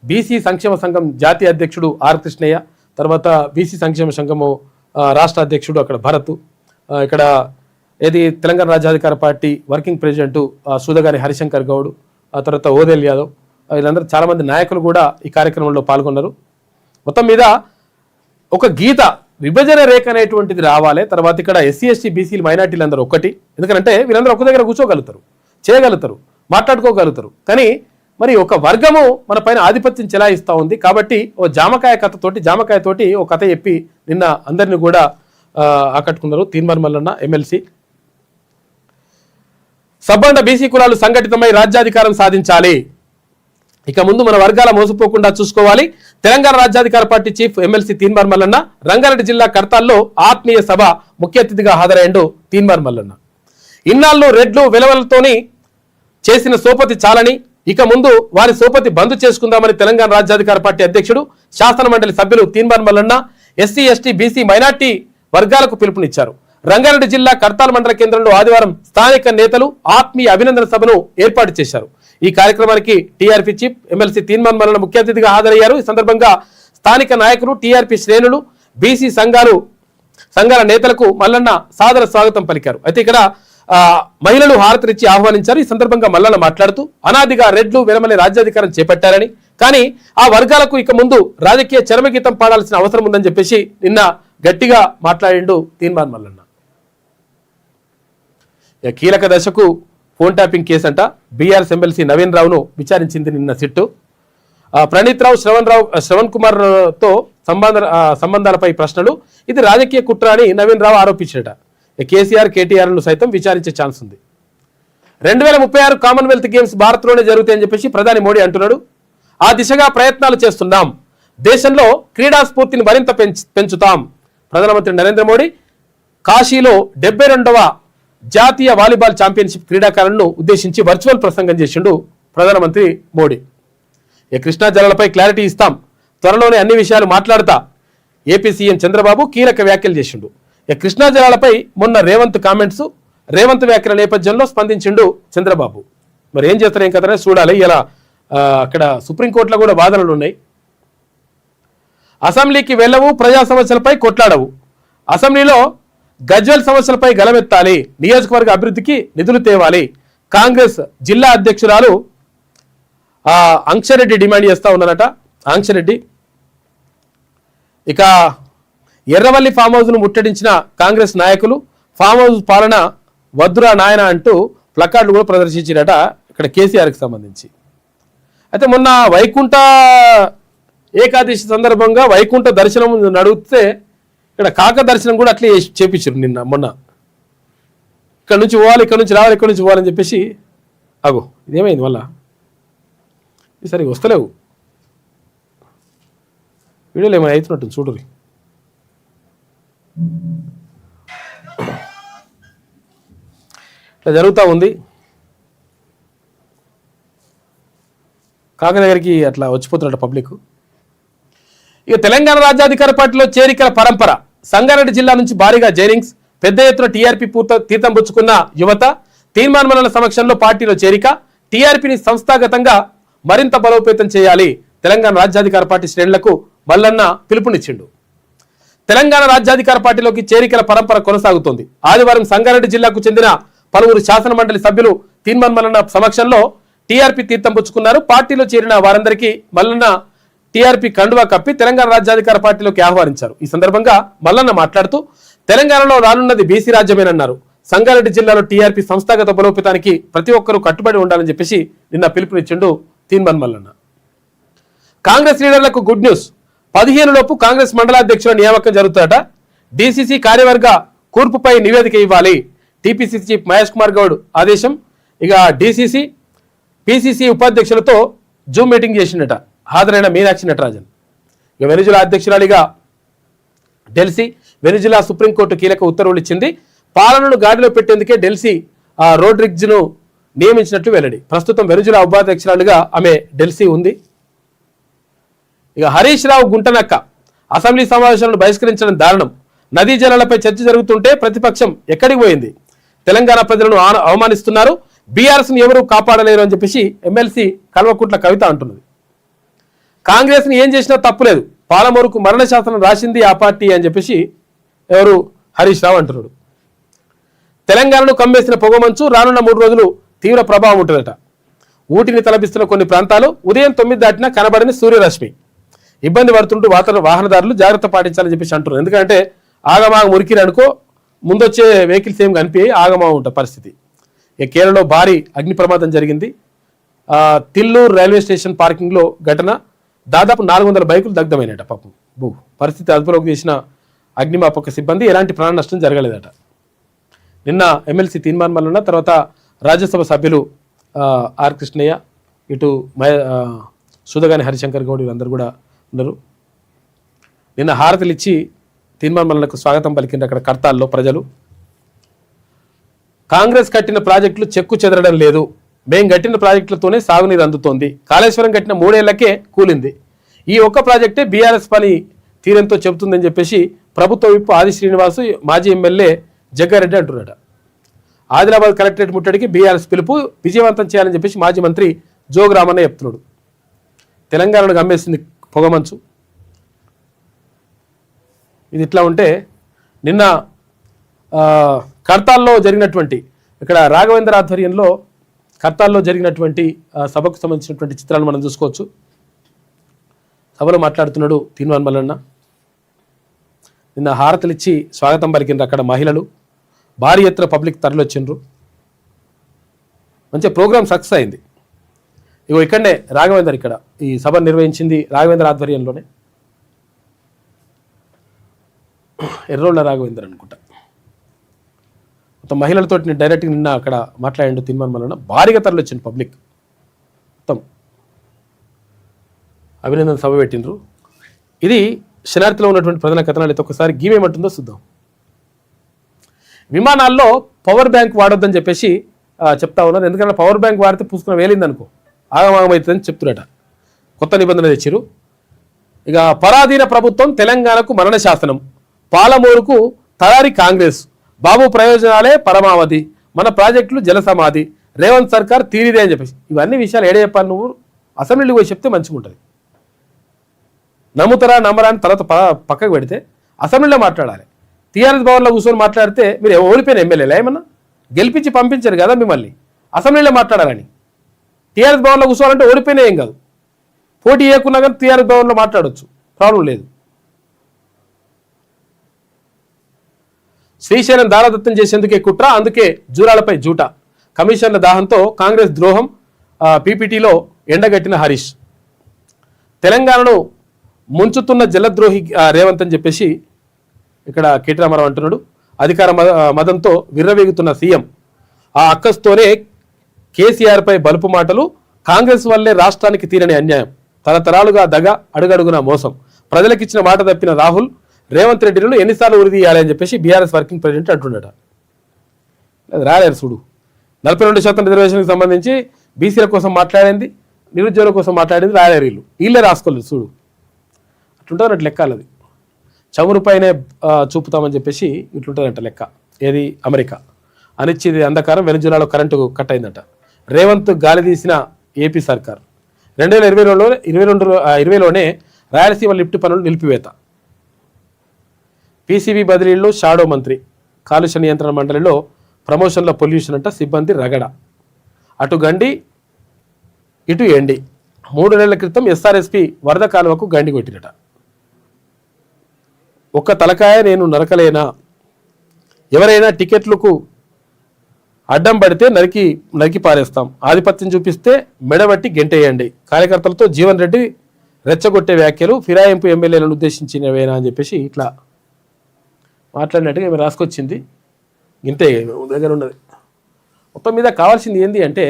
బీసీ సంక్షేమ సంఘం జాతీయ అధ్యక్షుడు ఆర్ కృష్ణయ్య, తర్వాత బీసీ సంక్షేమ సంఘము రాష్ట్ర అధ్యక్షుడు అక్కడ భరత్, ఇక్కడ ఏది Telangana Rajyadhikara Party working president Sudagari Harishankar Goud, ఆ తర్వాత ఓదేల్ యాదవ్, వీళ్ళందరూ చాలామంది నాయకులు కూడా ఈ కార్యక్రమంలో పాల్గొన్నారు. మొత్తం మీద ఒక గీత విభజన రేఖ అనేటువంటిది రావాలి. తర్వాత ఇక్కడ ఎస్సీ ఎస్టీ బీసీలు మైనార్టీలు అందరూ ఒకటి, ఎందుకంటే వీళ్ళందరూ ఒక దగ్గర కూర్చోగలుగుతారు, చేయగలుగుతారు, మాట్లాడుకోగలుగుతారు. కానీ మరి ఒక వర్గము మన పైన ఆధిపత్యం చెలాయిస్తూ ఉంది. కాబట్టి జామకాయతోటి ఒక కథ చెప్పి నిన్న అందరినీ కూడా ఆకట్టుకున్నారు తీన్మార్ మల్లన్న ఎమ్మెల్సీ. సబ్బండ బీసీ కులాలు సంఘటితమై రాజ్యాధికారం సాధించాలి, ఇక ముందు మన వర్గాల మోసపోకుండా చూసుకోవాలి. Telangana Rajyadhikara Party chief MLC Teenmar Mallanna Rangareddy జిల్లా కడతాల్లో ఆత్మీయ సభ ముఖ్య అతిథిగా హాజరయ్యాడు తీన్మార్ మల్లన్న. ఇన్నాళ్ళు రెడ్లు వెలవలతోని చేసిన సోపతి చాలని, ఇక ముందు వారి సోపతి బంద్ చేసుకుందామని తెలంగాణ రాజ్యాధికార పార్టీ అధ్యక్షుడు శాసన మండలి సభ్యులు Teenmar Mallanna SC ST BC minority వర్గాలకు పిలుపునిచ్చారు. రంగారెడ్డి జిల్లా కడతాల్ మండల కేంద్రంలో ఆదివారం స్థానిక నేతలు ఆత్మీయ అభినందన సభను ఏర్పాటు చేశారు. ఈ కార్యక్రమానికి TRP chief MLC Teenmar Mallanna ముఖ్య అతిథిగా హాజరయ్యారు. ఈ సందర్భంగా స్థానిక నాయకులు, టీఆర్పీ శ్రేణులు, బీసీ సంఘాలు సంఘాల నేతలకు మల్లన్న సాదర స్వాగతం పలికారు. అయితే ఇక్కడ మహిళలు హారతినిచ్చి ఆహ్వానించారు. ఈ సందర్భంగా మల్లన్న మాట్లాడుతూ అనాదిగా రెడ్లు వెలమలే రాజ్యాధికారం చేపట్టారని, కానీ ఆ వర్గాలకు ఇక ముందు రాజకీయ చరమగీతం పాడాల్సిన అవసరం ఉందని చెప్పేసి నిన్న గట్టిగా మాట్లాడిండు తీన్మార్ మల్లన్న. కీలక దశకు ఫోన్ ట్యాపింగ్ కేసు అంట. బీఆర్ఎస్ ఎమ్మెల్సీ నవీన్ రావును విచారించింది నిన్న సిట్టు. ప్రణీత్ రావు శ్రవణ్ కుమార్ తో సంబంధాలపై ప్రశ్నలు. ఇది రాజకీయ కుట్ర అని నవీన్ రావు ఆరోపించారట. కేసీఆర్ కేటీఆర్ను సైతం విచారించే ఛాన్స్ ఉంది. 2036 కామన్వెల్త్ గేమ్స్ భారత్లోనే జరుగుతాయని చెప్పేసి ప్రధాని మోడీ అంటున్నాడు. ఆ దిశగా ప్రయత్నాలు చేస్తున్నాం. దేశంలో క్రీడా స్ఫూర్తిని మరింత పెంచుతాం. ప్రధానమంత్రి నరేంద్ర మోడీ కాశీలో 72వ జాతీయ వాలీబాల్ ఛాంపియన్షిప్ క్రీడాకారులను ఉద్దేశించి వర్చువల్ ప్రసంగం చేసిండు ప్రధానమంత్రి మోడీ. కృష్ణా జలాలపై క్లారిటీ ఇస్తాం, త్వరలోనే అన్ని విషయాలు మాట్లాడతా. ఏపీ సీఎం చంద్రబాబు కీలక వ్యాఖ్యలు చేసిండు. కృష్ణా జలాలపై మొన్న రేవంత్ వ్యాఖ్యల నేపథ్యంలో స్పందించిండు చంద్రబాబు. మరి ఏం చేస్తారు ఏం కథనే చూడాలి. ఇలా అక్కడ సుప్రీంకోర్టులో కూడా వాదనలు ఉన్నాయి. అసెంబ్లీకి వెళ్ళవు, ప్రజా సమస్యలపై కొట్లాడవు. అసెంబ్లీలో గజ్వెల్ సమస్యలపై గలమెత్తాలి. నియోజకవర్గ అభివృద్ధికి నిధులు తేవాలి. కాంగ్రెస్ జిల్లా అధ్యక్షురాలు అంక్షరెడ్డి డిమాండ్ చేస్తా ఉన్నారట. ఆంక్షరెడ్డి ఇక ఎర్రవల్లి ఫామ్ హౌస్ను ముట్టడించిన కాంగ్రెస్ నాయకులు ఫామ్ హౌస్ పాలన వద్దురా నాయన అంటూ ప్లకార్డులు కూడా ప్రదర్శించారట ఇక్కడ కేసీఆర్కి సంబంధించి. అయితే మొన్న వైకుంఠ ఏకాదశి సందర్భంగా వైకుంఠ దర్శనం నడిగితే ఇక్కడ కాక దర్శనం కూడా అట్లే చేపించారు మొన్న. ఇక్కడ నుంచి పోవాలి, ఇక్కడ నుంచి రావాలి, ఇక్కడ నుంచి పోవాలని చెప్పేసి. అగో ఇదేమైంది మళ్ళా ఈసారి వస్తలేవు వీడియోలు ఏమైనా అవుతున్నట్టు చూడరు. ఇట్లా జరుగుతూ ఉంది. కాక దగ్గరికి అట్లా వచ్చిపోతున్నట్టు పబ్లిక్. ఇక తెలంగాణ రాజ్యాధికార పార్టీలో చేరికల పరంపర. సంగారెడ్డి జిల్లా నుంచి భారీగా జైనింగ్స్. పెద్ద ఎత్తున టీఆర్పీ తీర్థం పుచ్చుకున్న యువత తీర్మాన్ మల్లన్న సమక్షంలో పార్టీలో చేరిక. టీఆర్పీని సంస్థాగతంగా మరింత బలోపేతం చేయాలి. తెలంగాణ రాజ్యాధికార పార్టీ శ్రేణులకు మల్లన్న పిలుపునిచ్చిండు. తెలంగాణ రాజ్యాధికార పార్టీలోకి చేరికల పరంపర కొనసాగుతోంది. ఆదివారం సంగారెడ్డి జిల్లాకు చెందిన పలువురు శాసన మండలి సభ్యులు తీర్మాన్ మల్లన్న సమక్షంలో టీఆర్పీ తీర్థం పుచ్చుకున్నారు. పార్టీలో చేరిన వారందరికీ మల్లన్న టీఆర్పీ కండువా కప్పి తెలంగాణ రాజ్యాధికార పార్టీలోకి ఆహ్వానించారు. ఈ సందర్భంగా మల్లన్న మాట్లాడుతూ తెలంగాణలో రానున్నది బీసీ రాజ్యమేనన్నారు. సంగారెడ్డి జిల్లాలో టీఆర్పీ సంస్థాగత బలోపేతానికి ప్రతి ఒక్కరూ కట్టుబడి ఉండాలని చెప్పేసి నిన్న పిలుపునిచ్చిండు తీర్మాన్ మల్లన్న. కాంగ్రెస్ లీడర్లకు గుడ్ న్యూస్. 15 లోపు కాంగ్రెస్ మండలాధ్యక్షుల నియామకం జరుగుతాడట. డీసీసీ కార్యవర్గ కూర్పుపై నివేదిక ఇవ్వాలి. టీపీసీసీ చీఫ్ మహేష్ కుమార్ గౌడ్ ఆదేశం. ఇక డీసీసీ పీసీసీ ఉపాధ్యక్షులతో జూమ్ మీటింగ్ చేసిండట హాజరైన మీనాక్షి నటరాజన్. ఇక వెనిజులా అధ్యక్షురాలిగా డెల్సీ వెనిజులా సుప్రీంకోర్టు కీలక ఉత్తర్వులు ఇచ్చింది. పాలనను గాడిలో పెట్టేందుకే డెల్సీ రోడ్రిగ్జ్ను నియమించినట్లు వెల్లడి. ప్రస్తుతం వెనిజులా ఉపాధ్యక్షురాలుగా ఆమె డెల్సీ ఉంది. ఇక హరీష్ రావు గుంటనక్క అసెంబ్లీ సమావేశాలను బహిష్కరించడం దారుణం. నదీ జలాలపై చర్చ జరుగుతుంటే ప్రతిపక్షం ఎక్కడికి పోయింది? తెలంగాణ ప్రజలను అవమానిస్తున్నారు. బీఆర్ఎస్ను ఎవరూ కాపాడలేరు అని చెప్పేసి ఎమ్మెల్సీ కల్వకుంట్ల కవిత అంటున్నది. కాంగ్రెస్ని ఏం చేసినా తప్పులేదు, పాలమూరుకు మరణ శాసనం రాసింది ఆ పార్టీ అని చెప్పేసి ఎవరు హరీష్ రావు అంటున్నాడు. తెలంగాణను కమ్మేసిన పొగమంచు రానున్న 3 రోజులు తీవ్ర ప్రభావం ఉంటుందట. ఊటిని తలపిస్తున్న కొన్ని ప్రాంతాలు ఉదయం 9 దాటినా కనబడని సూర్యరశ్మి. ఇబ్బంది పడుతుంటూ వాహనదారులు జాగ్రత్త పాటించాలని చెప్పేసి అంటున్నారు. ఎందుకంటే ఆగమాగ మురికిని అనుకో ముందొచ్చే వెహికల్స్ ఏం కనిపి ఆగమా ఉంటుంది పరిస్థితి. కేరళలో భారీ అగ్ని ప్రమాదం జరిగింది. తిల్లూరు రైల్వే స్టేషన్ పార్కింగ్లో ఘటన. దాదాపు 400 బైకులు దగ్ధమైనట. పాపం పరిస్థితి అదుపులోకి తీసిన అగ్నిమాపక సిబ్బంది ఎలాంటి ప్రాణ నష్టం జరగలేదట. నిన్న ఎమ్మెల్సీ తీర్మాన్ మల్లన్న, తర్వాత రాజ్యసభ సభ్యులు ఆర్ కృష్ణయ్య, ఇటు సుధగాని హరిశంకర్ గౌడ్ వీళ్ళందరూ కూడా ఉన్నారు. నిన్న హారతులు ఇచ్చి తీర్మాన్ మల్లన్నకు స్వాగతం పలికింది అక్కడ కర్తాల్లో ప్రజలు. కాంగ్రెస్ కట్టిన ప్రాజెక్టులు చెక్కు చెదరడం లేదు, మేం కట్టిన ప్రాజెక్టులతోనే సాగునీరు అందుతోంది. కాళేశ్వరం కట్టిన 3 ఏళ్లకే కూలింది. ఈ ఒక్క ప్రాజెక్టే బీఆర్ఎస్ పని తీరంతో చెబుతుందని చెప్పేసి ప్రభుత్వ విప్ ఆది శ్రీనివాసు, మాజీ ఎమ్మెల్యే జగ్గారెడ్డి అంటున్నాడు. ఆదిలాబాద్ కలెక్టరేట్ ముట్టడికి బీఆర్ఎస్ పిలుపు, విజయవంతం చేయాలని చెప్పేసి మాజీ మంత్రి జోగురామన్న చెప్తున్నాడు. తెలంగాణను గమ్మేసింది పొగమంచు. ఇది ఇట్లా ఉంటే నిన్న కర్తాల్లో జరిగినటువంటి ఇక్కడ రాఘవేంద్ర ఆధ్వర్యంలో కర్తాల్లో జరిగినటువంటి సభకు సంబంధించినటువంటి చిత్రాలను మనం చూసుకోవచ్చు. సభలో మాట్లాడుతున్నాడు తీన్మాన్ మల్లన్న. నిన్న హారతలిచ్చి స్వాగతం పలికిండ్రు అక్కడ మహిళలు, భారీ ఎత్తున పబ్లిక్ తరలివచ్చిండ్రు. మంచి ప్రోగ్రామ్ సక్సెస్ అయింది. ఇగో ఇక్కడనే రాఘవేందర్ ఇక్కడ ఈ సభ నిర్వహించింది రాఘవేంద్ర ఆధ్వర్యంలోనే. ఎర్రోళ్ళ రాఘవేందర్ అనుకుంటా. మొత్తం మహిళలతో డైరెక్ట్గా నిన్న అక్కడ మాట్లాడిండు తీన్మాన్ మల్లన్న. భారీగా తరలివచ్చింది పబ్లిక్ మొత్తం. అభినందన సభ పెట్టిండ్రు. ఇది శనార్థిలో ఉన్నటువంటి ప్రధాన కథనాలు అయితే ఒకసారి గీమేమంటుందో చూద్దాం. విమానాల్లో పవర్ బ్యాంక్ వాడొద్దని చెప్పేసి చెప్తా ఉన్నారు. ఎందుకంటే పవర్ బ్యాంక్ వాడితే పూసుకుని వేలిందనుకో ఆగమాగమవుతుందని చెప్తున్నట. కొత్త నిబంధన తెచ్చిరు. ఇక పరాధీన ప్రభుత్వం తెలంగాణకు మరణ శాసనం, పాలమూరుకు తయారీ కాంగ్రెస్, బాబు ప్రయోజనాలే పరమావధి, మన ప్రాజెక్టులు జలసమాధి, రేవంత్ సర్కార్ తీరిదే అని చెప్పేసి ఇవన్నీ విషయాలు ఏడే చెప్పాలి. నువ్వు అసెంబ్లీకి పోయి చెప్తే మంచిగా ఉంటుంది. నమ్ముతారా నమ్మరా అని తర్వాత పక్కకు పెడితే అసెంబ్లీలో మాట్లాడాలి. టీఆర్ఎస్ భవన్లో కూర్చొని మాట్లాడితే మీరు ఓడిపోయిన ఎమ్మెల్యేలు ఏమన్నా గెలిపించి పంపించారు కదా మిమ్మల్ని అసెంబ్లీలో మాట్లాడాలని. టీఆర్ఎస్ భవన్లో కూర్చోవాలంటే ఓడిపోయినా ఏం కాదు, పోటీ చేయకున్నా కానీ టీఆర్ఎస్ భవన్లో మాట్లాడవచ్చు, ప్రాబ్లం లేదు. శ్రీశైలం దారాదత్తం చేసేందుకే కుట్ర, అందుకే జూరాలపై జూట, కమిషన్ల దాహంతో కాంగ్రెస్ ద్రోహం, పీపీటీలో ఎండగట్టిన హరీష్. తెలంగాణను ముంచుతున్న జలద్రోహి రేవంత్ అని చెప్పేసి ఇక్కడ కేటీ రామారావు అంటున్నాడు. అధికార మదంతో విర్రవేగుతున్న సీఎం, ఆ అక్కస్తోనే కేసీఆర్పై బలుపు మాటలు, కాంగ్రెస్ వల్లే రాష్ట్రానికి తీరని అన్యాయం, తరతరాలుగా దగ, అడుగడుగున మోసం, ప్రజలకిచ్చిన మాట తప్పిన రాహుల్, రేవంత్ రెడ్డిలను ఎన్నిసార్లు ఉరిదీయాలి అని చెప్పేసి బీఆర్ఎస్ వర్కింగ్ ప్రెసిడెంట్ అంటున్నాడు. రాలేరు చూడు. 42% రిజర్వేషన్కి సంబంధించి బీసీల కోసం మాట్లాడింది, నిరుద్యోగుల కోసం మాట్లాడింది రాలేరు. వీళ్ళే రాసుకోలేదు చూడు. అట్లుంటుందన్నట్టు లెక్క. అది చమురుపైనే చూపుతామని చెప్పేసి ఇట్లుంటుందంట లెక్క. ఏది అమెరికా అనిచ్చేది అంధకారం, వెనుజులాలో కరెంటు కట్ అయిందంట. రేవంత్ గాలి తీసిన ఏపీ సర్కార్. 2020లోనే రాయలసీమ లిఫ్ట్ పనులు నిలిపివేత. పీసీబీ బదిలీల్లో షాడో మంత్రి. కాలుష్య నియంత్రణ మండలిలో ప్రమోషన్ల పొల్యూషన్ అంట, సిబ్బంది రగడ. అటు గండి ఇటు ఎండి. 3 నెలల క్రితం ఎస్ఆర్ఎస్పీ వరద కాలువకు గండి కొట్టినట. ఒక్క తలకాయ నేను నరకలేనా, ఎవరైనా టికెట్లకు అడ్డం పడితే నరికి పారేస్తాం, ఆధిపత్యం చూపిస్తే మెడబట్టి గెంటేయండి. కార్యకర్తలతో జీవన్ రెడ్డి రెచ్చగొట్టే వ్యాఖ్యలు ఫిరాయింపు ఎమ్మెల్యేలను ఉద్దేశించినవేనా అని చెప్పేసి ఇట్లా మాట్లాడినట్టుగా ఏమి రాసుకొచ్చింది. ఇంతే దగ్గర ఉన్నది. మొత్తం మీద కావాల్సింది ఏంది అంటే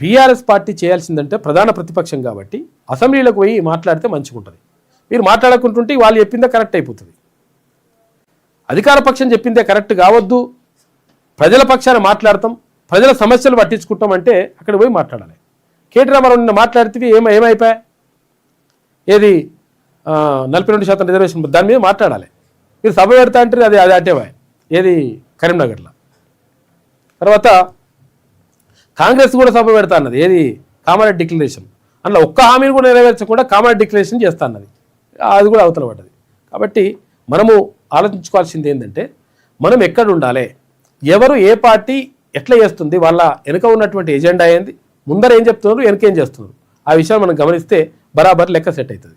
బీఆర్ఎస్ పార్టీ చేయాల్సిందంటే ప్రధాన ప్రతిపక్షం కాబట్టి అసెంబ్లీలకు పోయి మాట్లాడితే మంచిగా ఉంటుంది. మీరు మాట్లాడుకుంటుంటే వాళ్ళు చెప్పిందే కరెక్ట్ అయిపోతుంది. అధికార పక్షం చెప్పిందే కరెక్ట్ కావద్దు, ప్రజల పక్షాన మాట్లాడతాం, ప్రజల సమస్యలు పట్టించుకుంటాం అంటే అక్కడ పోయి మాట్లాడాలి. కేటీ రామారావు నిన్న మాట్లాడితే ఏమైపోయా, ఏది 42% రిజర్వేషన్ దాని మీద మాట్లాడాలి. మీరు సభ పెడతా అంటే అది అటేవా, ఏది కరీంనగర్లో. తర్వాత కాంగ్రెస్ కూడా సభ పెడతా అన్నది, ఏది కామారెడ్డి డిక్లరేషన్. అందులో ఒక్క హామీని కూడా నెరవేర్చకుండా కామారెడ్డి డిక్లరేషన్ చేస్తా అన్నది, అది కూడా అవతల పడ్డది. కాబట్టి మనము ఆలోచించుకోవాల్సింది ఏంటంటే మనం ఎక్కడ ఉండాలి, ఎవరు ఏ పార్టీ ఎట్లా చేస్తుంది, వాళ్ళ వెనుక ఉన్నటువంటి ఎజెండా ఏంది, ముందర ఏం చెప్తున్నారు, వెనక ఏం చేస్తున్నారు, ఆ విషయాన్ని మనం గమనిస్తే బరాబర్ లెక్క సెట్ అవుతుంది.